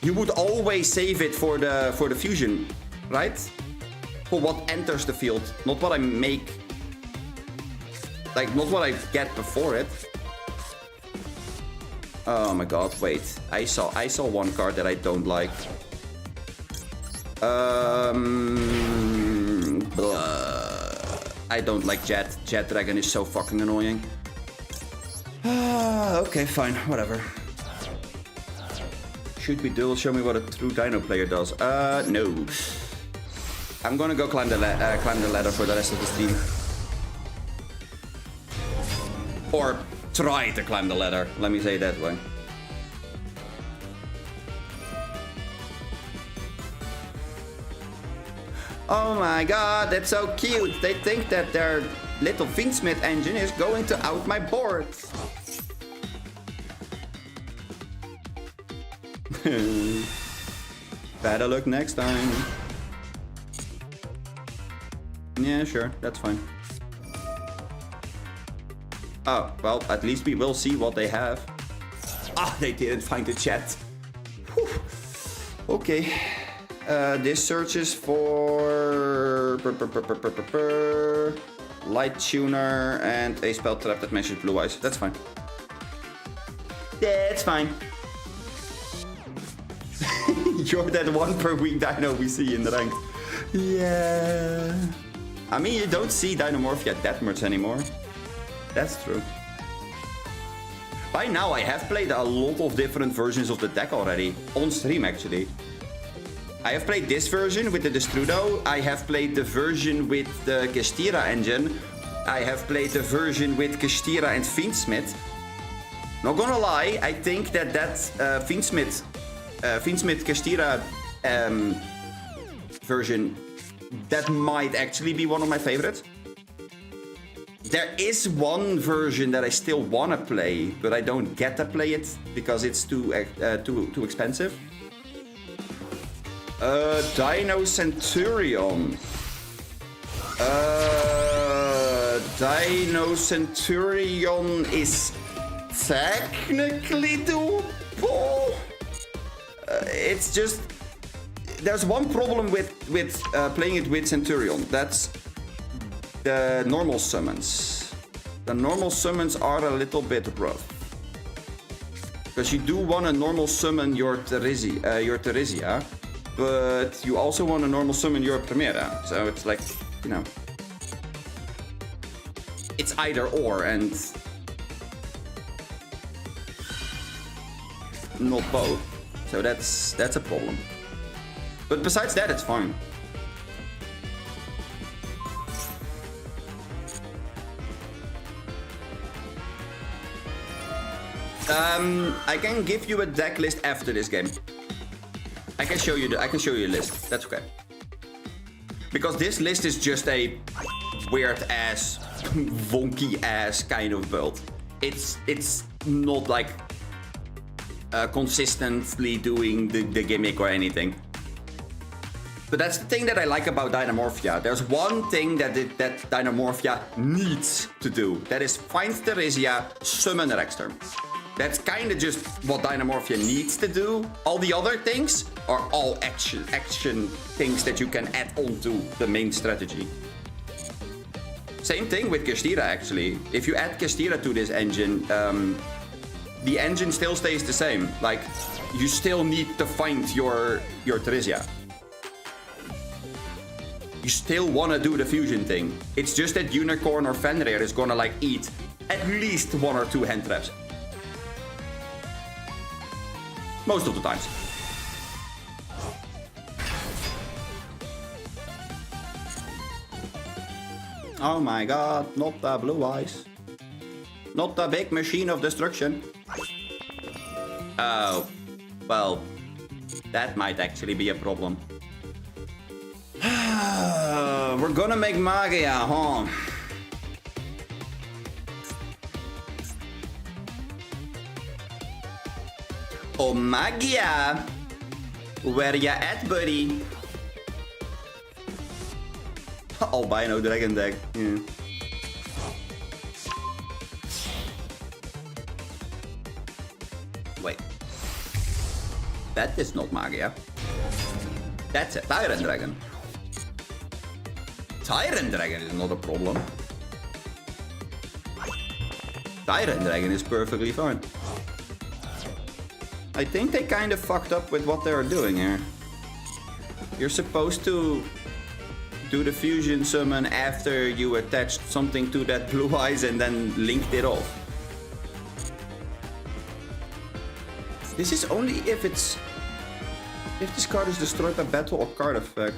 You would always save it for the fusion, right? For what enters the field, not what I make. Like, not what I get before it. Oh my god, wait. I saw one card that I don't like. I don't like Jet. Jet Dragon is so fucking annoying. Okay, fine, whatever. Should we duel? Show me what a true Dino player does. No. I'm gonna go climb the ladder for the rest of the stream. Or try to climb the ladder, let me say it that way. Oh my god, that's so cute. They think that their little Fiendsmith engine is going to out my board. Better luck next time. Yeah, sure, that's fine. Oh, well, at least we will see what they have. Ah, they didn't find the chat. Whew. Okay. This searches for... Light Tuner and a spell trap that mentions blue eyes. That's fine. That's fine. You're that one per week Dino we see in the rank. Yeah. I mean, you don't see Dynamorphia that much anymore. That's true. By now, I have played a lot of different versions of the deck already. On stream, actually. I have played this version with the Destrudo. I have played the version with the Kestira engine. I have played the version with Kestira and Fiendsmith. Not gonna lie, I think that Fiendsmith Kestira version, that might actually be one of my favorites. There is one version that I still want to play, but I don't get to play it because it's too expensive. Dino Centurion. Dino Centurion is technically doable. It's just there's one problem with playing it with Centurion. That's the normal summons. The normal summons are a little bit rough. Because you do want to normal summon your Theresia, but you also want to normal summon your Primera. So it's like, you know, it's either or and not both. So that's a problem. But besides that, it's fine. I can give you a deck list after this game. I can show you a list. That's okay. Because this list is just a weird ass, wonky ass kind of build. It's not like consistently doing the gimmick or anything. But that's the thing that I like about Dynamorphia. There's one thing that Dynamorphia needs to do. That is find Theresia, summon Rexter. That's kind of just what Dynamorphia needs to do. All the other things are all action things that you can add on to the main strategy. Same thing with Kastira, actually. If you add Kastira to this engine, the engine still stays the same. Like, you still need to find your Theresia. You still want to do the fusion thing. It's just that Unicorn or Fenrir is gonna like eat at least 1 or 2 hand traps. Most of the times. Oh my god, not the blue eyes. Not the big machine of destruction. Oh, well, that might actually be a problem. We're gonna make Magia, huh? Oh, Magia! Where ya at, buddy? Albino Dragon deck. Yeah. Wait. That is not Magia. That's a Tyrant Dragon. Tyrant Dragon is not a problem. Tyrant Dragon is perfectly fine. I think they kind of fucked up with what they are doing here. You're supposed to do the fusion summon after you attached something to that blue eyes and then linked it off. This is only if this card is destroyed by battle or card effect.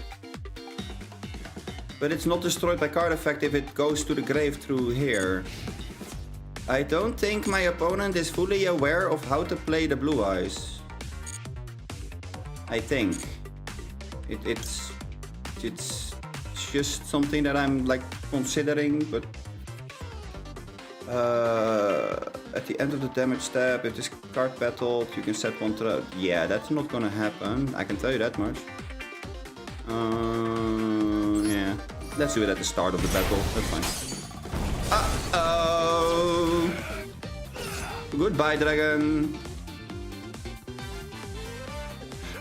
But it's not destroyed by card effect if it goes to the grave through here. I don't think my opponent is fully aware of how to play the blue eyes. I think. It's just something that I'm like considering, but at the end of the damage step, if this card battled, you can set one to... Yeah, that's not gonna happen. I can tell you that much. Yeah. Let's do it at the start of the battle. That's fine. Uh-oh! Goodbye, dragon.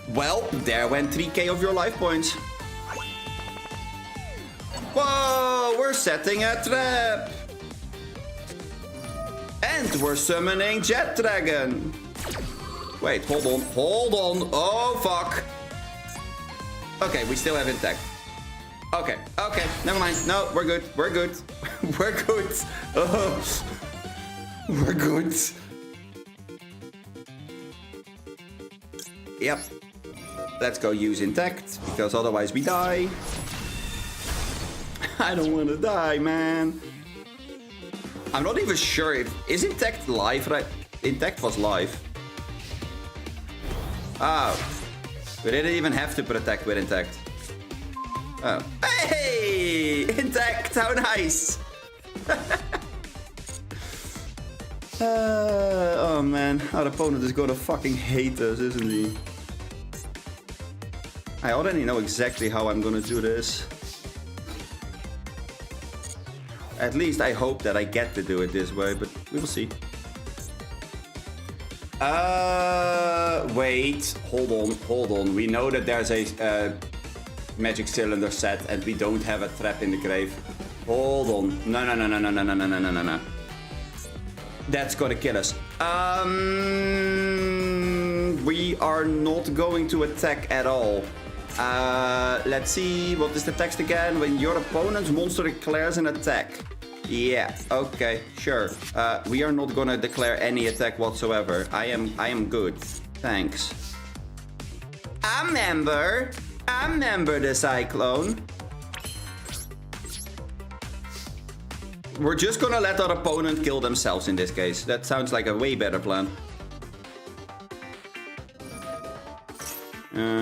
Well, there went 3k of your life points. Whoa! We're setting a trap! And we're summoning Jet Dragon. Wait, hold on. Hold on. Oh, fuck. Okay, we still have intact. Okay, okay, never mind. No, we're good. We're good. We're good. Oh. We're good. Yep. Let's go use intact, because otherwise we die. I don't want to die, man. I'm not even sure if... Is intact live, right? Intact was live. Oh. We didn't even have to protect with intact. Oh. Hey! Intact! How nice! Oh man, our opponent is gonna fucking hate us, isn't he? I already know exactly how I'm gonna do this. At least I hope that I get to do it this way, but we will see. Wait, hold on. We know that there's a magic cylinder set and we don't have a trap in the grave. Hold on. No. That's gonna kill us. We are not going to attack at all. Let's see, what is the text again? When your opponent's monster declares an attack. Yeah, okay, sure. We are not gonna declare any attack whatsoever. I am good. Thanks. I'm member the Cyclone. We're just gonna let our opponent kill themselves in this case. That sounds like a way better plan.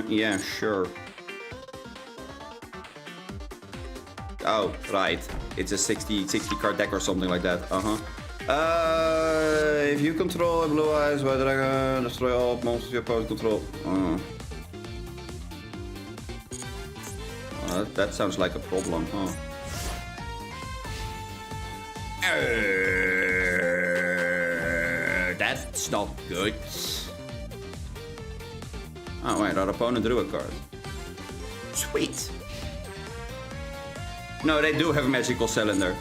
Yeah, sure. Oh, right. It's a 60 card deck or something like that. If you control a blue eyes, white dragon, destroy all monsters your opponent control. That sounds like a problem, huh? That's not good. Oh wait, our opponent drew a card. Sweet. No, they do have Magical Cylinder.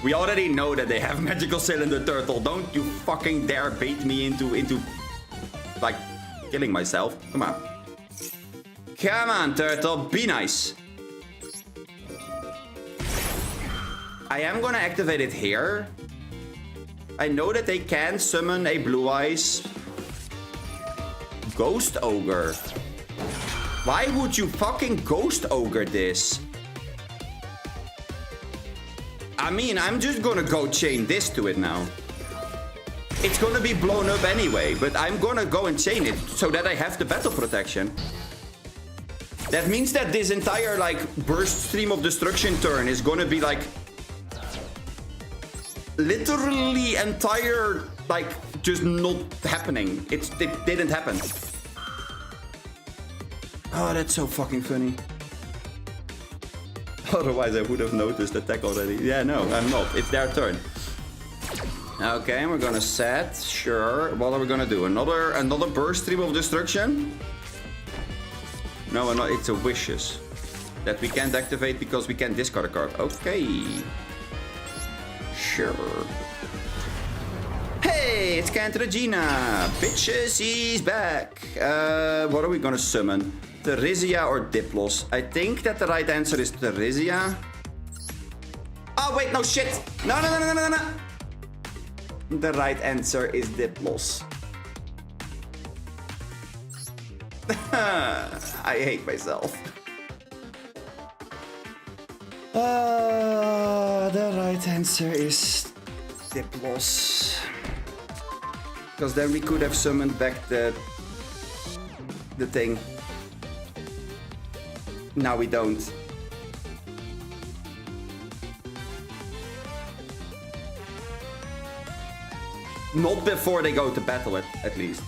We already know that they have Magical Cylinder, Turtle. Don't you fucking dare bait me into like, killing myself. Come on. Come on, Turtle. Be nice. I am gonna activate it here. I know that they can summon a Blue Eyes Ghost Ogre. Why would you fucking Ghost Ogre this? I mean, I'm just gonna go chain this to it now. It's gonna be blown up anyway, but I'm gonna go and chain it so that I have the battle protection. That means that this entire, like, burst stream of destruction turn is gonna be, like, literally entire, like, just not happening. It didn't happen. Oh, that's so fucking funny. Otherwise, I would have noticed the attack already. Yeah, no, I'm not. It's their turn. Okay, we're gonna set. Sure. What are we gonna do? Another burst stream of destruction? No, no, it's a wishes that we can't activate because we can't discard a card. Okay. Sure. Hey, it's Count Regina. Bitches, he's back. What are we gonna summon? Therizia or Diplos? I think that the right answer is Therizia. Oh, wait, no, shit. No. The right answer is Diplos. I hate myself. The right answer is Diplos. Because then we could have summoned back the thing. Now we don't. Not before they go to battle, at least.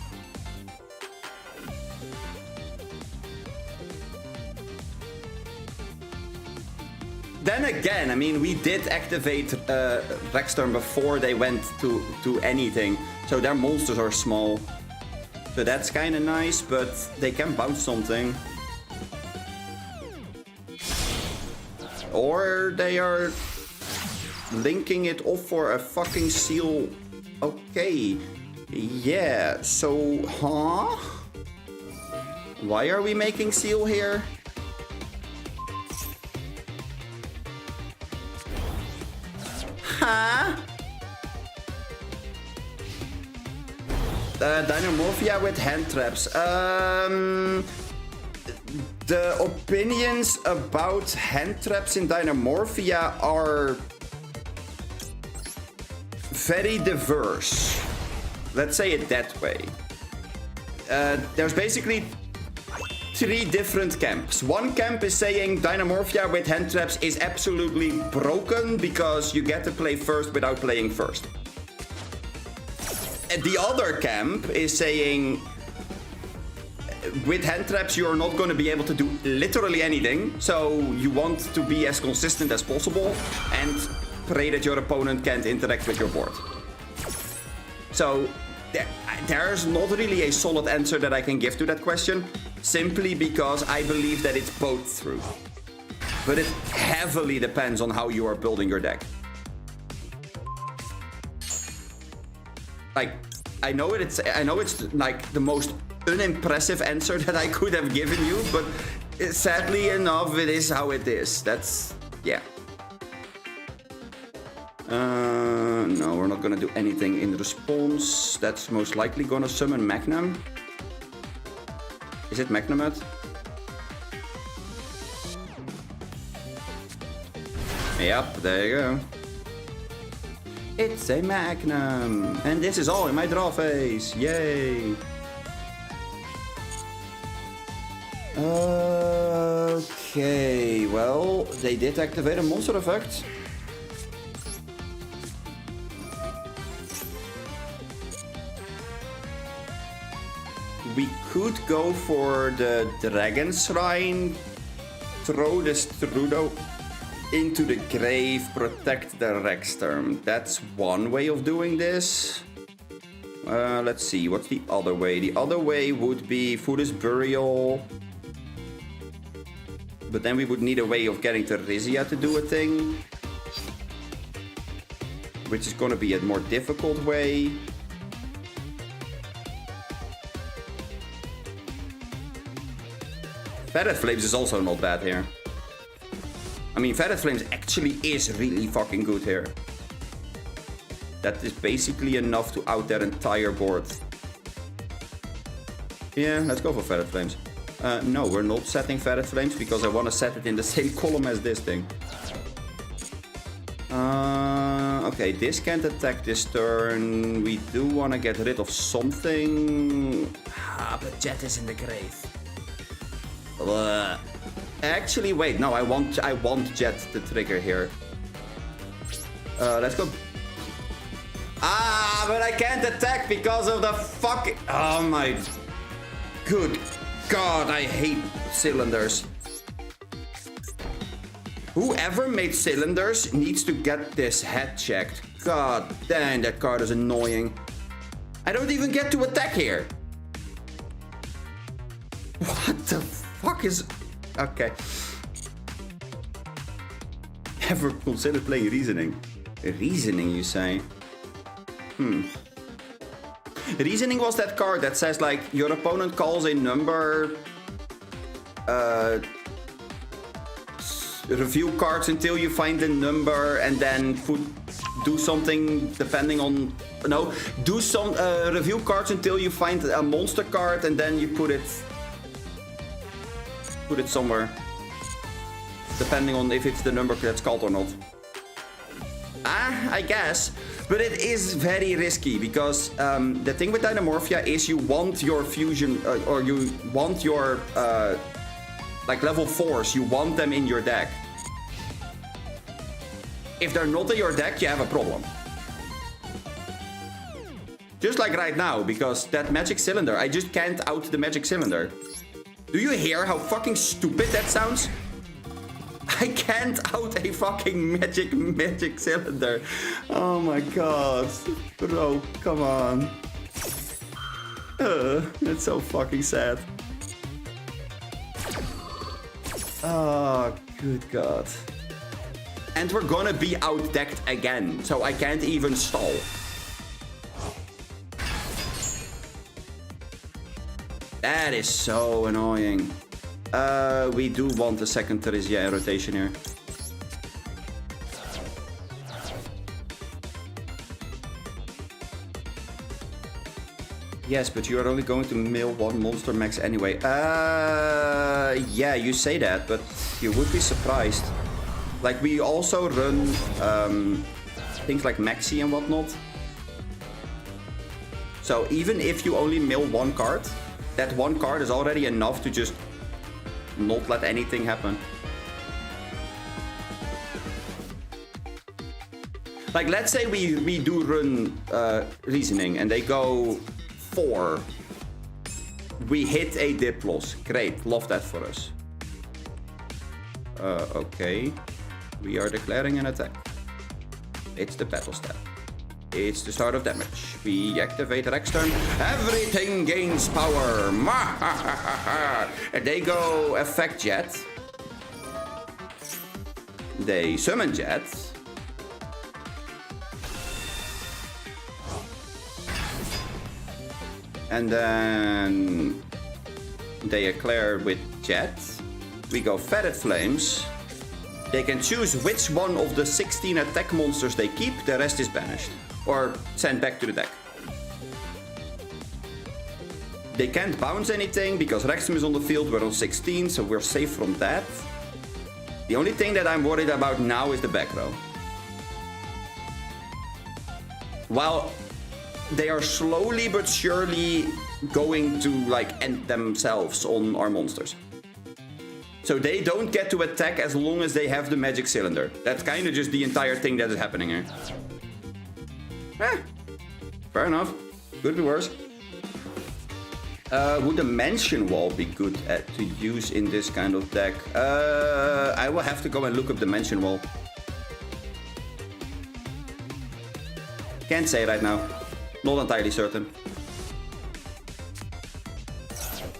Then again, I mean, we did activate Rexstorm before they went to anything. So their monsters are small. So that's kind of nice, but they can bounce something. Or they are linking it off for a fucking seal. Okay. Yeah, so, huh? Why are we making seal here? Huh? Dynamorphia with hand traps. The opinions about hand traps in Dynamorphia are very diverse. Let's say it that way. There's basically 3 different camps. One camp is saying Dynamorphia with hand traps is absolutely broken because you get to play first without playing first. And the other camp is saying with hand traps you're not going to be able to do literally anything, so you want to be as consistent as possible and pray that your opponent can't interact with your board. So there's not really a solid answer that I can give to that question, simply because I believe that it's both true. But it heavily depends on how you are building your deck. Like, I know it's like the most unimpressive answer that I could have given you, but sadly enough, it is how it is. That's, yeah. No, we're not gonna do anything in response. That's most likely gonna summon Magnum. Is it Magnamut? Yep, there you go. It's a Magnum. And this is all in my draw phase. Yay. Okay, well, they did activate a monster effect. We could go for the Dragon Shrine, throw the Strudo into the grave, protect the Rexterm. That's one way of doing this. Let's see, what's the other way? The other way would be Foolish Burial. But then we would need a way of getting Teresia to do a thing. Which is going to be a more difficult way. Fetid Flames is also not bad here. I mean, Fetid Flames actually is really fucking good here. That is basically enough to out that entire board. Yeah, let's go for Fetid Flames. No, we're not setting Fetid Flames because I want to set it in the same column as this thing. Okay, this can't attack this turn. We do want to get rid of something. Ah, but Jet is in the grave. Ugh. Actually, wait, no, I want Jet to trigger here. Let's go. Ah, but I can't attack because of the fucking... Oh my... Good God, I hate cylinders. Whoever made cylinders needs to get this head checked. God damn, that card is annoying. I don't even get to attack here. What the fuck is... Okay. Ever considered playing Reasoning? Reasoning, you say? Reasoning was that card that says, like, your opponent calls a number... review cards until you find the number and then do something depending on... No, do some review cards until you find a monster card and then you put it somewhere. Depending on if it's the number that's called or not. Ah, I guess. But it is very risky because the thing with Dynamorphia is you want your fusion or you want your like level 4s, you want them in your deck. If they're not in your deck, you have a problem. Just like right now, because that magic cylinder, I just can't out the magic cylinder. Do you hear how fucking stupid that sounds? I can't out a fucking magic cylinder. Oh my god. Bro, come on. That's so fucking sad. Oh, good god. And we're gonna be outdecked again, so I can't even stall. That is so annoying. We do want a second Teresia rotation here. Yes, but you are only going to mill one monster max anyway. Yeah, you say that, but you would be surprised. Like, we also run things like Maxi and whatnot. So even if you only mill one card, that one card is already enough to just not let anything happen. Like, let's say we do run Reasoning and they go 4. We hit a Diplos. Great, love that for us. Okay. We are declaring an attack. It's the battle step. It's the start of damage. We activate Rexturn. Everything gains power. And they go affect Jet. They summon Jet. And then they declare with Jet. We go Fetid Flames. They can choose which one of the 16 attack monsters they keep. The rest is banished. Or sent back to the deck. They can't bounce anything because Rexturn is on the field. We're on 16, so we're safe from that. The only thing that I'm worried about now is the back row. while they are slowly but surely going to like end themselves on our monsters. So they don't get to attack as long as they have the magic cylinder. That's kind of just the entire thing that is happening here. Fair enough. Could be worse. Would the Mansion Wall be good to use in this kind of deck? I will have to go and look up the Mansion Wall. Can't say right now. Not entirely certain.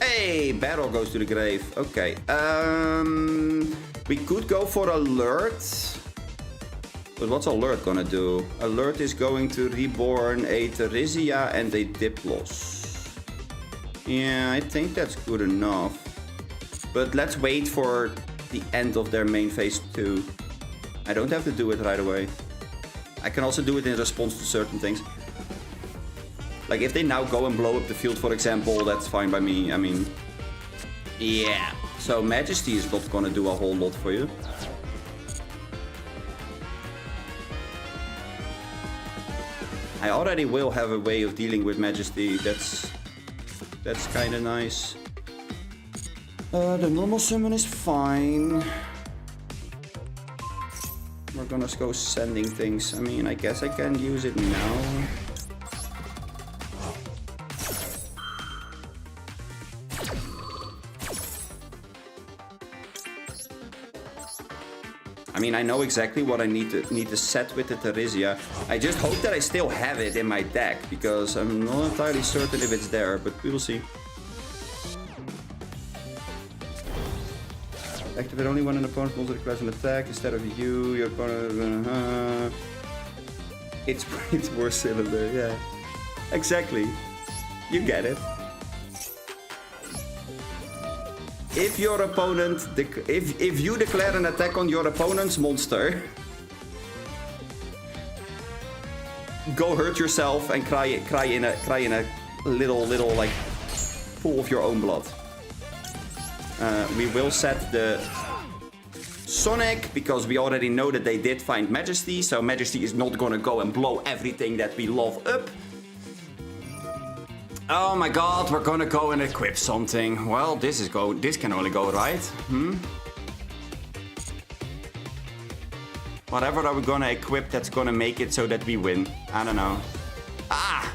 Hey, battle goes to the grave. Okay. We could go for alert. But what's alert gonna do? Alert is going to reborn a Theresia and a Diplos. Yeah, I think that's good enough. But let's wait for the end of their main phase 2. I don't have to do it right away. I can also do it in response to certain things. Like if they now go and blow up the field, for example, that's fine by me. I mean, yeah. So Majesty is not gonna do a whole lot for you. I already will have a way of dealing with Majesty. That's kind of nice. The normal summon is fine. We're gonna go sending things. I mean, I guess I can use it now. I mean, I know exactly what I need to set with the Theresia. I just hope that I still have it in my deck, because I'm not entirely certain if it's there, but we will see. Activate only when an opponent monster declares an attack instead of you. Your opponent. It's more cylinder, yeah. Exactly. You get it. If your opponent, if you declare an attack on your opponent's monster, go hurt yourself and cry in a little like pool of your own blood. We will set the Sonic because we already know that they did find Majesty, so Majesty is not gonna go and blow everything that we love up. Oh my god, we're gonna go and equip something. Well, this can only go right. Whatever are we gonna equip that's gonna make it so that we win? I don't know. Ah!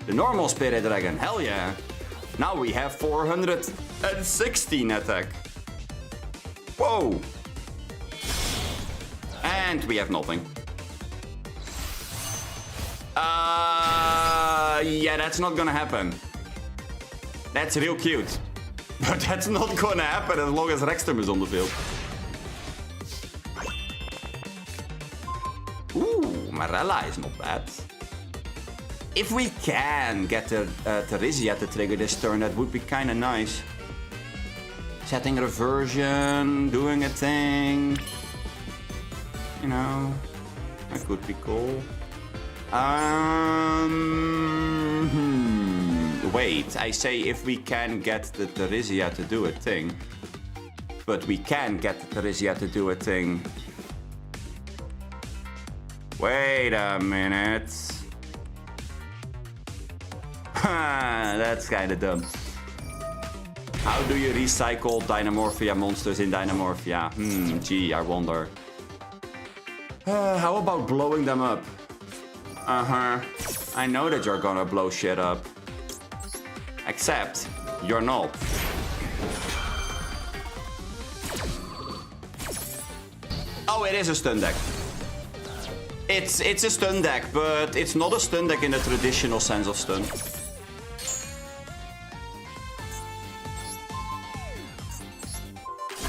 The normal Spirit Dragon, hell yeah. Now we have 416 attack. Whoa! And we have nothing. Yeah, that's not gonna happen. That's real cute. But that's not gonna happen as long as Rexterm is on the field. Ooh, Marella is not bad. If we can get the Theresia to trigger this turn, that would be kinda nice. Setting reversion, doing a thing. You know, that could be cool. Wait, I say if we can get the Theresia to do a thing. But we can get the Theresia to do a thing. Wait a minute. That's kinda dumb. How do you recycle Dynamorphia monsters in Dynamorphia? Gee, I wonder. How about blowing them up? I know that you're gonna blow shit up. Except, you're not. Oh, it is a stun deck. It's a stun deck, but it's not a stun deck in the traditional sense of stun.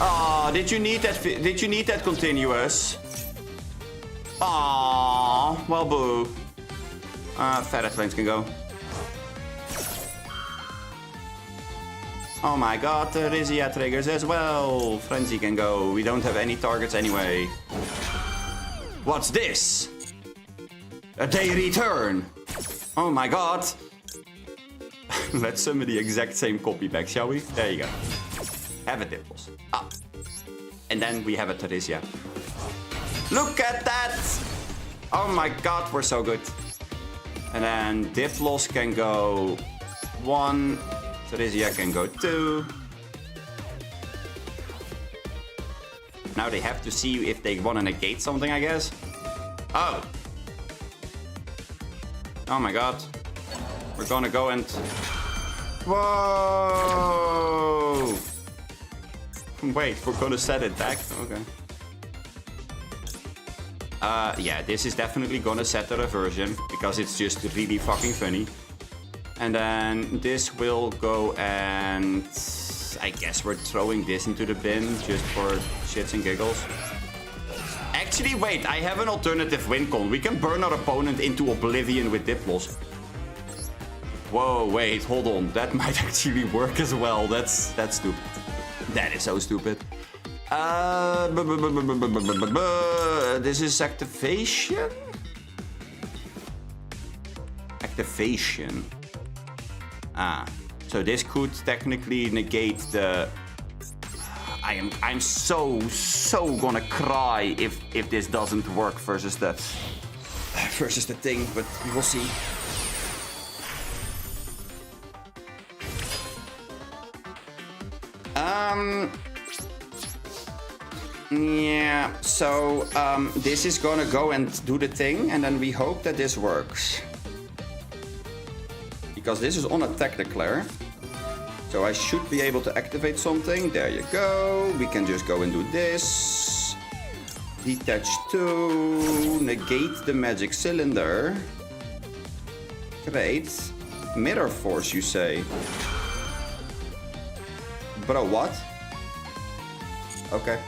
Aw, did you need that continuous? Aww, well, boo. Ferret Flames can go. Oh my god, Theresia triggers as well. Frenzy can go. We don't have any targets anyway. What's this? They return. Oh my god. Let's summon the exact same copy back, shall we? There you go. Have a Dimples. Ah. And then we have a Theresia. Look at that! Oh my god, we're so good. And then Diplos can go 1. Theresia can go 2. Now they have to see if they want to negate something, I guess. Oh. Oh my god. We're gonna go and... Whoa! Wait, we're gonna set it back? Okay. Yeah, this is definitely gonna set the reversion, because it's just really fucking funny. And then this will go and... I guess we're throwing this into the bin, just for shits and giggles. Actually, wait, I have an alternative win con. We can burn our opponent into oblivion with Diplos. Whoa, wait, hold on. That might actually work as well. That's stupid. That is so stupid. This is activation? Activation. Ah, so this could technically negate the... I'm so gonna cry if this doesn't work versus the thing, but we will see. Yeah, so this is gonna go and do the thing, and then we hope that this works. Because this is on attack declare. So I should be able to activate something. There you go. We can just go and do this. Detach 2. Negate the magic cylinder. Great. Mirror force, you say? Bro, what? Okay.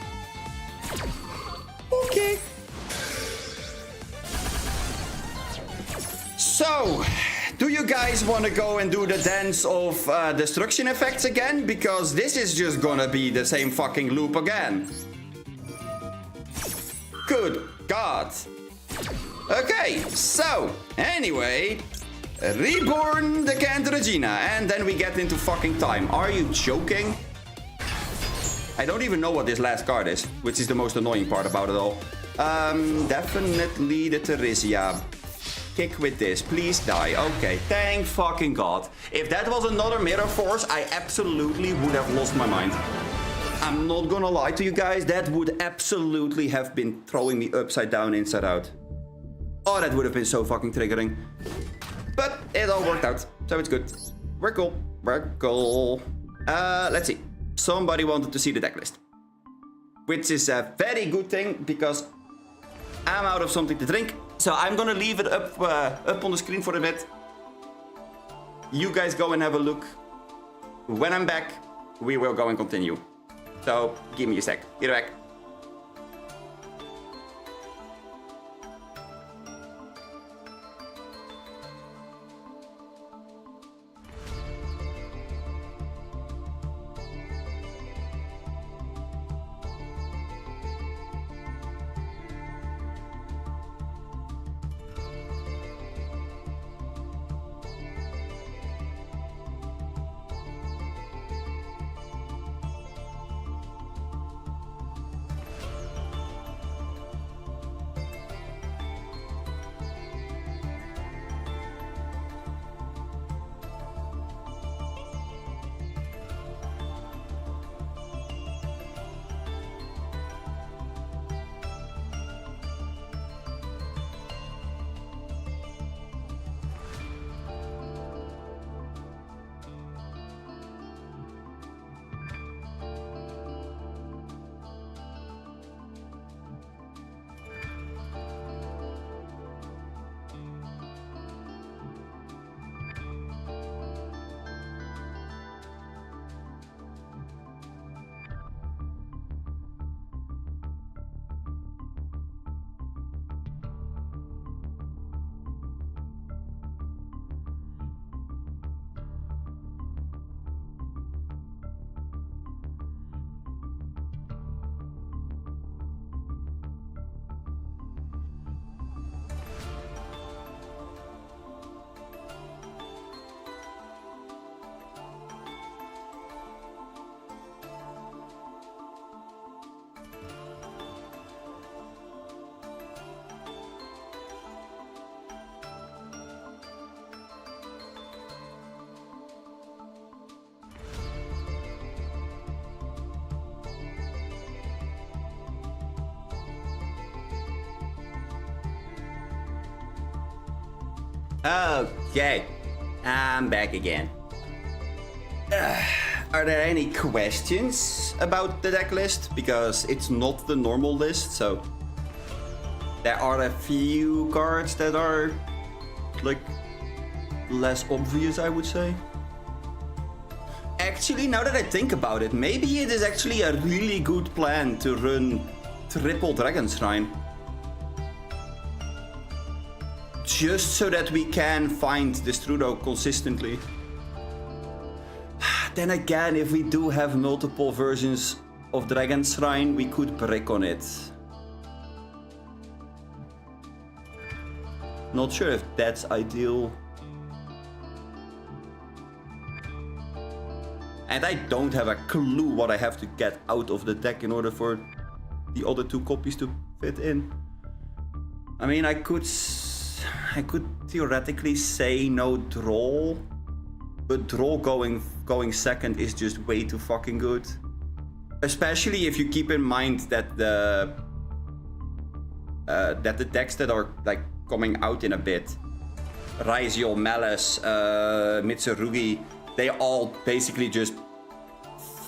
Okay. So... do you guys want to go and do the dance of destruction effects again? Because this is just gonna be the same fucking loop again. Good God. Okay, so, anyway. Reborn the Can't Regina. And then we get into fucking time. Are you joking? I don't even know what this last card is, which is the most annoying part about it all. Definitely the Theresia. Kick with this, please die. Okay, thank fucking God. If that was another mirror force, I absolutely would have lost my mind. I'm not gonna lie to you guys, that would absolutely have been throwing me upside down, inside out. Oh, that would have been so fucking triggering. But it all worked out, so it's good. We're cool. We're cool. Let's see. Somebody wanted to see the deck list. Which is a very good thing, because I'm out of something to drink. So I'm gonna leave it up on the screen for a bit. You guys go and have a look. When I'm back, we will go and continue. So give me a sec. Get back. Okay, I'm back again. Are there any questions about the deck list? Because it's not the normal list, so there are a few cards that are like less obvious, I would say. Actually, now that I think about it, maybe it is actually a really good plan to run triple Dragon Shrine. Just so that we can find Destrudo consistently. Then again, if we do have multiple versions of Dragon Shrine, we could brick on it. Not sure if that's ideal. And I don't have a clue what I have to get out of the deck in order for the other two copies to fit in. I mean, I could theoretically say no draw, but draw going second is just way too fucking good. Especially if you keep in mind that the decks that are like coming out in a bit, Raisiel, Malice, Mitsurugi, they all basically just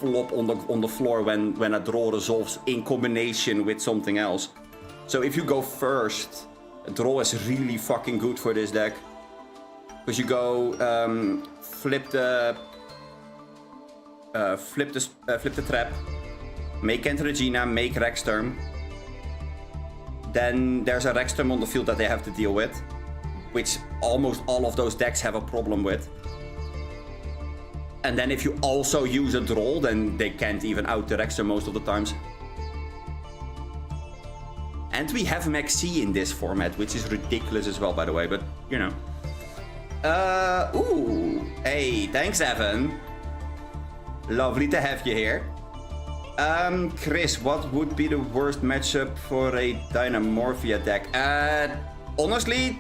flop on the floor when a draw resolves in combination with something else. So if you go first, a draw is really fucking good for this deck. Because you go flip the trap, make Enter Regina, make Rexterm. Then there's a Rexterm on the field that they have to deal with, which almost all of those decks have a problem with. And then if you also use a draw, then they can't even out the Rexterm most of the times. And we have Maxi in this format, which is ridiculous as well, by the way, but you know. Ooh. Hey, thanks, Evan. Lovely to have you here. Chris, what would be the worst matchup for a Dynamorphia deck? Honestly,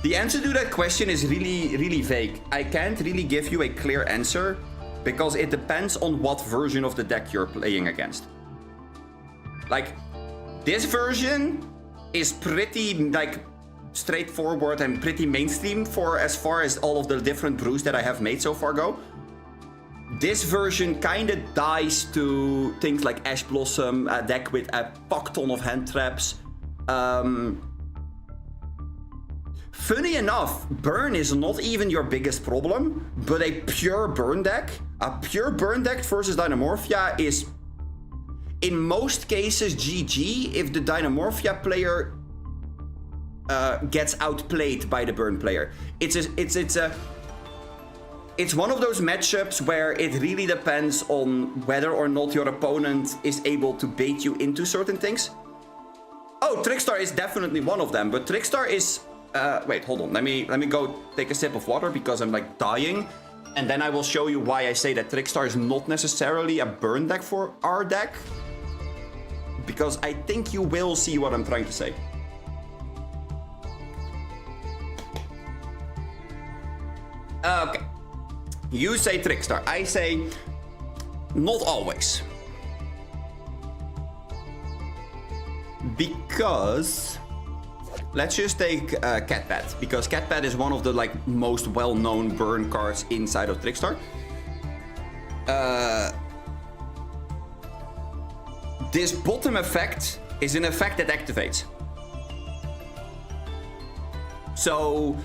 the answer to that question is really vague. I can't really give you a clear answer because it depends on what version of the deck you're playing against. Like, this version is pretty like straightforward and pretty mainstream for as far as all of the different brews that I have made so far go. This version kind of dies to things like Ash Blossom, a deck with a fuck ton of hand traps. Funny enough, burn is not even your biggest problem, but a pure burn deck versus Dynamorphia is in most cases GG if the Dynamorphia player gets outplayed by the burn player. It's one of those matchups where it really depends on whether or not your opponent is able to bait you into certain things. Oh, Trickstar is definitely one of them, but Trickstar is... wait, hold on. Let me go take a sip of water because I'm like dying. And then I will show you why I say that Trickstar is not necessarily a burn deck for our deck. Because I think you will see what I'm trying to say. Okay. You say Trickstar. I say not always. Because... let's just take Catbat, because Catbat is one of the like most well-known burn cards inside of Trickstar. This bottom effect is an effect that activates. So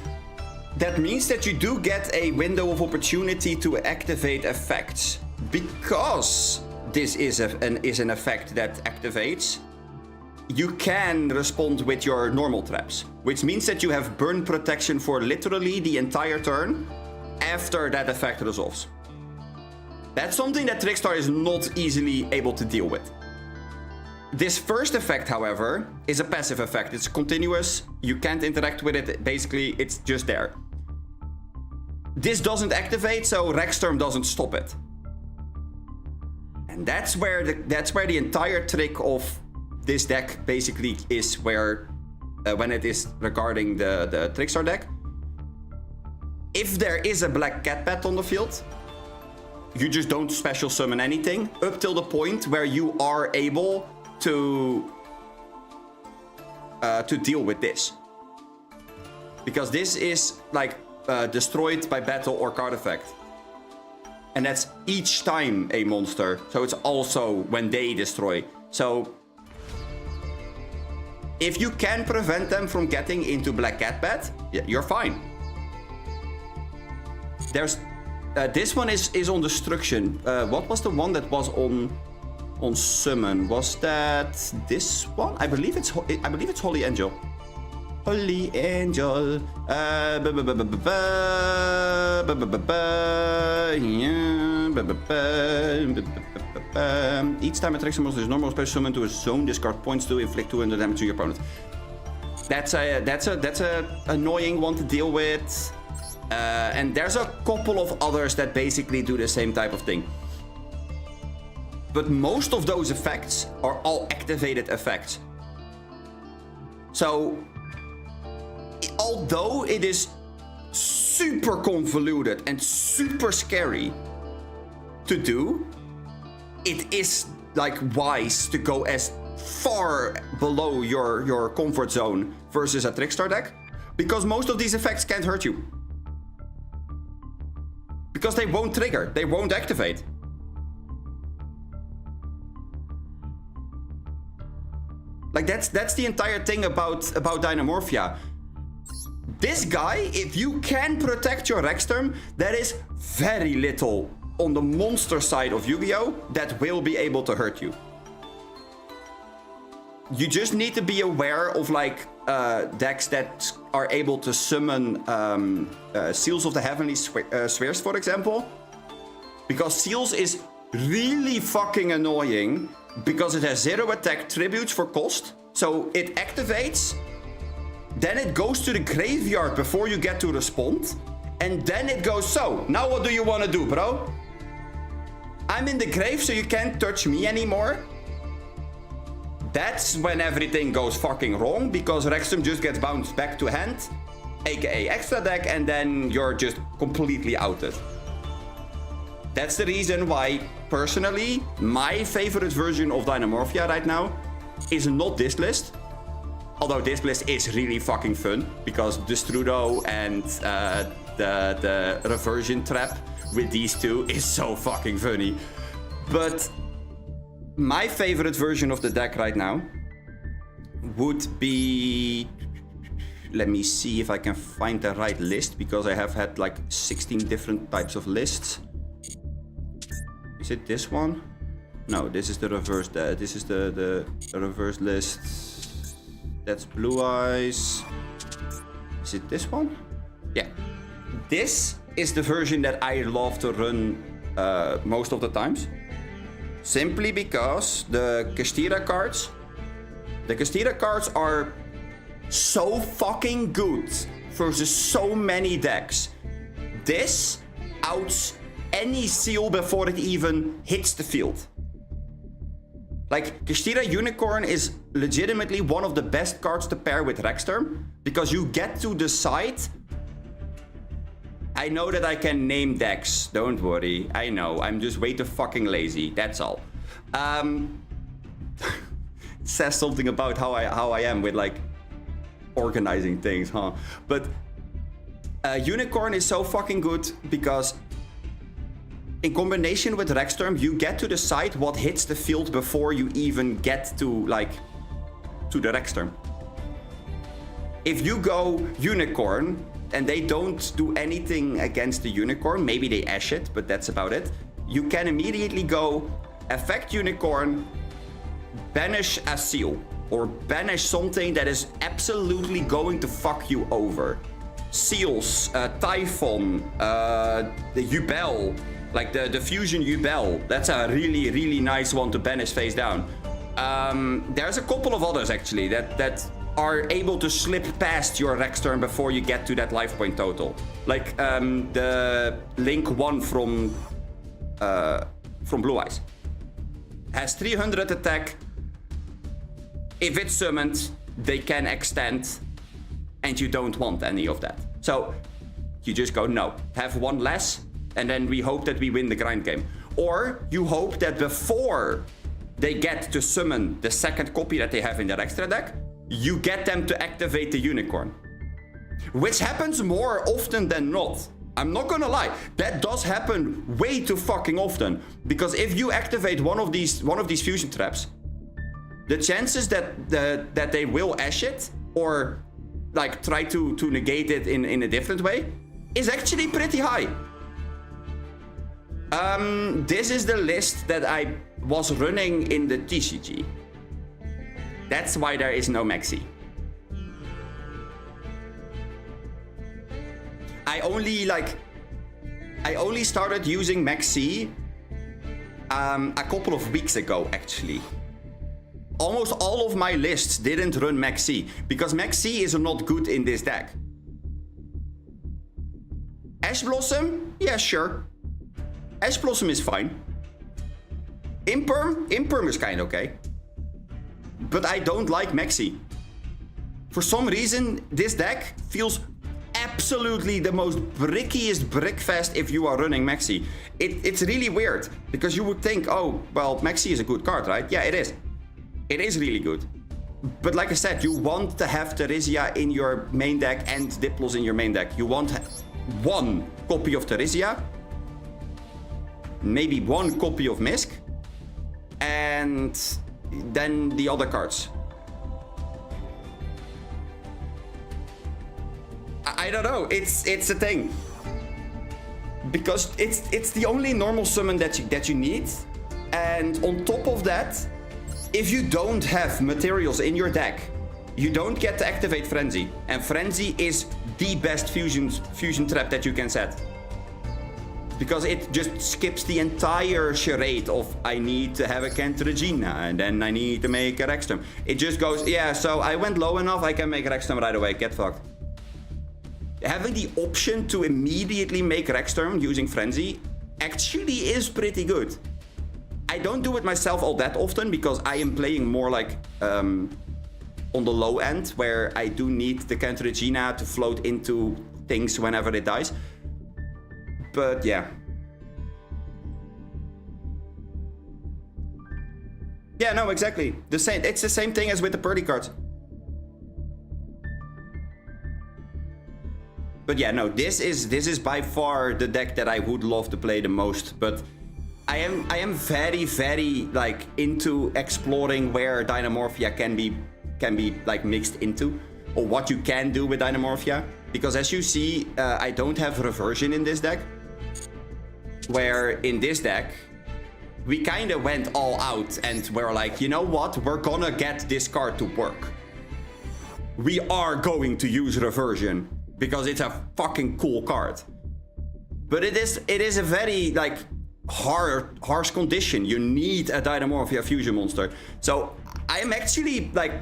that means that you do get a window of opportunity to activate effects. Because this is an effect that activates, you can respond with your normal traps, which means that you have burn protection for literally the entire turn after that effect resolves. That's something that Trickstar is not easily able to deal with. This first effect, however, is a passive effect. It's continuous, you can't interact with it, basically it's just there. This doesn't activate, so Rexterm doesn't stop it. And that's where the entire trick of this deck basically is, where when it is regarding the Trickstar deck. If there is a black Catbat on the field, you just don't special summon anything up till the point where you are able to deal with this. Because this is like destroyed by battle or card effect. And that's each time a monster. So it's also when they destroy. So if you can prevent them from getting into Black Cat Bat, you're fine. There's this one is on Destruction. What was the one that was on Summon? Was that this one? I believe it's Holy Angel. Holy Angel. Each time a trickster monster is normal special summon to a zone, discard points to inflict 200 damage to your opponent. That's a annoying one to deal with. And there's a couple of others that basically do the same type of thing. But most of those effects are all activated effects. So, although it is super convoluted and super scary to do, it is like wise to go as far below your comfort zone versus a Trickstar deck, because most of these effects can't hurt you. Because they won't trigger, they won't activate. Like that's the entire thing about Dynamorphia. This guy, if you can protect your Rexterm, there is very little on the monster side of Yu-Gi-Oh! That will be able to hurt you. You just need to be aware of like decks that are able to summon Seals of the Heavenly Spheres, for example. Because Seals is really fucking annoying because it has 0 attack tributes for cost. So it activates, then it goes to the graveyard before you get to respond. And then it goes, so, now what do you want to do, bro? I'm in the grave, so you can't touch me anymore. That's when everything goes fucking wrong, because Rexterm just gets bounced back to hand, aka extra deck, and then you're just completely outed. That's the reason why, personally, my favorite version of Dynamorphia right now is not this list. Although this list is really fucking fun, because Destrudo and the reversion trap with these two is so fucking funny. But my favorite version of the deck right now would be... Let me see if I can find the right list, because I have had like 16 different types of lists. Is it this one? No, this is the reverse. This is the reverse list. That's Blue Eyes. Is it this one? Yeah. This is the version that I love to run most of the times. Simply because the Kastira cards... The Kastira cards are so fucking good versus so many decks. This outs any seal before it even hits the field. Like, Kastira Unicorn is legitimately one of the best cards to pair with Rexterm, because you get to decide... I know that I can name decks, don't worry. I know, I'm just way too fucking lazy, that's all. It says something about how I am with, like, organizing things, huh? But Unicorn is so fucking good because in combination with Rexterm, you get to decide what hits the field before you even get to, like, to the Rexterm. If you go Unicorn and they don't do anything against the Unicorn, maybe they ash it, but that's about it. You can immediately go affect Unicorn, banish a seal, or banish something that is absolutely going to fuck you over. Seals, Typhon, the Yubel, like the Fusion Yubel. That's a really, really nice one to banish face down. There's a couple of others actually that are able to slip past your Rexterm before you get to that life point total. Like the Link 1 from Blue Eyes. Has 300 attack. If it's summoned, they can extend, and you don't want any of that. So you just go, no, have one less, and then we hope that we win the grind game. Or you hope that before they get to summon the second copy that they have in their extra deck, you get them to activate the Unicorn. Which happens more often than not. I'm not gonna lie, that does happen way too fucking often. Because if you activate one of these fusion traps, the chances that they will ash it or like try to negate it in a different way is actually pretty high. This is the list that I was running in the TCG. That's why there is no Maxi. I only started using Maxi a couple of weeks ago, actually. Almost all of my lists didn't run Maxi, because Maxi is not good in this deck. Ash Blossom? Yeah, sure. Ash Blossom is fine. Imperm is kind of okay. But I don't like Maxi. For some reason, this deck feels absolutely the most brickiest brickfest if you are running Maxi. It's really weird, because you would think, oh, well, Maxi is a good card, right? Yeah, it is. It is really good. But like I said, you want to have Theresia in your main deck and Diplos in your main deck. You want one copy of Theresia, maybe one copy of Misk, and then the other cards. I don't know, it's a thing. Because it's the only normal summon that you need. And on top of that, if you don't have materials in your deck, you don't get to activate Frenzy. And Frenzy is the best fusion trap that you can set. Because it just skips the entire charade of I need to have a Cantragina and then I need to make a Rexstorm. It just goes, yeah, so I went low enough, I can make a Rexstorm right away, get fucked. Having the option to immediately make Rexstorm using Frenzy actually is pretty good. I don't do it myself all that often because I am playing more like on the low end, where I do need the Cantragina to float into things whenever it dies. But yeah. Yeah, no, exactly. The same. It's the same thing as with the Purdy cards. But yeah, no, this is by far the deck that I would love to play the most. But I am very like into exploring where Dynamorphia can be like mixed into, or what you can do with Dynamorphia. Because as you see, I don't have reversion in this deck. Where in this deck, we kind of went all out and we're like, you know what? We're gonna get this card to work. We are going to use reversion because it's a fucking cool card. But it is a very like harsh condition. You need a Dynamorphia fusion monster. So I am actually like,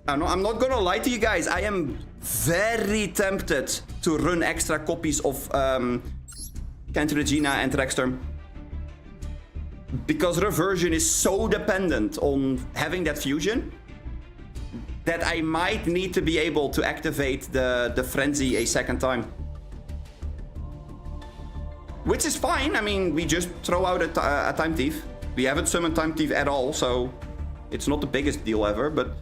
I'm not gonna lie to you guys. I am very tempted to run extra copies of Cantragina and Rexstorm. Because reversion is so dependent on having that fusion that I might need to be able to activate the Frenzy a second time. Which is fine. I mean, we just throw out a Time Thief. We haven't summoned Time Thief at all, so it's not the biggest deal ever, but...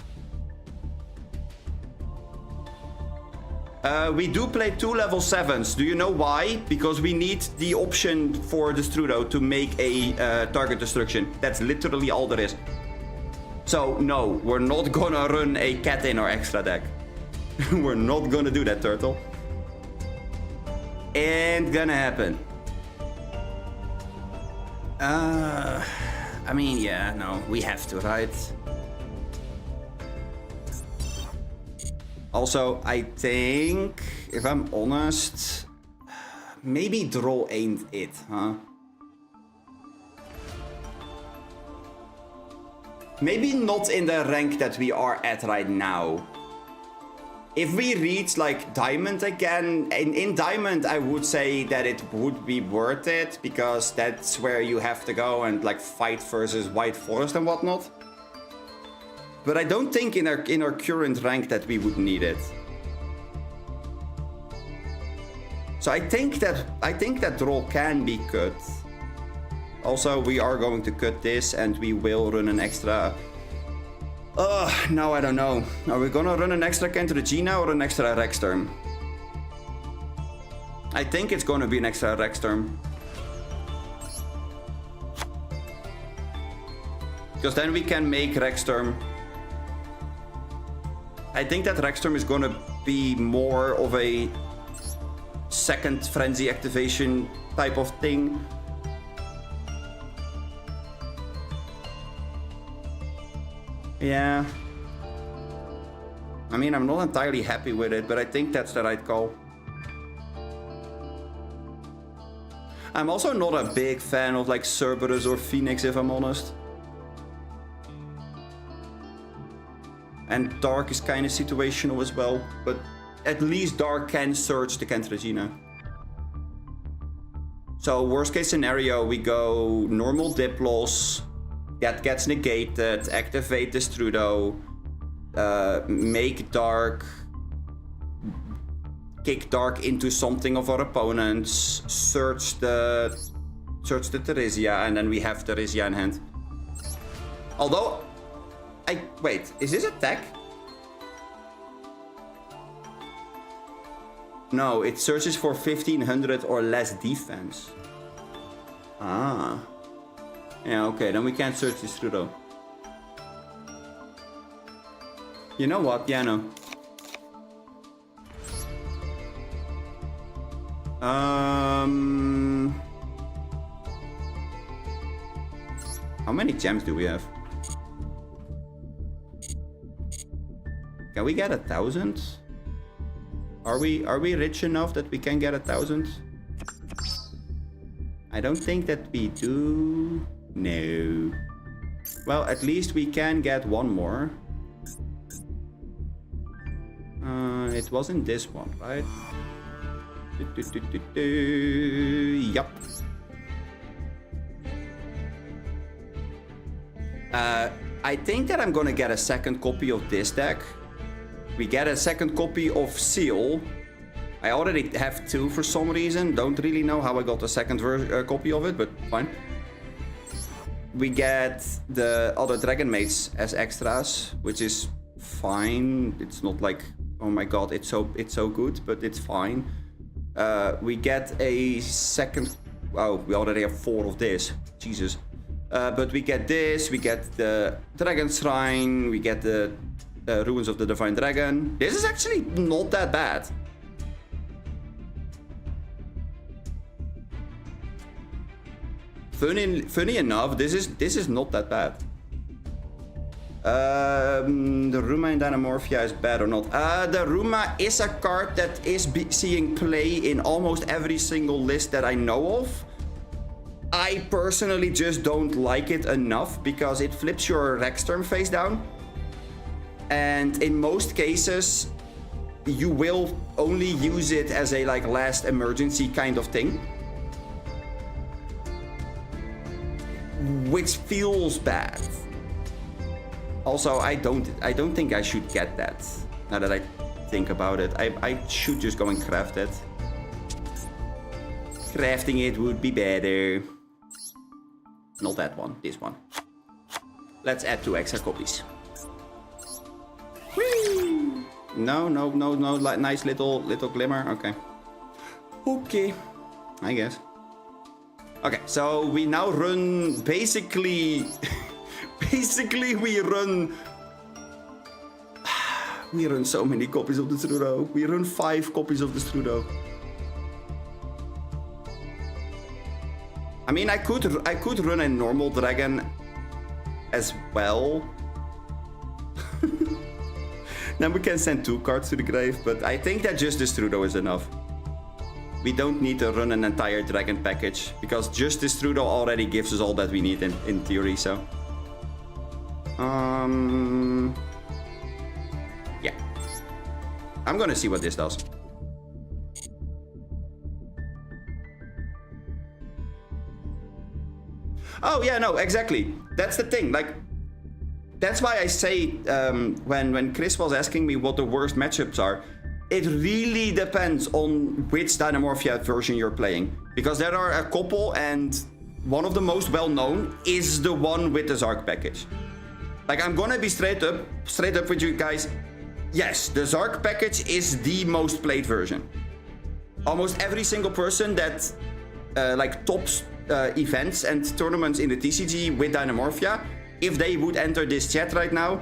we do play 2 level 7s. Do you know why? Because we need the option for the Strudo to make a target destruction. That's literally all there is. So, no, we're not gonna run a cat in our extra deck. We're not gonna do that, Turtle. Ain't gonna happen. I mean, yeah, no, we have to, right? Also, I think, if I'm honest, maybe draw ain't it, huh? Maybe not in the rank that we are at right now. If we reach like Diamond again, in Diamond I would say that it would be worth it, because that's where you have to go and like fight versus White Forest and whatnot. But I don't think in our current rank that we would need it. So I think that draw can be cut. Also, we are going to cut this and we will run an extra... now I don't know. Are we gonna run an extra Cantragina or an extra Rexstorm? I think it's gonna be an extra Rex term. Because then we can make Rex term. I think that Rex term is gonna be more of a second frenzy activation type of thing. Yeah. I mean, I'm not entirely happy with it, but I think that's the right call. I'm also not a big fan of like Cerberus or Phoenix, if I'm honest. And Dark is kind of situational as well, but at least Dark can search the Kentragina. So worst case scenario, we go normal Diplos, that gets negated, activate the Strudo, make Dark, kick Dark into something of our opponents, search the Theresia, and then we have Theresia in hand. Although, wait, is this attack? No, it searches for 1500 or less defense. Ah. Yeah, okay, then we can't search this through though. You know what? Yeah, no. How many gems do we have? Can we get 1,000? Are we rich enough that we can get 1,000? I don't think that we do. No. Well, at least we can get one more. It wasn't this one, right? Yup. I think that I'm gonna get a second copy of this deck. We get a second copy of Seal. I already have two for some reason. Don't really know how I got a second copy of it, but fine. We get the other Dragon Mates as extras, which is fine. It's not like, oh my god, it's so good, but it's fine. We get a second. Oh, we already have 4 of this. Jesus. But we get this. We get the Dragon Shrine. We get the Ruins of the Divine Dragon. This is actually not that bad. Funny enough, this is not that bad. The Ruma in Dynamorphia is bad or not? The Ruma is a card that is seeing play in almost every single list that I know of. I personally just don't like it enough because it flips your Rex term face down. And in most cases, you will only use it as a like last emergency kind of thing. Which feels bad. Also, I don't think I should get that. Now that I think about it, I should just go and craft it. Crafting it would be better. Not that one, this one. Let's add 2 extra copies. Whee! No, like nice little glimmer. Okay. Okay, I guess. Okay, so we now run basically we run so many copies of the Strudo. We run 5 copies of the Strudo. I mean, I could run a normal dragon as well. Then we can send 2 cards to the grave, but I think that just the Strudo is enough. We don't need to run an entire dragon package, because just this Strudo already gives us all that we need in theory, so. Yeah. I'm gonna see what this does. Oh yeah, no, exactly. That's the thing, like, that's why I say, when Chris was asking me what the worst matchups are, it really depends on which Dynamorphia version you're playing. Because there are a couple, and one of the most well-known is the one with the Zark package. Like, I'm gonna be straight up with you guys. Yes, the Zark package is the most played version. almost every single person that like tops events and tournaments in the TCG with Dynamorphia, if they would enter this chat right now,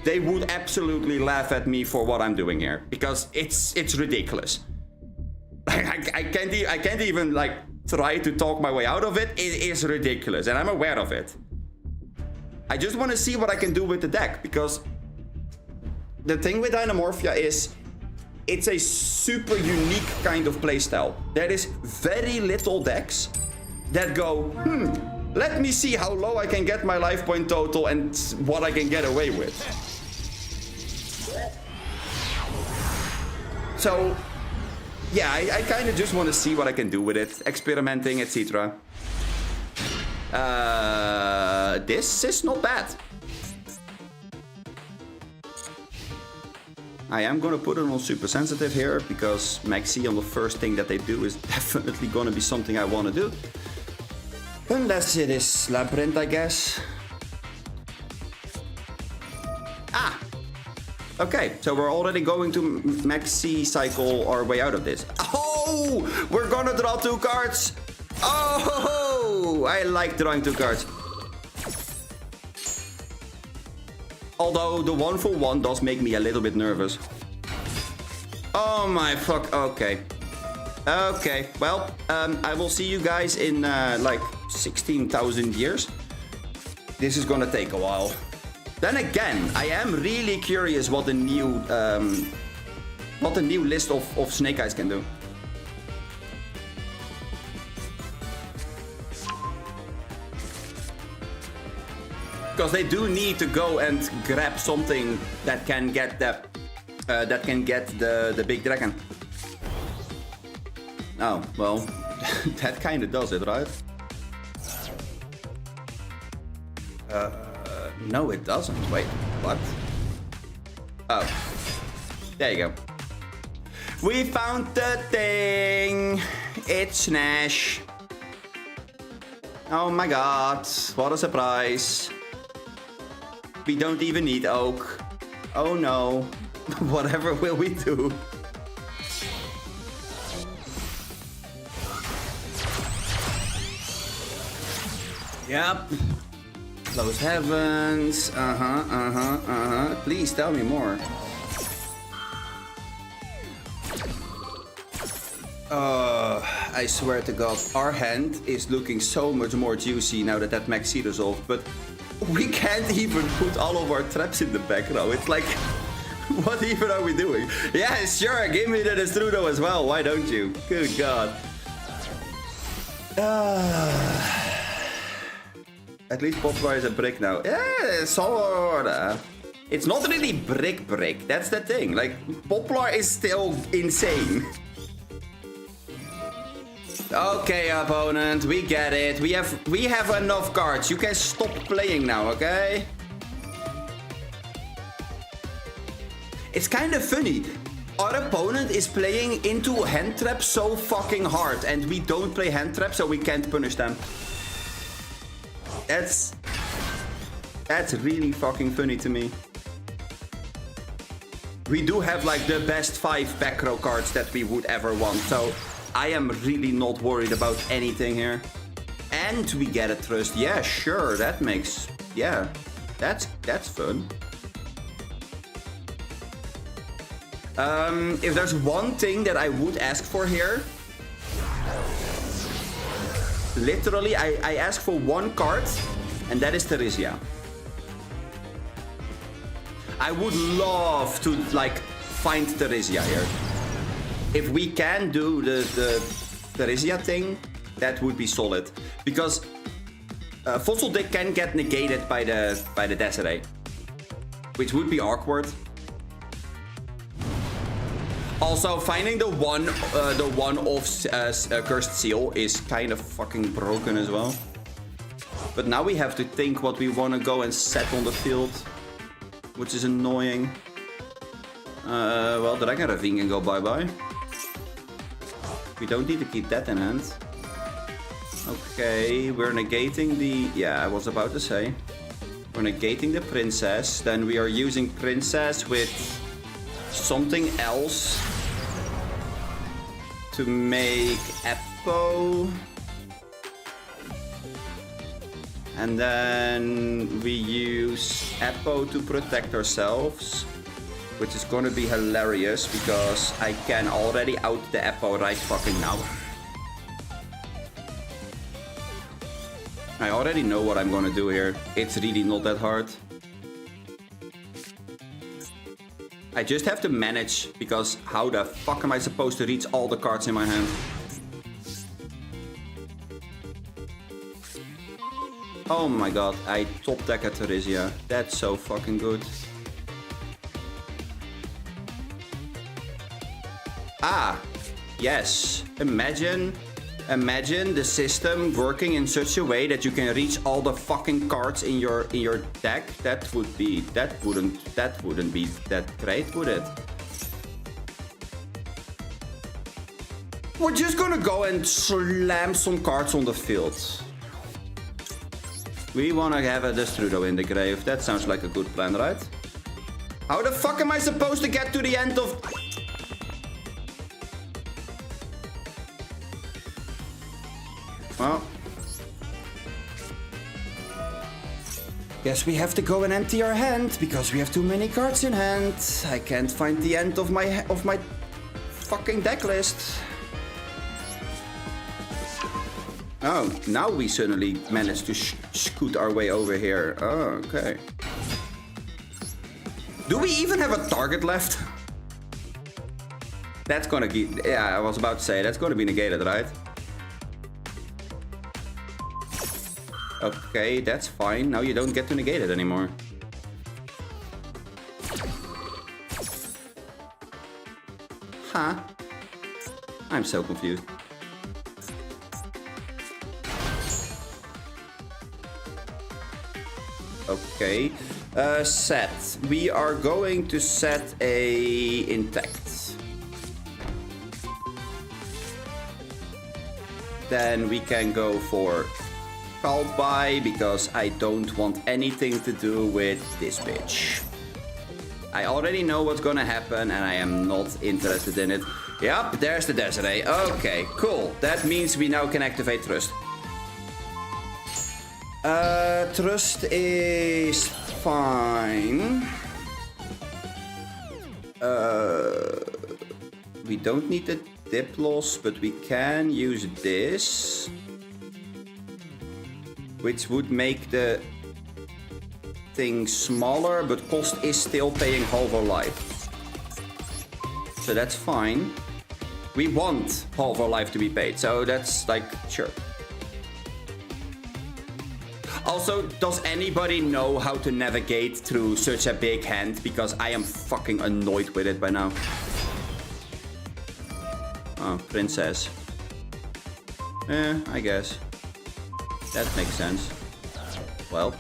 they would absolutely laugh at me for what I'm doing here, because it's ridiculous. I can't even like try to talk my way out of it. It is ridiculous, and I'm aware of it. I just want to see what I can do with the deck, because the thing with Dynamorphia is it's a super unique kind of playstyle. There is very little decks that go, let me see how low I can get my life point total and what I can get away with. So, yeah, I kind of just want to see what I can do with it, experimenting, etc. This is not bad. I am gonna put it on super sensitive here, because Maxi on the first thing that they do is definitely gonna be something I want to do. Unless it is Labyrinth, I guess. Ah! Okay, so we're already going to Maxi cycle our way out of this. Oh! We're gonna draw 2 cards! Oh! I like drawing 2 cards. Although the 1-for-1 does make me a little bit nervous. Oh my fuck, okay. Okay, well, I will see you guys in like 16,000 years. This is gonna take a while. Then again, I am really curious what the new list of Snake Eyes can do. Because they do need to go and grab something that can get the big dragon. Oh, well, that kind of does it, right? No, it doesn't. Wait, what? Oh, there you go. We found the thing. It's Nash. Oh my god, what a surprise. We don't even need oak. Oh no. Whatever will we do? Yep. Close heavens. Please tell me more. I swear to God, our hand is looking so much more juicy now that Maxi resolved, but we can't even put all of our traps in the back now. It's like, what even are we doing? Yeah, sure, give me the Destrudo as well. Why don't you? Good God. At least Poplar is a brick now. Yeah, sorta. It's not really brick. That's the thing. Like, Poplar is still insane. Okay, opponent, we get it. We have enough cards. You can stop playing now, okay? It's kind of funny. Our opponent is playing into hand traps so fucking hard, and we don't play hand traps, so we can't punish them. That's really fucking funny to me. We do have like the best 5 back row cards that we would ever want, so I am really not worried about anything here. And we get a trust. Yeah, sure, that makes... Yeah, that's fun. If there's one thing that I would ask for here... Literally, I ask for 1 card, and that is Theresia. I would love to, like, find Theresia here. If we can do the Theresia thing, that would be solid. Because Fossil Dick can get negated by the Desiree, which would be awkward. Also, finding the one of Cursed Seal is kind of fucking broken as well. But now we have to think what we want to go and set on the field, which is annoying. Well, Dragon Ravine can go bye-bye. We don't need to keep that in hand. Okay, we're negating the... Yeah, I was about to say. We're negating the Princess. Then we are using Princess with something else. to make Eppo. And then we use Eppo to protect ourselves, which is gonna be hilarious because I can already out the Eppo right fucking now. I already know what I'm gonna do here. It's really not that hard. I just have to manage, because how the fuck am I supposed to reach all the cards in my hand? Oh my god, I top deck at Theresia. That's so fucking good. Ah, yes. Imagine the system working in such a way that you can reach all the fucking cards in your deck. That wouldn't be that great, would it? We're just gonna go and slam some cards on the field. We wanna have a Destrudo in the grave. That sounds like a good plan, right? How the fuck am I supposed to get to the end of... Well... guess we have to go and empty our hand, because we have too many cards in hand. I can't find the end of my fucking deck list. Oh, now we suddenly managed to scoot our way over here. Oh, okay. Do we even have a target left? That's gonna be... yeah, I was about to say, that's gonna be negated, right? Okay, that's fine. Now you don't get to negate it anymore. Huh? I'm so confused. Okay, set. We are going to set a intact. Then we can go for called by, because I don't want anything to do with this bitch. I already know what's gonna happen and I am not interested in it. Yep, there's the Desiree. Okay, cool. That means we now can activate Trust. Trust is fine. We don't need the dip loss, but we can use this, which would make the thing smaller, but cost is still paying half our life. So that's fine. We want half our life to be paid, so that's like, sure. Also, does anybody know how to navigate through such a big hand? Because I am fucking annoyed with it by now. Oh, princess. I guess. That makes sense. Well.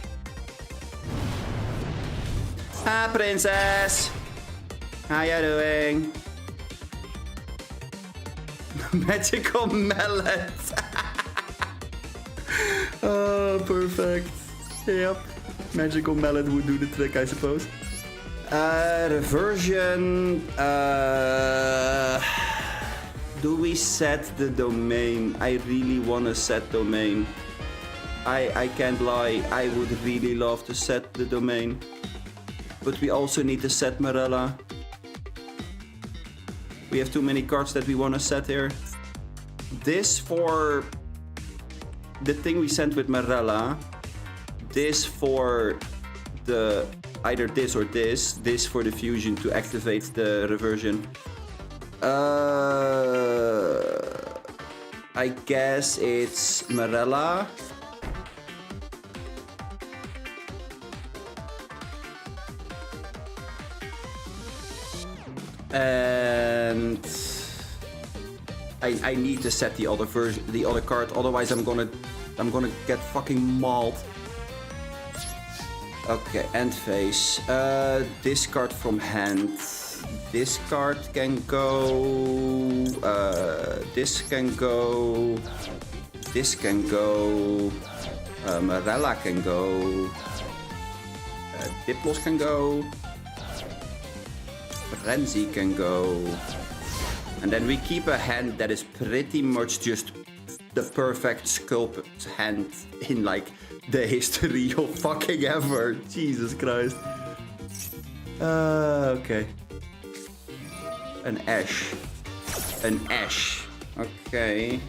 Ah, princess! How you doing? Magical mallet! Oh, perfect. Yep. Magical mallet would do the trick, I suppose. Reversion. Do we set the domain? I really want to set domain. I can't lie. I would really love to set the domain. But we also need to set Marella. We have too many cards that we want to set here. This for the thing we sent with Marella. This for the either this or this. This for the fusion to activate the reversion. I guess it's Marella. And I need to set the other version, the other card, otherwise I'm gonna get fucking mauled. Okay, end phase. Discard from hand. This card can go. This can go. This can go. Marella can go. Diplos can go. Renzi can go. And then we keep a hand that is pretty much just the perfect sculpted hand in like the history of fucking ever. Jesus Christ. Okay. An ash. An ash. Okay.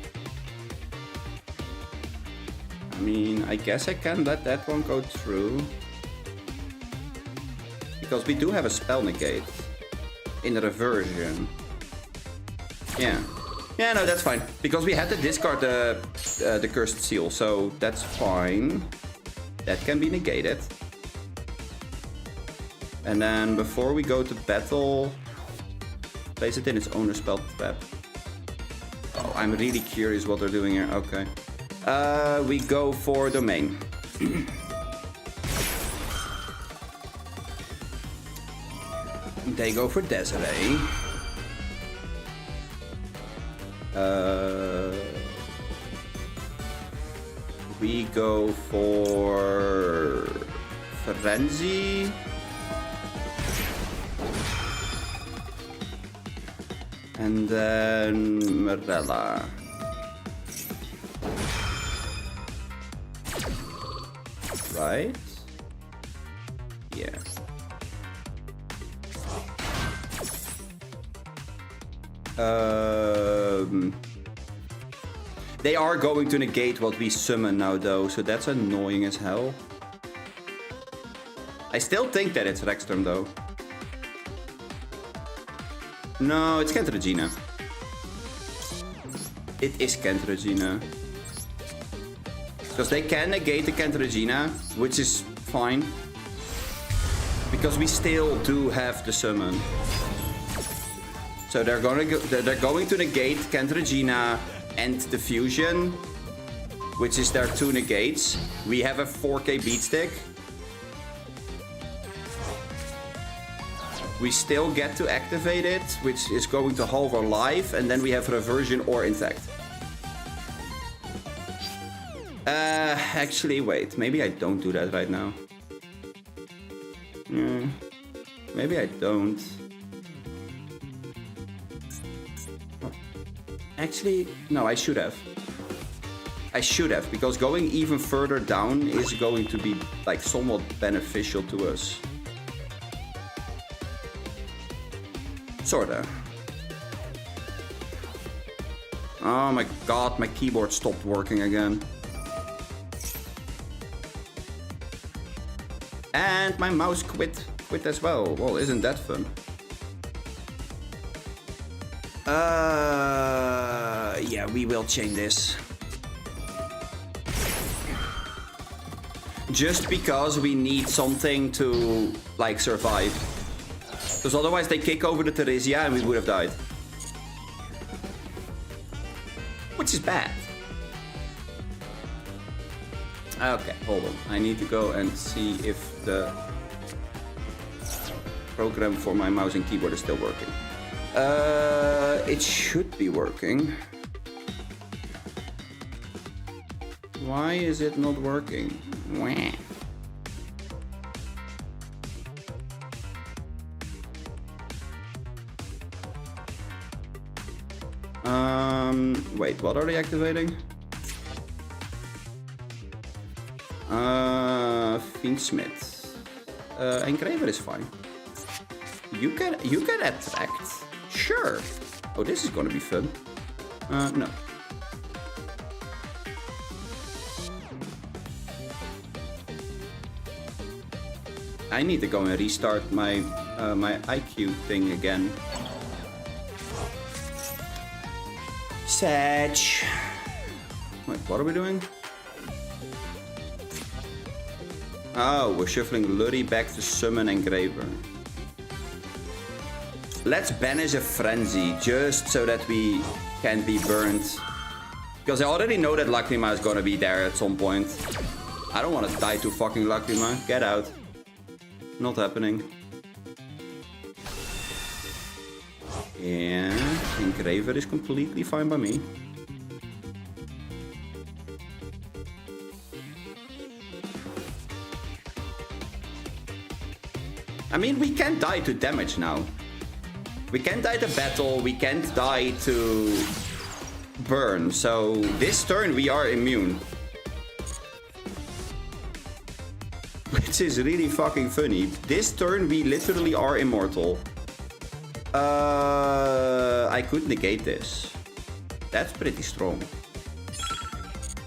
I mean, I guess I can let that one go through. Because we do have a spell negate. In reversion. Yeah. Yeah, no, that's fine. Because we had to discard the cursed seal, so that's fine. That can be negated. And then before we go to battle, place it in its owner spell trap. Oh, I'm really curious what they're doing here. Okay. We go for domain. They go for Desiree. We go for Frenzy. And then Morella. Right? Yeah. They are going to negate what we summon now though, so that's annoying as hell. I still think that it's Rexstorm though. No, it's Kentragina. It is Kentragina. Because they can negate the Kentragina, which is fine. Because we still do have the summon. So they're going to negate Kentragina and the fusion, which is their 2 negates. We have a 4k beat stick. We still get to activate it, which is going to halve our life, and then we have reversion or infect. Actually, wait. Maybe I don't do that right now. Maybe I don't. Actually, no, I should have. I should have, because going even further down is going to be like somewhat beneficial to us. Sorta. Oh my god, my keyboard stopped working again. And my mouse quit as well. Well, isn't that fun? Yeah, we will chain this. Just because we need something to, like, survive. Because otherwise they kick over the Theresia and we would have died. Which is bad. Okay, hold on. I need to go and see if the program for my mouse and keyboard is still working. It should be working. Why is it not working? Wah. Wait, what are they activating? Fiendsmith. Engraver is fine. You can attract. Sure. Oh, this is gonna be fun. No. I need to go and restart my my IQ thing again. Satch. Wait, what are we doing? Oh, we're shuffling Lurry back to summon Engraver. Let's banish a Frenzy, just so that we can be burned. Because I already know that Lacrima is gonna be there at some point. I don't want to die to fucking Lacrima. Get out. Not happening. Yeah, Engraver is completely fine by me. I mean, we can die to damage now. We can't die to battle, we can't die to burn. So this turn we are immune. Which is really fucking funny. This turn we literally are immortal. I could negate this. That's pretty strong.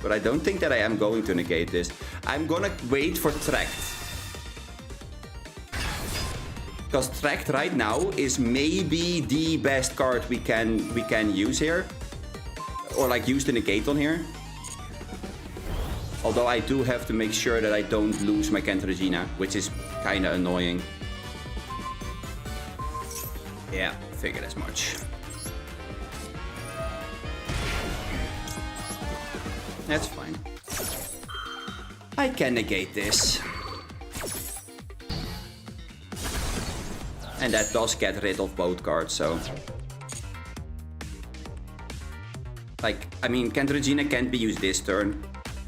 But I don't think that I am going to negate this. I'm gonna wait for Tract. Because Tract right now is maybe the best card we can use here. Or like use the negate on here. Although I do have to make sure that I don't lose my Cantragina, which is kinda annoying. Yeah, figured as much. That's fine. I can negate this. And that does get rid of both cards, so... Like, I mean, Cantragina can't be used this turn.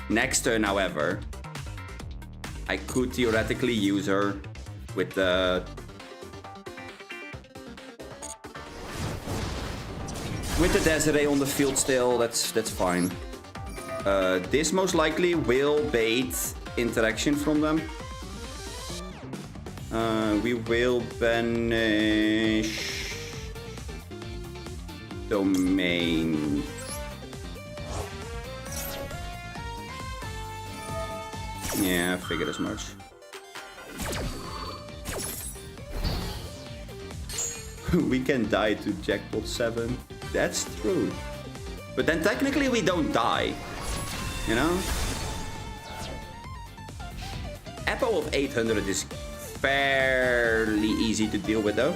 Next turn, however, I could theoretically use her with the... With the Desiree on the field still, that's fine. This most likely will bait interaction from them. We will banish domain. Yeah, I figured as much. We can die to Jackpot 7. That's true. But then technically we don't die. You know? Apple of 800 is fairly easy to deal with though.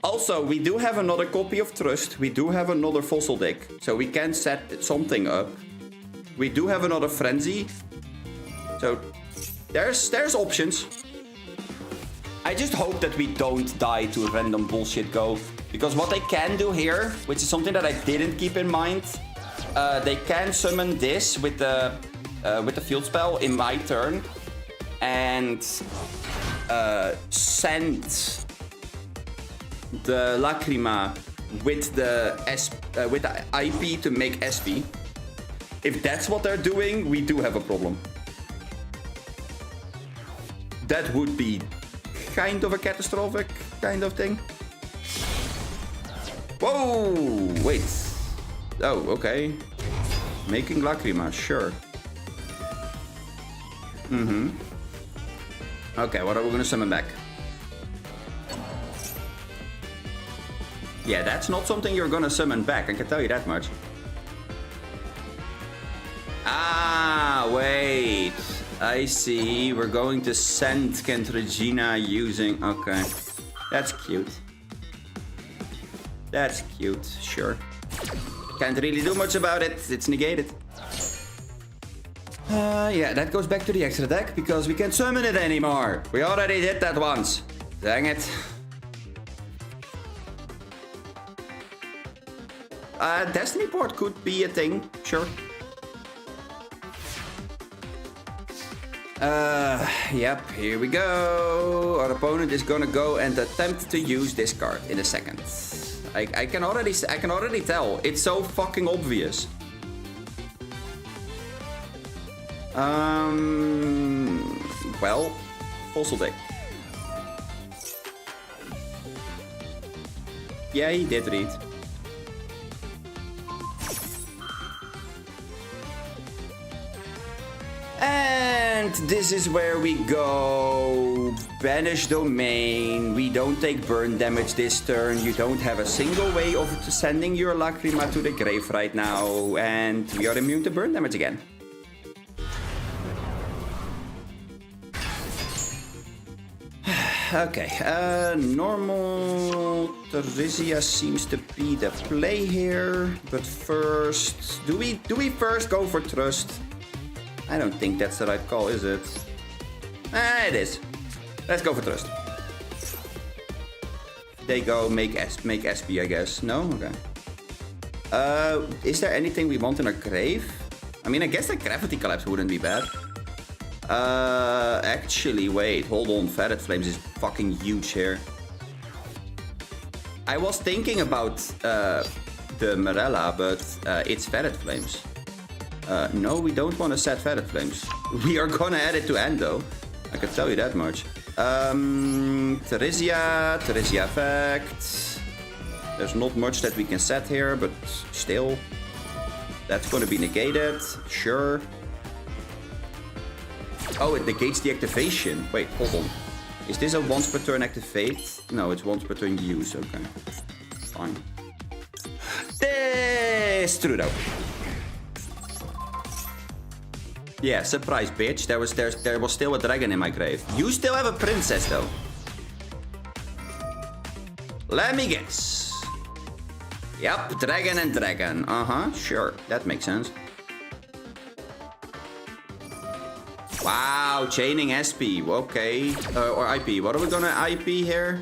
Also, we do have another copy of Trust. We do have another Fossil deck. So we can set something up. We do have another Frenzy. So there's options. I just hope that we don't die to a random bullshit go. Because what they can do here, which is something that I didn't keep in mind, they can summon this with the field spell in my turn and send the Lacrima with the IP to make SP. If that's what they're doing, we do have a problem. That would be kind of a catastrophic kind of thing. Whoa! Wait. Oh, okay. Making Lacrima, sure. Mm-hmm. Okay, what are we gonna summon back? Yeah, that's not something you're gonna summon back, I can tell you that much. Ah, wait. I see. We're going to send Cantragina using... Okay. That's cute. That's cute, sure. Can't really do much about it. It's negated. Yeah, that goes back to the extra deck because we can't summon it anymore. We already did that once. Dang it. Destiny port could be a thing, sure. Yep, here we go. Our opponent is gonna go and attempt to use this card in a second. I can already tell. It's so fucking obvious. Well, Fossil deck. Yeah, he did read. And this is where we go. Banish domain. We don't take burn damage this turn. You don't have a single way of sending your Lacrima to the grave right now. And we are immune to burn damage again. Okay, normal Theresia seems to be the play here. But first, do we first go for Trust? I don't think that's the right call, is it? It is. Let's go for Trust. They go make SP, I guess. No? Okay. Is there anything we want in our grave? I mean, I guess the Gravity Collapse wouldn't be bad. Actually, wait. Hold on. Fatted Flames is fucking huge here. I was thinking about the Morella, but it's Ferret Flames. No, we don't want to set Ferret Flames. We are gonna add it to Endo. I can tell you that much. Theresia effect. There's not much that we can set here, but still. That's gonna be negated, sure. Oh, it negates the activation. Wait, hold on. Is this a once per turn activate? No, it's once per turn use, okay. Fine. Destrudo. Yeah, surprise, bitch. There was still a dragon in my grave. You still have a princess, though. Let me guess. Yep, dragon and dragon. Uh-huh, sure. That makes sense. Wow, chaining SP. Okay. Or IP. What are we gonna IP here?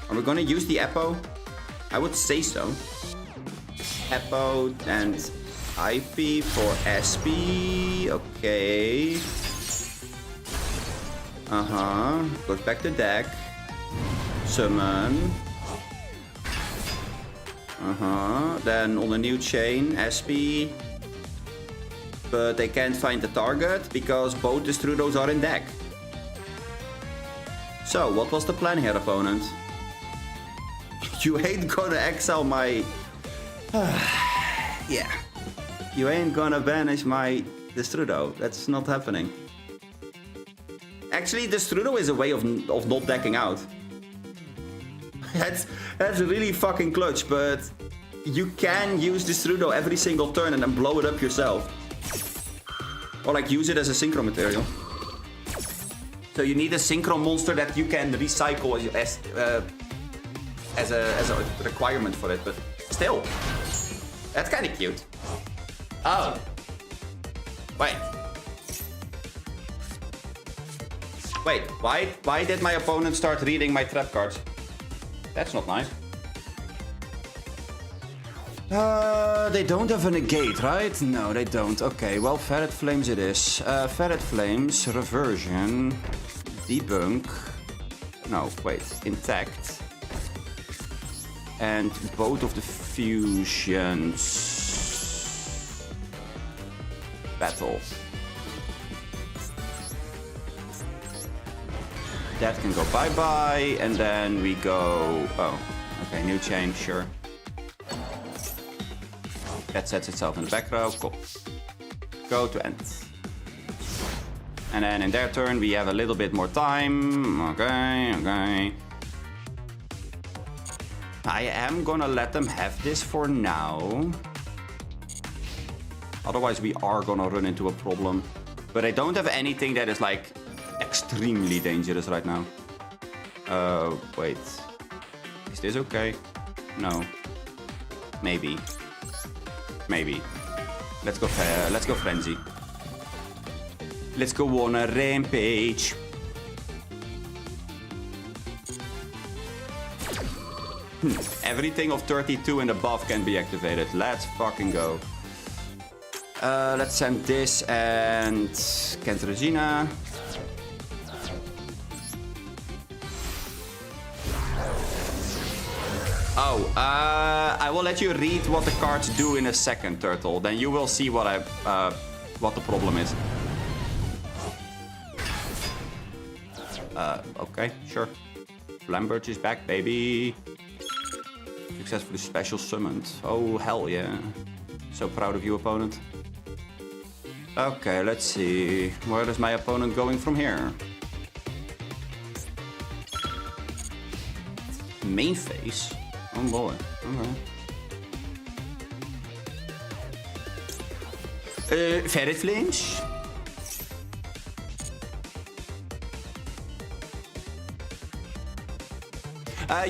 Are we gonna use the Epo? I would say so. Epo and IP for SP. Okay. Uh-huh. Goes back to deck. Summon. Uh-huh. Then on a new chain, SP. But they can't find the target because both Destrudos are in deck. So, what was the plan here, opponent? You ain't gonna exile my... yeah. You ain't gonna banish my Destrudo. That's not happening. Actually, Destrudo is a way of not decking out. That's really fucking clutch, but you can use Destrudo every single turn and then blow it up yourself. Or like use it as a synchro material. So you need a synchro monster that you can recycle as a requirement for it, but still. That's kind of cute. Oh. Wait. Wait, why did my opponent start reading my trap cards? That's not nice. They don't have a negate, right? No, they don't. Okay, well, Ferret Flames it is. Ferret Flames, Reversion, Debunk. No, wait, Intact. And both of the fusions. Battle. That can go bye-bye, and then we go... Oh, okay, new chain, sure. That sets itself in the back row, cool. Go to end. And then in their turn we have a little bit more time. Okay, okay. I am gonna let them have this for now. Otherwise we are gonna run into a problem. But I don't have anything that is like extremely dangerous right now. Wait. Is this okay? No. Maybe. Maybe. Let's go frenzy. Let's go on a rampage. Everything of 32 and above can be activated. Let's fucking go. Let's send this and Kentragina. Oh, I will let you read what the cards do in a second, Turtle. Then you will see what the problem is. Okay, sure. Flambirch is back, baby. Successfully special summoned. Oh, hell yeah. So proud of you, opponent. Okay, let's see. Where is my opponent going from here? Main phase? Oh boy. Okay. Ferret Flames?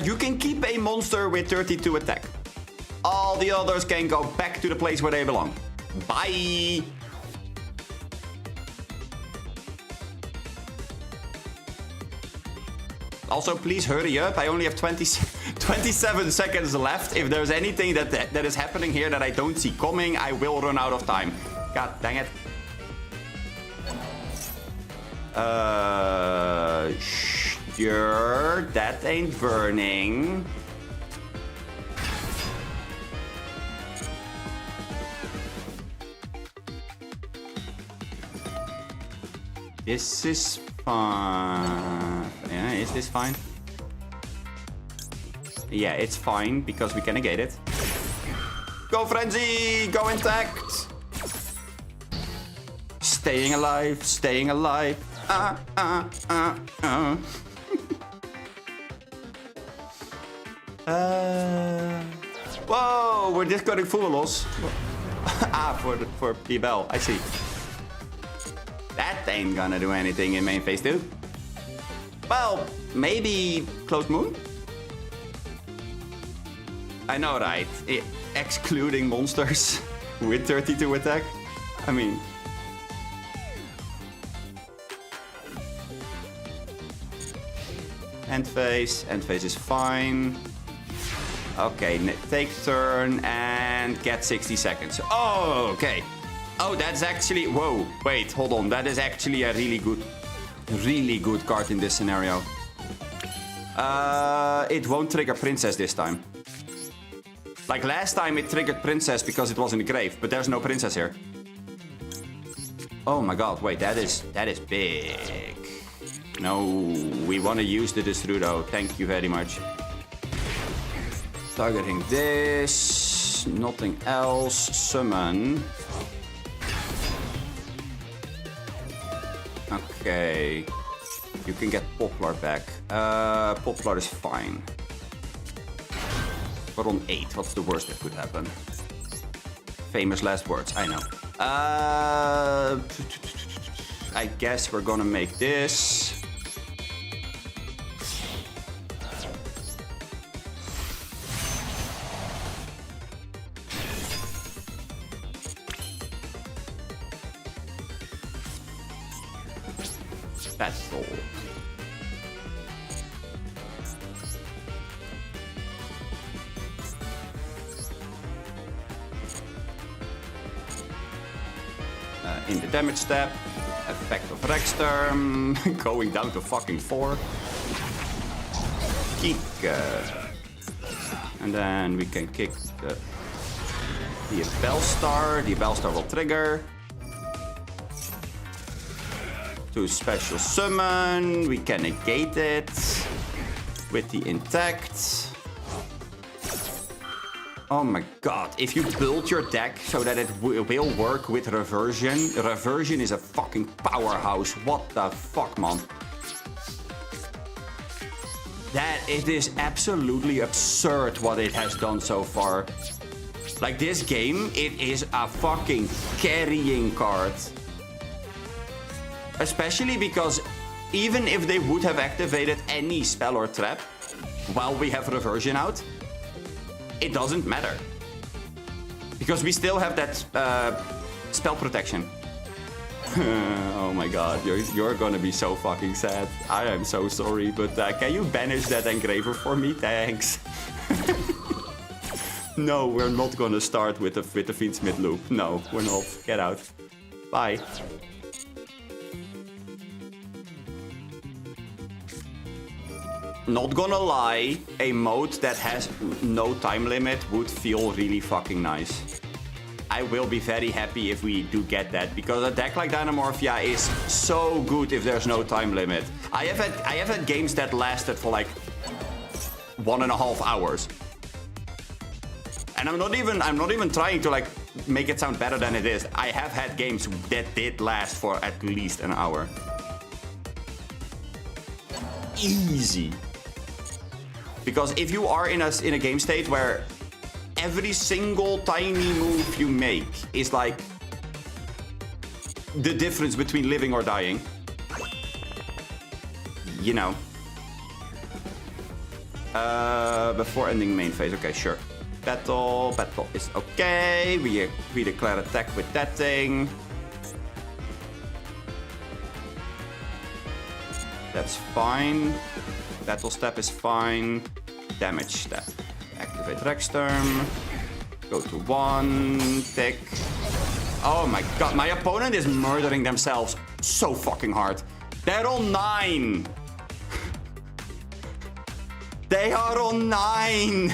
You can keep a monster with 32 attack. All the others can go back to the place where they belong. Bye! Also, please hurry up. I only have 27 seconds left. If there's anything that is happening here that I don't see coming, I will run out of time. God dang it. Sure. That ain't burning. This is fine. Yeah, is this fine? Yeah, it's fine because we can negate it. Go Frenzy! Go intact! Staying alive, staying alive. Whoa, we're discarding Foolos. for the bell, I see. That ain't gonna do anything in main phase 2. Well, maybe Closed Moon? I know, right? Excluding monsters with 32 attack. I mean... End phase is fine. Okay, take turn and get 60 seconds. Oh, okay. Oh, that's actually... Whoa, wait, hold on. That is actually a really good card in this scenario. It won't trigger Princess this time. Like last time it triggered Princess because it was in the grave, but there's no Princess here. Oh my god, wait, that is big. No, we want to use the Destrudo. Thank you very much. Targeting this. Nothing else. Summon. Okay. You can get Poplar back. Poplar is fine. But on 8, what's the worst that could happen? Famous last words, I know. I guess we're gonna make this. That's all. In the damage step, effect of Rexterm, going down to fucking 4. Kick. And then we can kick the Bellstar. The Bellstar will trigger. To special summon, we can negate it with the intact. Oh my god, if you build your deck so that it will work with Reversion, Reversion is a fucking powerhouse. What the fuck, man? It is absolutely absurd what it has done so far. Like this game, it is a fucking carrying card. Especially because even if they would have activated any spell or trap while we have Reversion out, it doesn't matter. Because we still have that spell protection. Oh my god, you're gonna be so fucking sad. I am so sorry, but can you banish that Engraver for me? Thanks. No, we're not gonna start with the Fiendsmith loop. No, we're not. Get out. Bye. Not gonna lie, a mode that has no time limit would feel really fucking nice. I will be very happy if we do get that, because a deck like Dynamorphia is so good if there's no time limit. I have had games that lasted for like 1.5 hours. And I'm not even trying to like make it sound better than it is. I have had games that did last for at least an hour. Easy. Because if you are in a game state where every single tiny move you make is like the difference between living or dying, you know. Before ending main phase, okay, sure. Battle is okay. We declare attack with that thing. That's fine. Battle step is fine. Damage step. Activate Rexterm. Go to 1. Tick. Oh my god, my opponent is murdering themselves so fucking hard. They're on 9. They are on 9.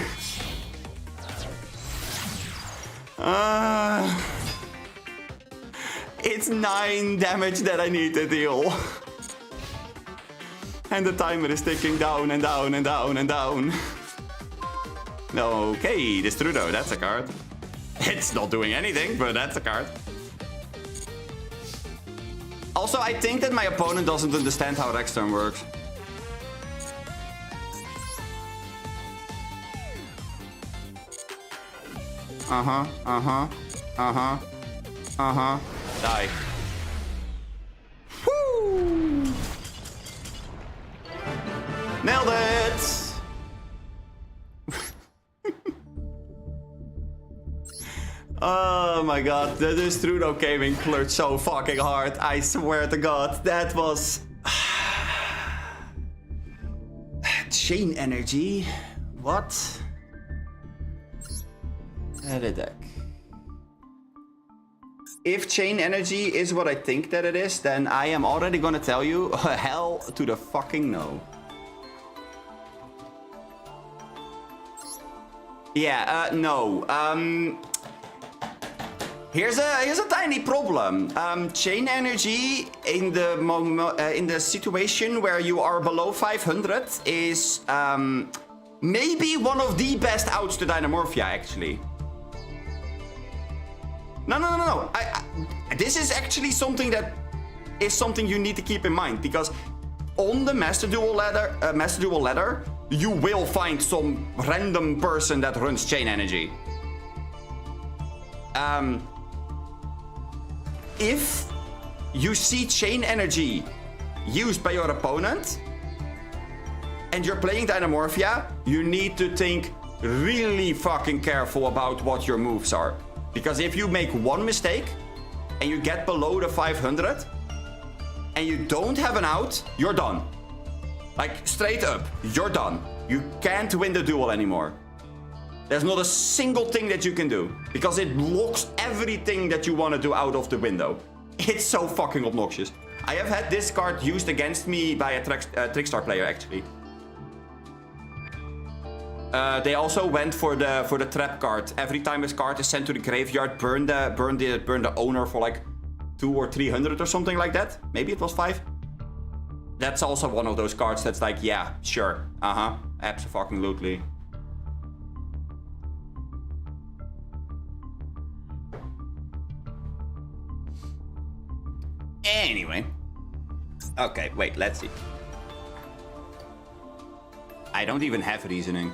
It's 9 damage that I need to deal. And the timer is ticking down and down and down and down. Okay, Destrudo, that's a card. It's not doing anything, but that's a card. Also, I think that my opponent doesn't understand how Rex turn works. Die. Woo! Nailed it! Oh my god, the Destrudo came in clutch so fucking hard. I swear to god, that was... Chain energy? What? Edit deck. If chain energy is what I think that it is, then I am already gonna tell you, hell to the fucking no. Yeah, no. Here's a tiny problem. Chain energy in the situation where you are below 500 is maybe one of the best outs to Dynamorphia, actually. No. This is actually something that is something you need to keep in mind, because on the Master Duel ladder, you will find some random person that runs chain energy. If you see chain energy used by your opponent and you're playing Dynamorphia, you need to think really fucking careful about what your moves are. Because if you make one mistake and you get below the 500 and you don't have an out, you're done. Like, straight up, you're done. You can't win the duel anymore. There's not a single thing that you can do, because it blocks everything that you want to do out of the window. It's so fucking obnoxious. I have had this card used against me by a Trickstar player, actually. They also went for the trap card. Every time this card is sent to the graveyard, burn the owner for like 200 or 300 or something like that. Maybe it was 5. That's also one of those cards that's like, yeah, sure, abso-fucking-lutely. Anyway. Okay, wait, let's see. I don't even have reasoning.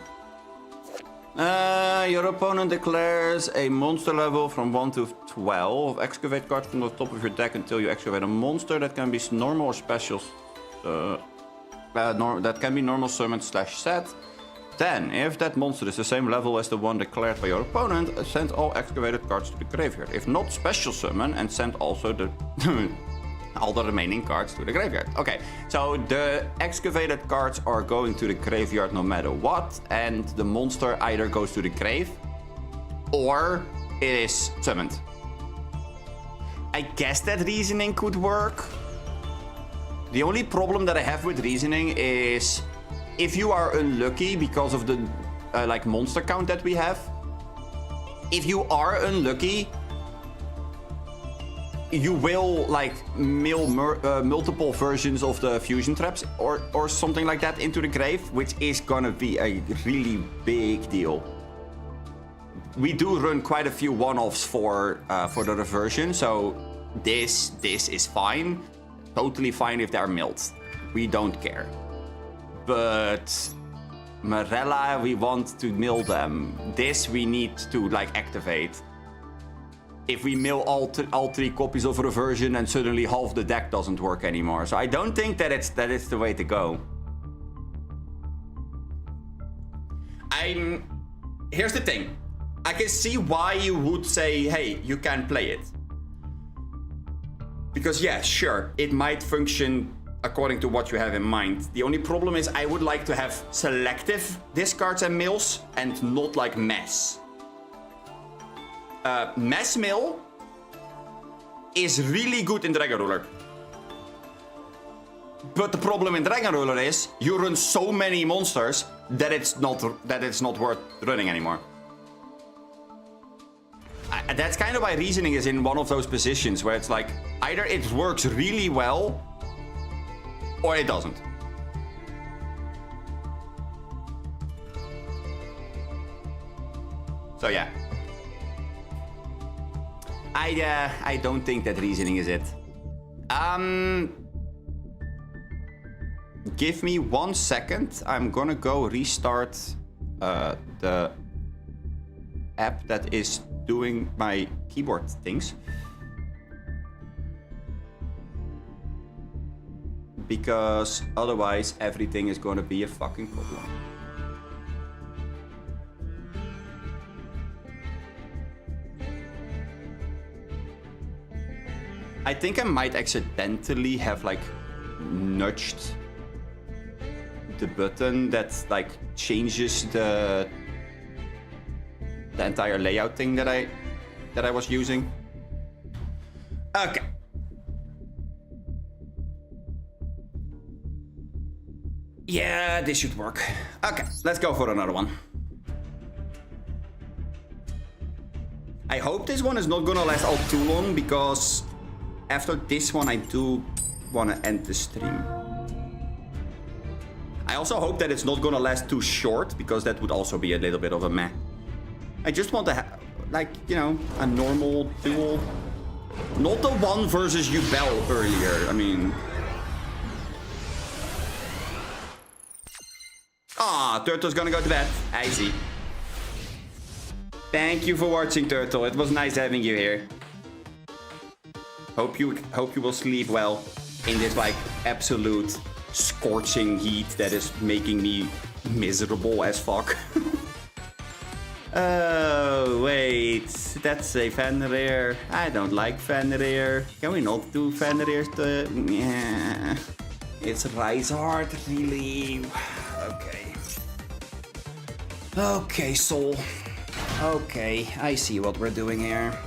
Your opponent declares a monster level from 1 to 12. Excavate cards from the top of your deck until you excavate a monster. That can be normal or special. That can be normal summon / set. Then, if that monster is the same level as the one declared by your opponent, send all excavated cards to the graveyard. If not, special summon and send also the all the remaining cards to the graveyard. Okay, so the excavated cards are going to the graveyard no matter what, and the monster either goes to the grave or it is summoned. I guess that reasoning could work. The only problem that I have with reasoning is if you are unlucky because of the like monster count that we have. If you are unlucky, you will like mill multiple versions of the fusion traps or something like that into the grave, which is gonna be a really big deal. We do run quite a few one-offs for the reversion, so this is fine. Totally fine if they're milled. We don't care. But Marella, we want to mill them. This we need to like activate. If we mill all 3 copies of reversion, and suddenly half the deck doesn't work anymore. So I don't think that it's the way to go. Here's the thing. I can see why you would say, hey, you can play it. Because yeah, sure, it might function according to what you have in mind. The only problem is I would like to have selective discards and mills and not like mass. Mass mill is really good in Dragon Ruler. But the problem in Dragon Ruler is you run so many monsters that it's not worth running anymore. That's kind of why reasoning is in one of those positions where it's like, either it works really well, or it doesn't. So yeah. I don't think that reasoning is it. Give me 1 second. I'm gonna go restart the app that is doing my keyboard things. Because otherwise everything is gonna be a fucking problem. I think I might accidentally have like nudged the button that like changes the entire layout thing that I was using. Okay. Yeah, this should work. Okay, let's go for another one. I hope this one is not gonna last all too long, because after this one I do wanna end the stream. I also hope that it's not gonna last too short, because that would also be a little bit of a meh. I just want to have, like, you know, a normal duel. Not the one versus Yubel earlier, I mean... Ah, Turtle's gonna go to bed. I see. Thank you for watching, Turtle. It was nice having you here. Hope you will sleep well in this like absolute scorching heat that is making me miserable as fuck. Oh wait, that's a Fenrir. I don't like Fenrir. Can we not do Fenrir? Yeah. It's Rise Hard, really. Okay. Okay, Soul. Okay, I see what we're doing here.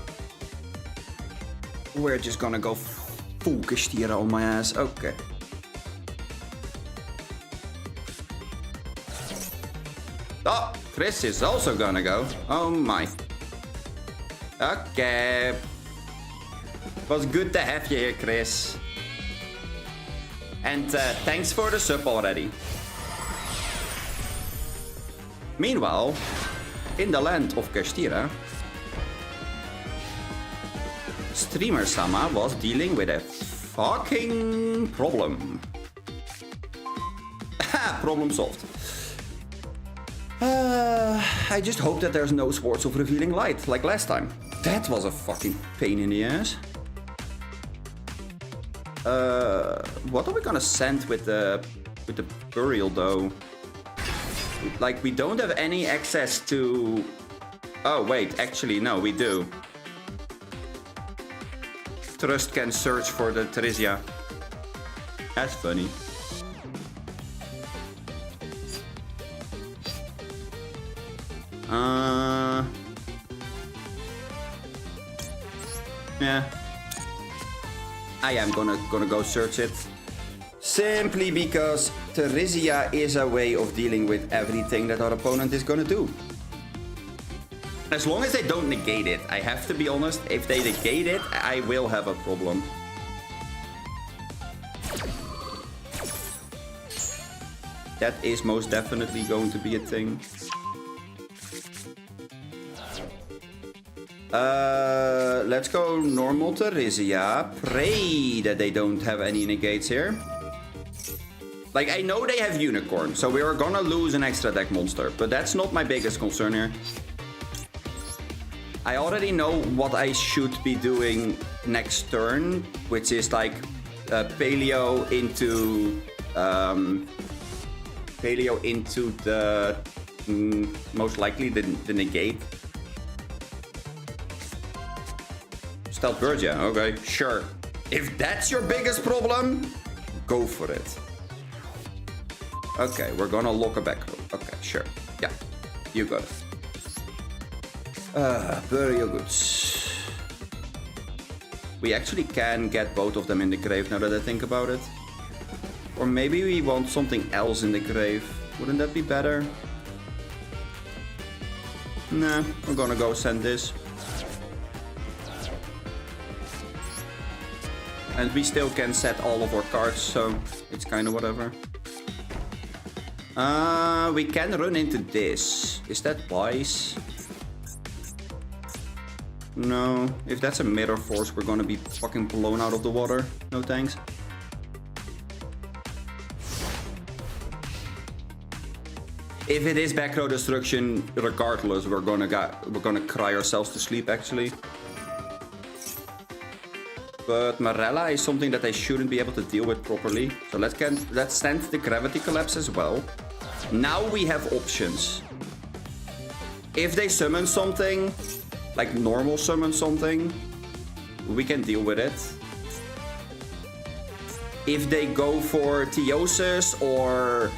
We're just gonna go full Kastira on my ass. Okay. Oh, Chris is also gonna go. Oh my. Okay. It was good to have you here, Chris. And thanks for the sub already. Meanwhile, in the land of Kastira, Streamer Sama was dealing with a fucking problem. Ha! Problem solved. I just hope that there's no Swords of Revealing Light like last time. That was a fucking pain in the ass. What are we gonna send with the burial though? Like, we don't have any access to... Oh, wait, actually, no, we do. Trust can search for the Theresia. That's funny. Yeah. I am gonna go search it. Simply because Theresia is a way of dealing with everything that our opponent is gonna do. As long as they don't negate it, I have to be honest, if they negate it, I will have a problem. That is most definitely going to be a thing. Let's go normal Theresia. Pray that they don't have any negates here. Like, I know they have Unicorn, so we are gonna lose an extra deck monster, but that's not my biggest concern here. I already know what I should be doing next turn, which is like Paleo into the most likely the negate. Stealth Bird, yeah, okay, sure. If that's your biggest problem, go for it. Okay, we're gonna lock a back row. Okay, sure. Yeah, you got it. Burial goods. We actually can get both of them in the grave now that I think about it. Or maybe we want something else in the grave. Wouldn't that be better? Nah, we're gonna go send this. And we still can set all of our cards, so it's kind of whatever. We can run into this. Is that wise? No. If that's a mirror force, we're gonna be fucking blown out of the water. No thanks. If it is back row destruction, regardless, we're gonna cry ourselves to sleep actually. But Marella is something that I shouldn't be able to deal with properly. So let's send the gravity collapse as well. Now we have options. If they summon something, like normal summon something, we can deal with it. If they go for Theosis or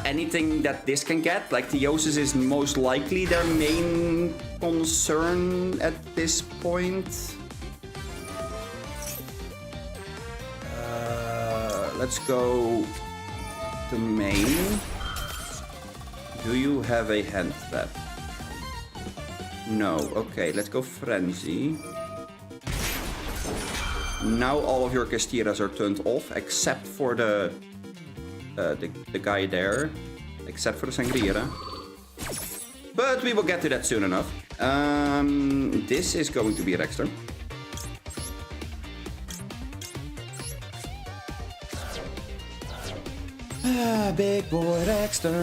anything that this can get, like Theosis is most likely their main concern at this point. Let's go to main. Do you have a hand trap? No. Okay, let's go Frenzy. Now all of your Castiras are turned off, except for the guy there. Except for the Sangria. But we will get to that soon enough. This is going to be Rexter. Big boy Rexter.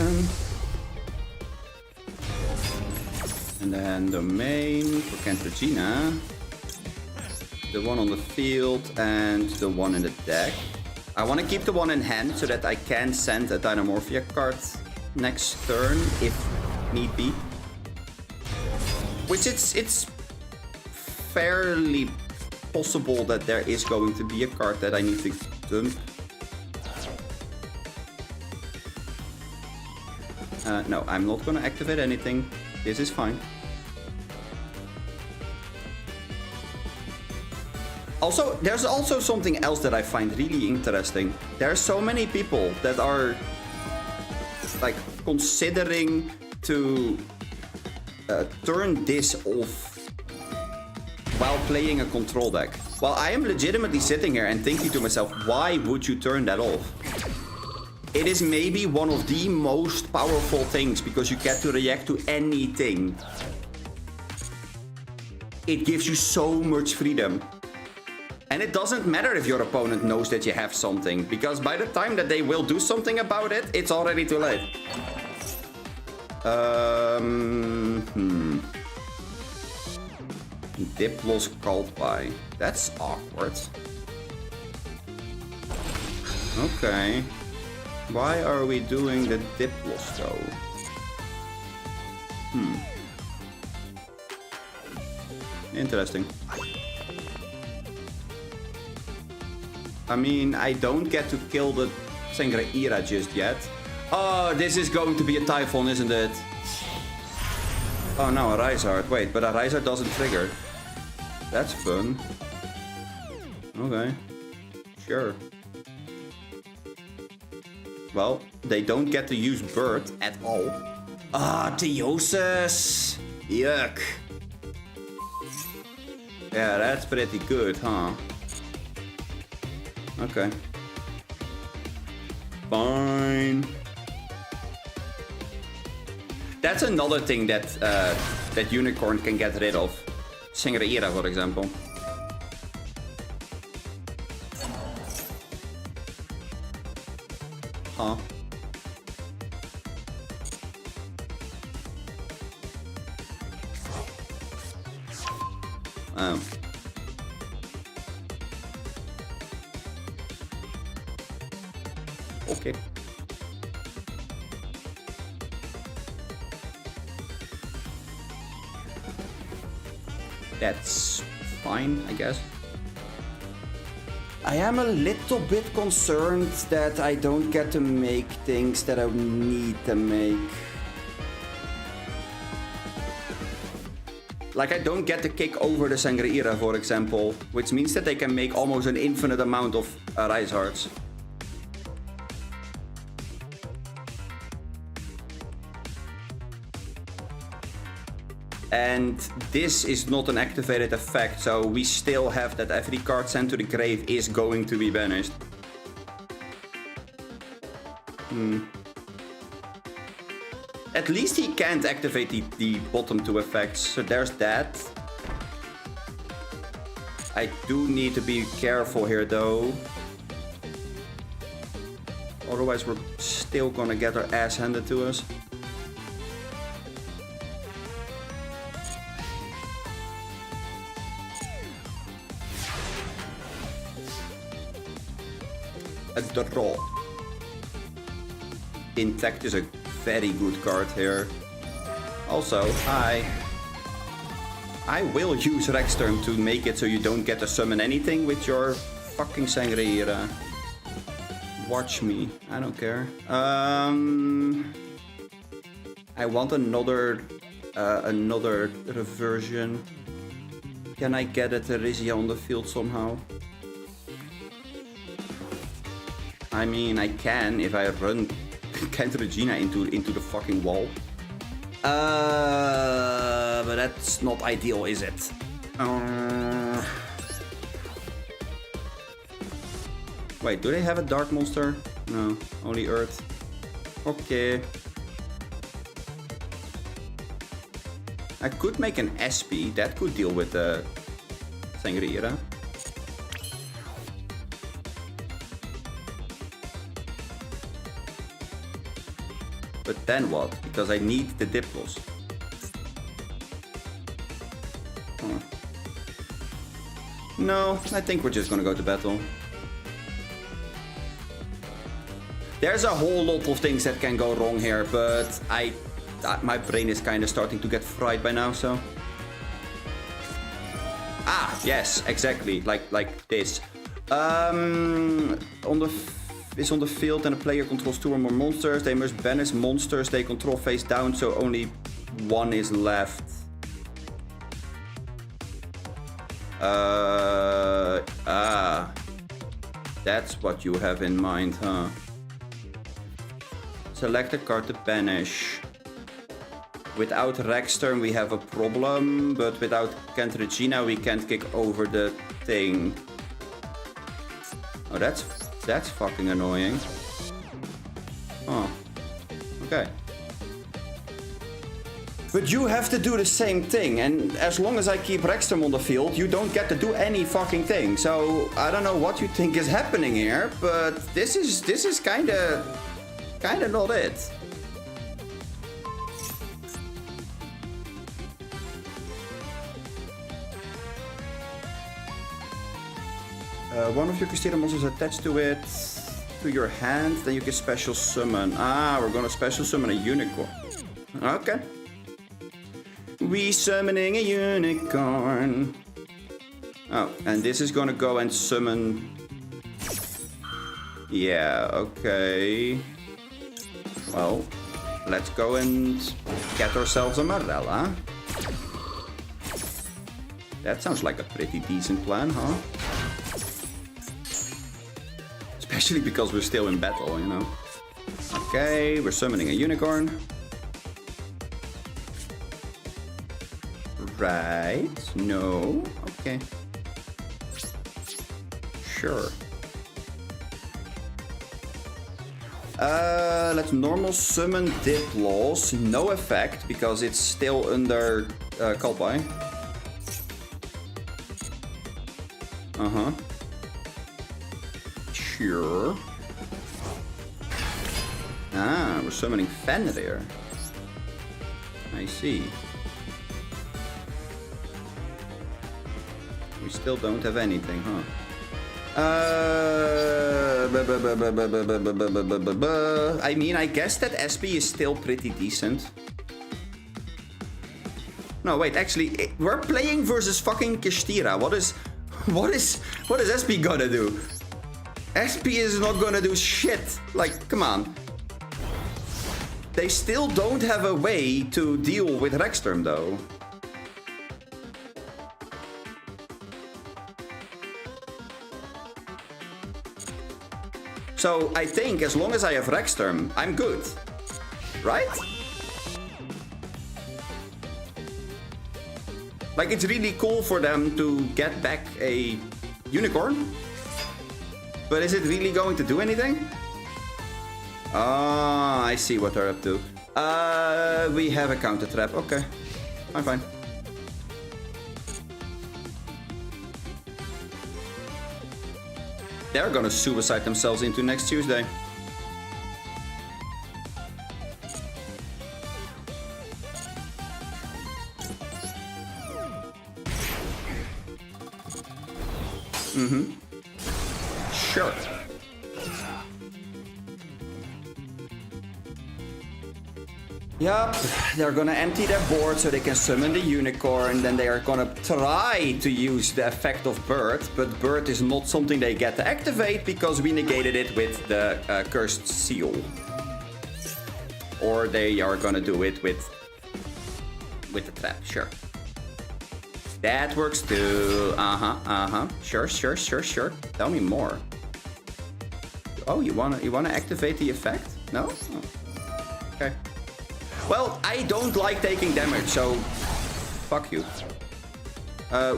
And then the main for Cantragina. The one on the field and the one in the deck. I want to keep the one in hand so that I can send a Dynamorphia card next turn if need be. Which it's fairly possible that there is going to be a card that I need to dump. No, I'm not going to activate anything. This is fine. Also, there's also something else that I find really interesting. There are so many people that are like considering to turn this off while playing a control deck. While I am legitimately sitting here and thinking to myself, why would you turn that off? It is maybe one of the most powerful things because you get to react to anything. It gives you so much freedom. And it doesn't matter if your opponent knows that you have something, because by the time that they will do something about it, it's already too late. Diplos called by. That's awkward. Okay. Why are we doing the Diplos though? Interesting. I mean, I don't get to kill the Sangreira just yet. Oh, this is going to be a Typhon, isn't it? Oh no, a Rizard. Wait, but a Rizard doesn't trigger. That's fun. Okay. Sure. Well, they don't get to use Bird at all. Ah, Theosis! Yuck. Yeah, that's pretty good, huh? Okay. Fine. That's another thing that that Unicorn can get rid of. Sangreira, for example. Huh. Oh. Okay. That's fine, I guess. I am a little bit concerned that I don't get to make things that I need to make. Like, I don't get to kick over the Sangreira, for example, which means that they can make almost an infinite amount of Rizards. And this is not an activated effect, so we still have that every card sent to the grave is going to be banished. At least he can't activate the bottom two effects, so there's that. I do need to be careful here though. Otherwise we're still gonna get our ass handed to us. A draw. Intact is a very good card here. Also, I will use Rexturm to make it so you don't get to summon anything with your fucking Sangreira. Watch me. I don't care. I want another reversion. Can I get a Teresia on the field somehow? I mean, I can if I run Cantaragina into the fucking wall. But that's not ideal, is it? Wait, do they have a dark monster? No, only Earth. Okay. I could make an SP. That could deal with the Sangreira. But then what? Because I need the Diplos. Huh. No, I think we're just gonna go to battle. There's a whole lot of things that can go wrong here, but my brain is kind of starting to get fried by now, so... Ah, yes, exactly, like this. Is on the field and a player controls 2 or more monsters. They must banish monsters they control face down, so only one is left. That's what you have in mind, huh? Select a card to banish. Without Rexturm we have a problem, but without Cantaragina we can't kick over the thing. Oh, that's fucking annoying. Oh. Okay. But you have to do the same thing, and as long as I keep Rexturm on the field, you don't get to do any fucking thing. So I don't know what you think is happening here, but this is kinda not it. One of your Custodian monsters attached to it, to your hand, then you can special summon. Ah, we're gonna special summon a unicorn. Okay. We summoning a unicorn. Oh, and this is gonna go and summon... Yeah, okay. Well, let's go and get ourselves a Marella. That sounds like a pretty decent plan, huh? Especially because we're still in battle, you know. Okay, we're summoning a unicorn. Right. No. Okay. Sure. Let's normal summon Diplos. No effect because it's still under Kalpai. Uh-huh. Sure. Ah, we're summoning Fenrir. I see. We still don't have anything, huh? I mean, I guess that SP is still pretty decent. No, wait, actually, we're playing versus fucking Kistira. What is SP gonna do? SP is not gonna do shit. Like, come on. They still don't have a way to deal with Rexturm, though. So I think as long as I have Rexturm, I'm good. Right? Like, it's really cool for them to get back a unicorn. But is it really going to do anything? Ah, I see what they're up to. We have a counter trap. Okay, I'm fine. They're gonna suicide themselves into next Tuesday. Mm-hmm. Sure. Yup, they're gonna empty their board so they can summon the unicorn. Then they are gonna try to use the effect of bird, but bird is not something they get to activate because we negated it with the cursed seal. Or they are gonna do it with the trap, sure. That works too. Sure. Tell me more. Oh, you wanna activate the effect? No? Oh. Okay. Well, I don't like taking damage, so fuck you.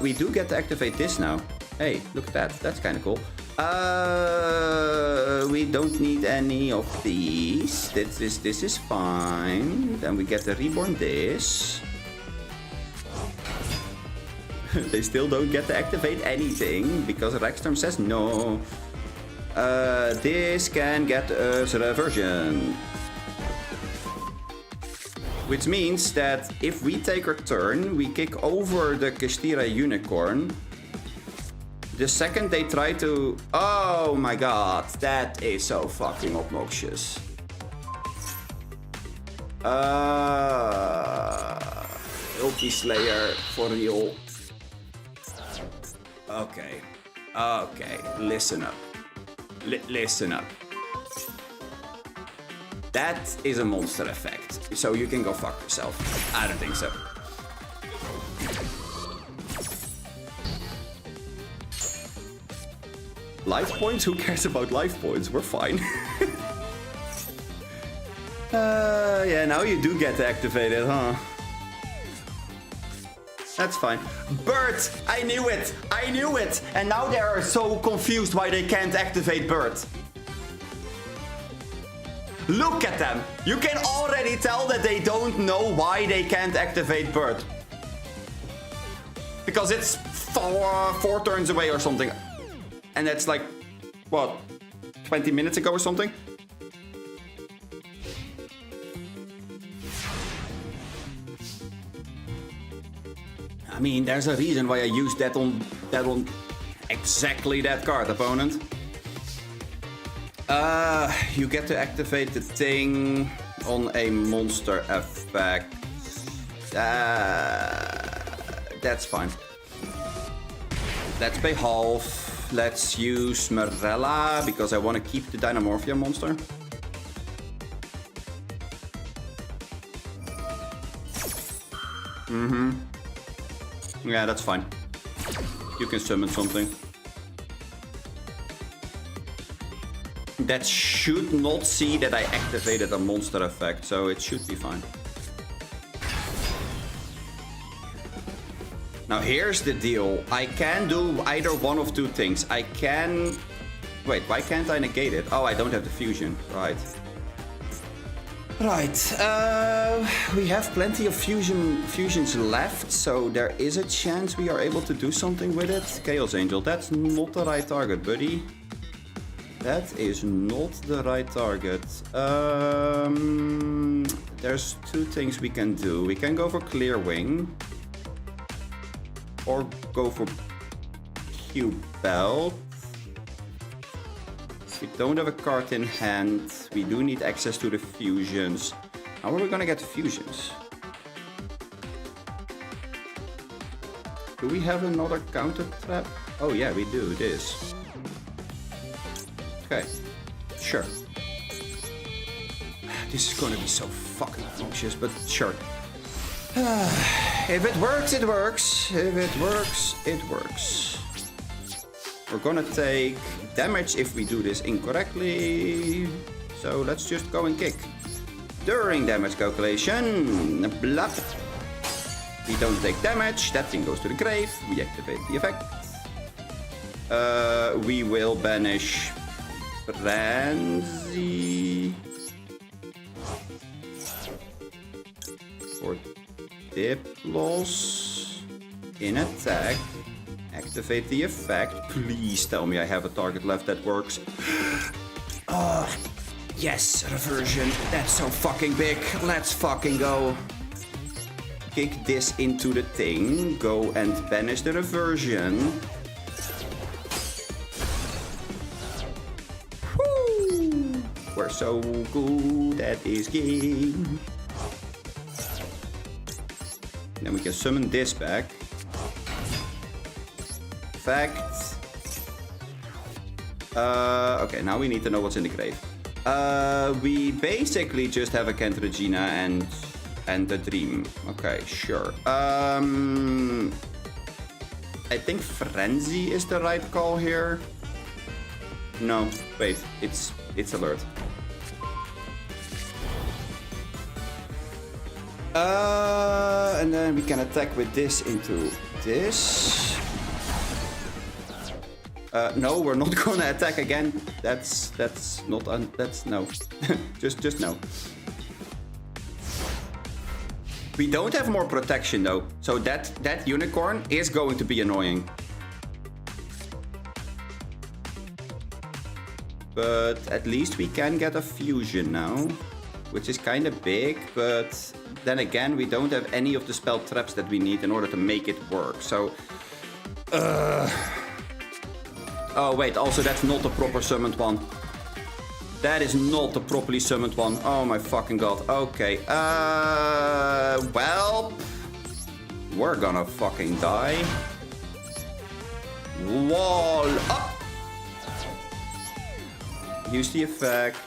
We do get to activate this now. Hey, look at that. That's kind of cool. We don't need any of these. This is fine. Then we get to reborn this. They still don't get to activate anything because Rexstorm says no. This can get us reversion. Which means that if we take our turn, we kick over the Kestira unicorn. The second they try to... Oh my god, that is so fucking obnoxious. Ulti Slayer for real. Okay, listen up. Listen up. That is a monster effect, so you can go fuck yourself. I don't think so. Life points? Who cares about life points? We're fine. Yeah, now you do get to activate it, huh? That's fine. Bird! I knew it! I knew it! And now they are so confused why they can't activate Bird. Look at them! You can already tell that they don't know why they can't activate Bird. Because it's four turns away or something. And that's like, what, 20 minutes ago or something? I mean, there's a reason why I used that on exactly that card, opponent. You get to activate the thing on a monster effect. That's fine. Let's pay half. Let's use Morella because I want to keep the Dynamorphia monster. Yeah, that's fine. You can summon something. That should not see that I activated a monster effect, so it should be fine. Now here's the deal. I can do either one of two things. I can... Wait, why can't I negate it? Oh, I don't have the fusion. Right. Right. We have plenty of fusions left, so there is a chance we are able to do something with it. Chaos Angel, that's not the right target, buddy. That is not the right target. There's two things we can do. We can go for Clear Wing. Or go for Q-Belt. We don't have a card in hand. We do need access to the fusions. How are we gonna get the fusions? Do we have another counter trap? Oh yeah, we do, this. Okay, sure. This is gonna be so fucking obnoxious, but sure. If it works, it works. If it works, it works. We're gonna take damage if we do this incorrectly. So let's just go and kick. During damage calculation, bluff. We don't take damage. That thing goes to the grave. We activate the effect. We will banish Frenzy. For Diplos. In attack. Activate the effect. Please tell me I have a target left that works. Yes, reversion. That's so fucking big. Let's fucking go. Kick this into the thing. Go and banish the reversion. Woo! We're so good at this game. Then we can summon this back. Effect. Okay, now we need to know what's in the grave. We basically just have a Kent Regina and the Dream. Okay, sure. I think Frenzy is the right call here. No, wait, it's alert. And then we can attack with this into this. No, we're not gonna attack again. That's not that's no. just no. We don't have more protection though, so that unicorn is going to be annoying. But at least we can get a fusion now, which is kind of big, but then again, we don't have any of the spell traps that we need in order to make it work, so... Oh wait, also that's not the proper summoned one. That is not the properly summoned one. Oh my fucking god. Okay. Well... We're gonna fucking die. Wall up! Use the effect.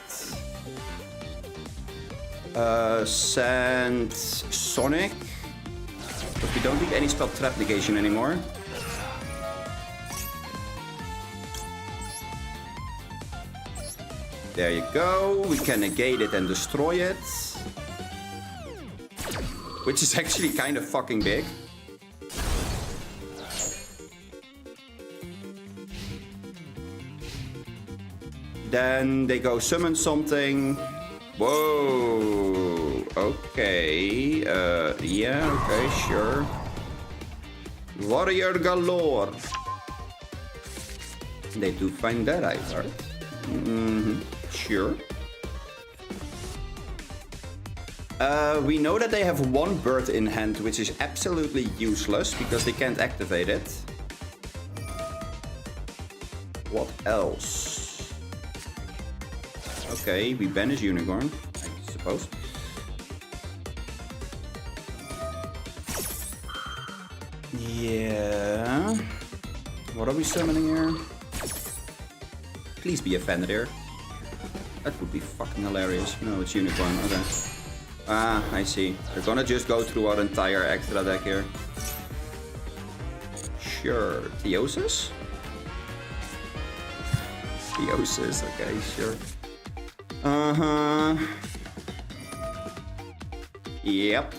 Send Sonic. But we don't need any spell trap negation anymore. There you go. We can negate it and destroy it. Which is actually kind of fucking big. Then they go summon something. Whoa. Okay. Yeah, okay, sure. Warrior galore. They do find that eye card. Sure. We know that they have one bird in hand, which is absolutely useless because they can't activate it. What else? Okay, we banish Unicorn, I suppose. Yeah. What are we summoning here? Please be a Fenrir. That would be fucking hilarious. No, it's Unicorn. Okay. Ah, I see. They're gonna just go through our entire extra deck here. Sure. Theosis? Theosis, okay, sure. Uh-huh. Yep.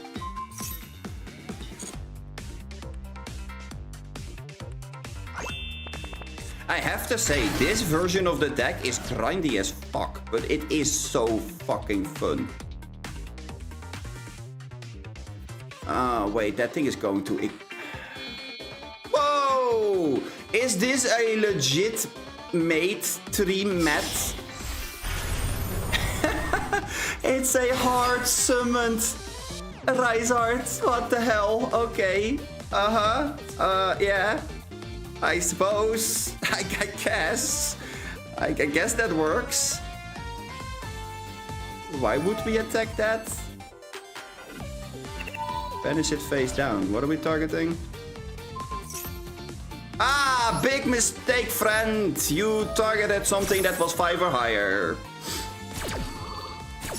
I have to say, this version of the deck is grindy as fuck, but it is so fucking fun. Ah, wait, that thing is going to... Whoa! Is this a legit made 3 mat? It's a hard summoned Rizard. What the hell? Okay. Yeah. I suppose. I guess. I guess that works. Why would we attack that? Banish it face down. What are we targeting? Ah, big mistake, friend. You targeted something that was 5 or higher.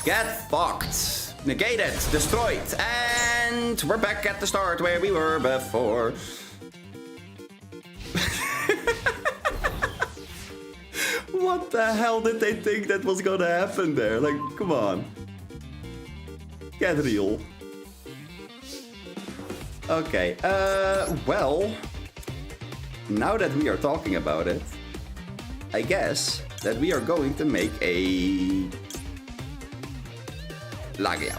Get fucked. Negated. Destroyed. And we're back at the start where we were before. What the hell did they think that was gonna happen there? Like, come on. Get real. Okay, well, now that we are talking about it, I guess that we are going to make a Lagia.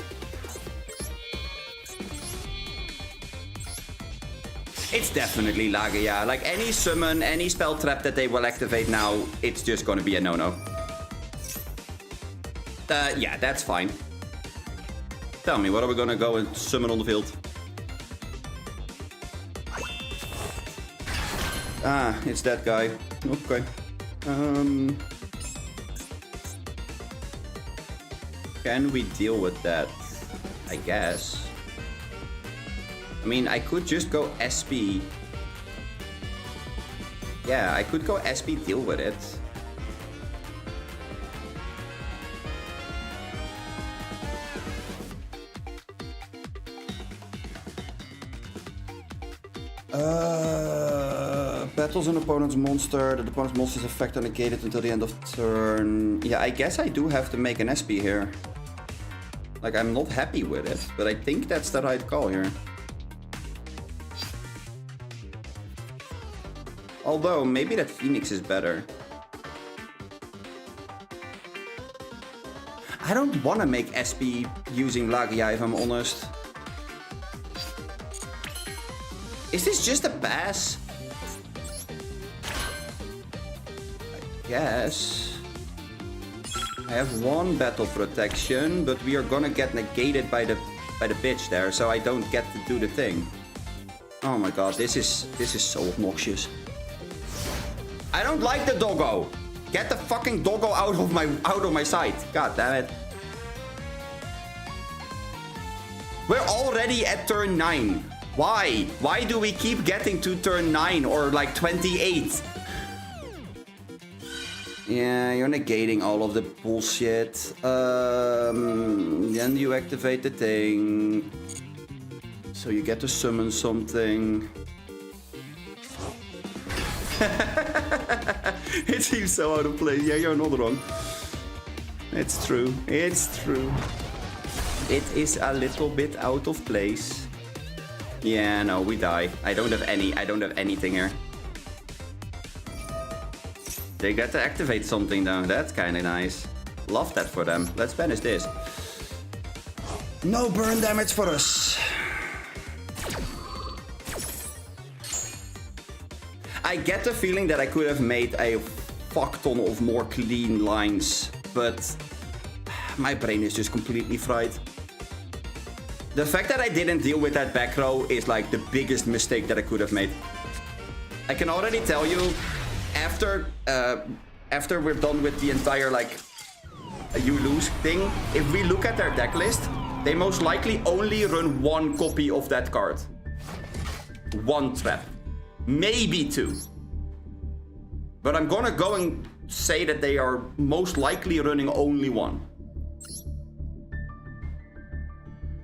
It's definitely Lagia. Like any summon, any spell trap that they will activate now, it's just gonna be a no-no. Yeah, that's fine. Tell me, what are we gonna go and summon on the field? Ah, it's that guy. Okay. Can we deal with that? I guess. I mean, I could just go SP. Yeah, I could go SP, deal with it. Battles an opponent's monster. The opponent's monster's effect are negated until the end of turn. Yeah, I guess I do have to make an SP here. Like, I'm not happy with it, but I think that's the right call here. Although, maybe that Phoenix is better. I don't want to make SP using Lagia, if I'm honest. Is this just a pass? I guess. I have one battle protection, but we are gonna get negated by the bitch there, so I don't get to do the thing. Oh my god, this is so obnoxious. I don't like the doggo. Get the fucking doggo out of my sight. God damn it. We're already at turn 9. Why? Why do we keep getting to turn 9 or like 28? Yeah, you're negating all of the bullshit. Then you activate the thing. So you get to summon something. It seems so out of place. Yeah, you're not wrong. It's true. It's true. It is a little bit out of place. Yeah, no, we die. I don't have anything here. They get to activate something though. That's kind of nice. Love that for them. Let's banish this. No burn damage for us. I get the feeling that I could have made a fuck ton of more clean lines, but my brain is just completely fried. The fact that I didn't deal with that back row is like the biggest mistake that I could have made. I can already tell you, after we're done with the entire like you lose thing, if we look at their deck list, they most likely only run one copy of that card. One trap. Maybe two. But I'm gonna go and say that they are most likely running only one.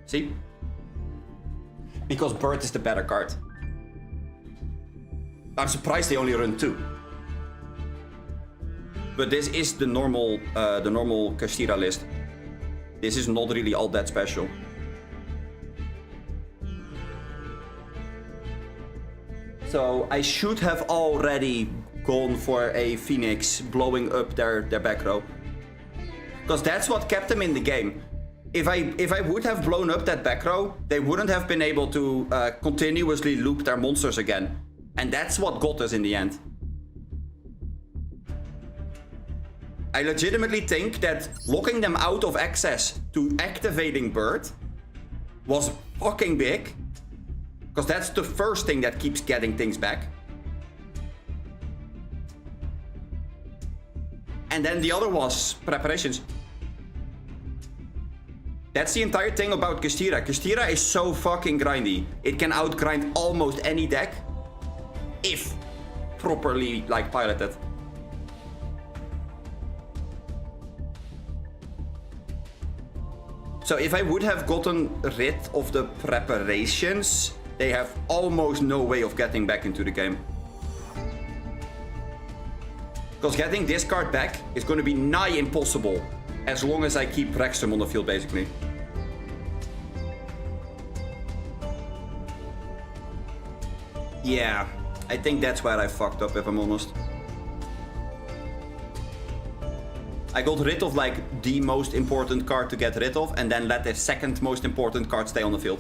See? Because Bird is the better card. I'm surprised they only run two. But this is the normal Kashtira list. This is not really all that special. So I should have already gone for a Phoenix blowing up their back row. Because that's what kept them in the game. If I would have blown up that back row, they wouldn't have been able to continuously loop their monsters again. And that's what got us in the end. I legitimately think that locking them out of access to activating Bird was fucking big. Because that's the first thing that keeps getting things back. And then the other was preparations. That's the entire thing about Kashtira. Kashtira is so fucking grindy. It can outgrind almost any deck. If properly, like, piloted. So if I would have gotten rid of the preparations, they have almost no way of getting back into the game. Because getting this card back is going to be nigh impossible as long as I keep Rexum on the field, basically. Yeah, I think that's where I fucked up, if I'm honest. I got rid of like the most important card to get rid of and then let the second most important card stay on the field.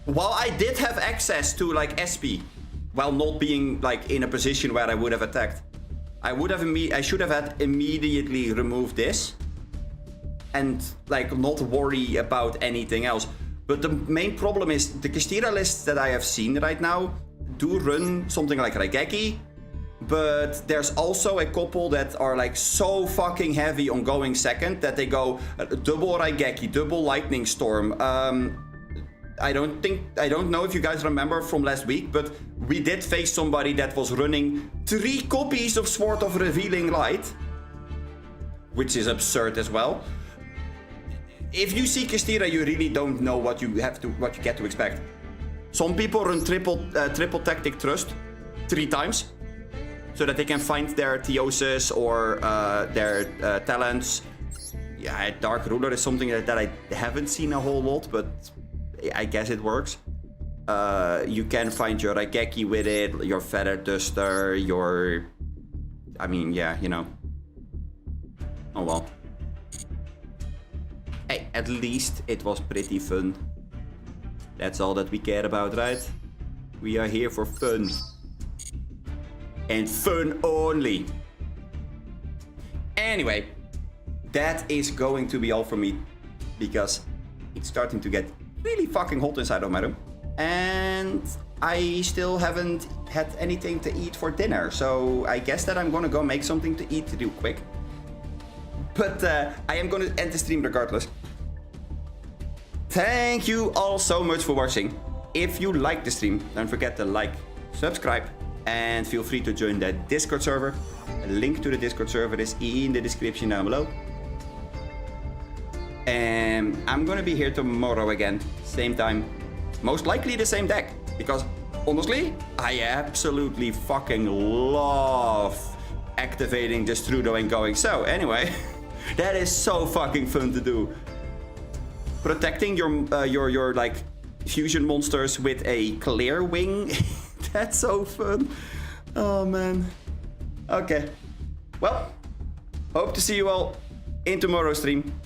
While I did have access to like SP, while not being like in a position where I would have attacked, I should have had immediately removed this and like not worry about anything else. But the main problem is the Kastira lists that I have seen right now do run something like Raigeki, but there's also a couple that are like so fucking heavy on going second that they go double Raigeki, double Lightning Storm. I don't know if you guys remember from last week, but we did face somebody that was running 3 copies of Sword of Revealing Light, which is absurd as well. If you see Kastira, you really don't know what you get to expect. Some people run triple tactic trust 3 times, so that they can find their Theosis or their talents. Yeah, Dark Ruler is something that I haven't seen a whole lot, but I guess it works. You can find your Raigeki with it, your Feather Duster, your... I mean, yeah, you know. Oh well. Hey, at least it was pretty fun. That's all that we care about, right? We are here for fun. And fun only. Anyway, that is going to be all from me. Because it's starting to get really fucking hot inside of my room. And I still haven't had anything to eat for dinner. So I guess that I'm gonna go make something to eat real quick. But I am gonna end the stream regardless. Thank you all so much for watching. If you like the stream, don't forget to like, subscribe, and feel free to join the Discord server. A link to the Discord server is in the description down below. And I'm gonna be here tomorrow again, same time, most likely the same deck, because honestly, I absolutely fucking love activating the Strudo and going. So anyway, that is so fucking fun to do. Protecting your like fusion monsters with a clear wing. That's so fun. Oh man. Okay. Well, hope to see you all in tomorrow's stream.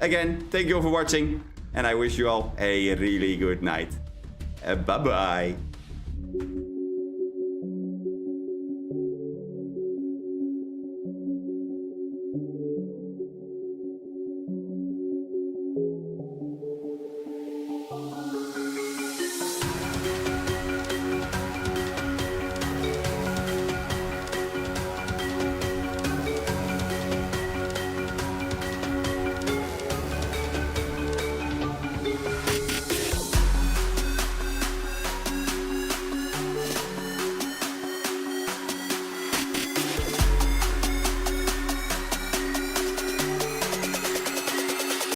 Again, thank you all for watching, and I wish you all a really good night. Bye bye.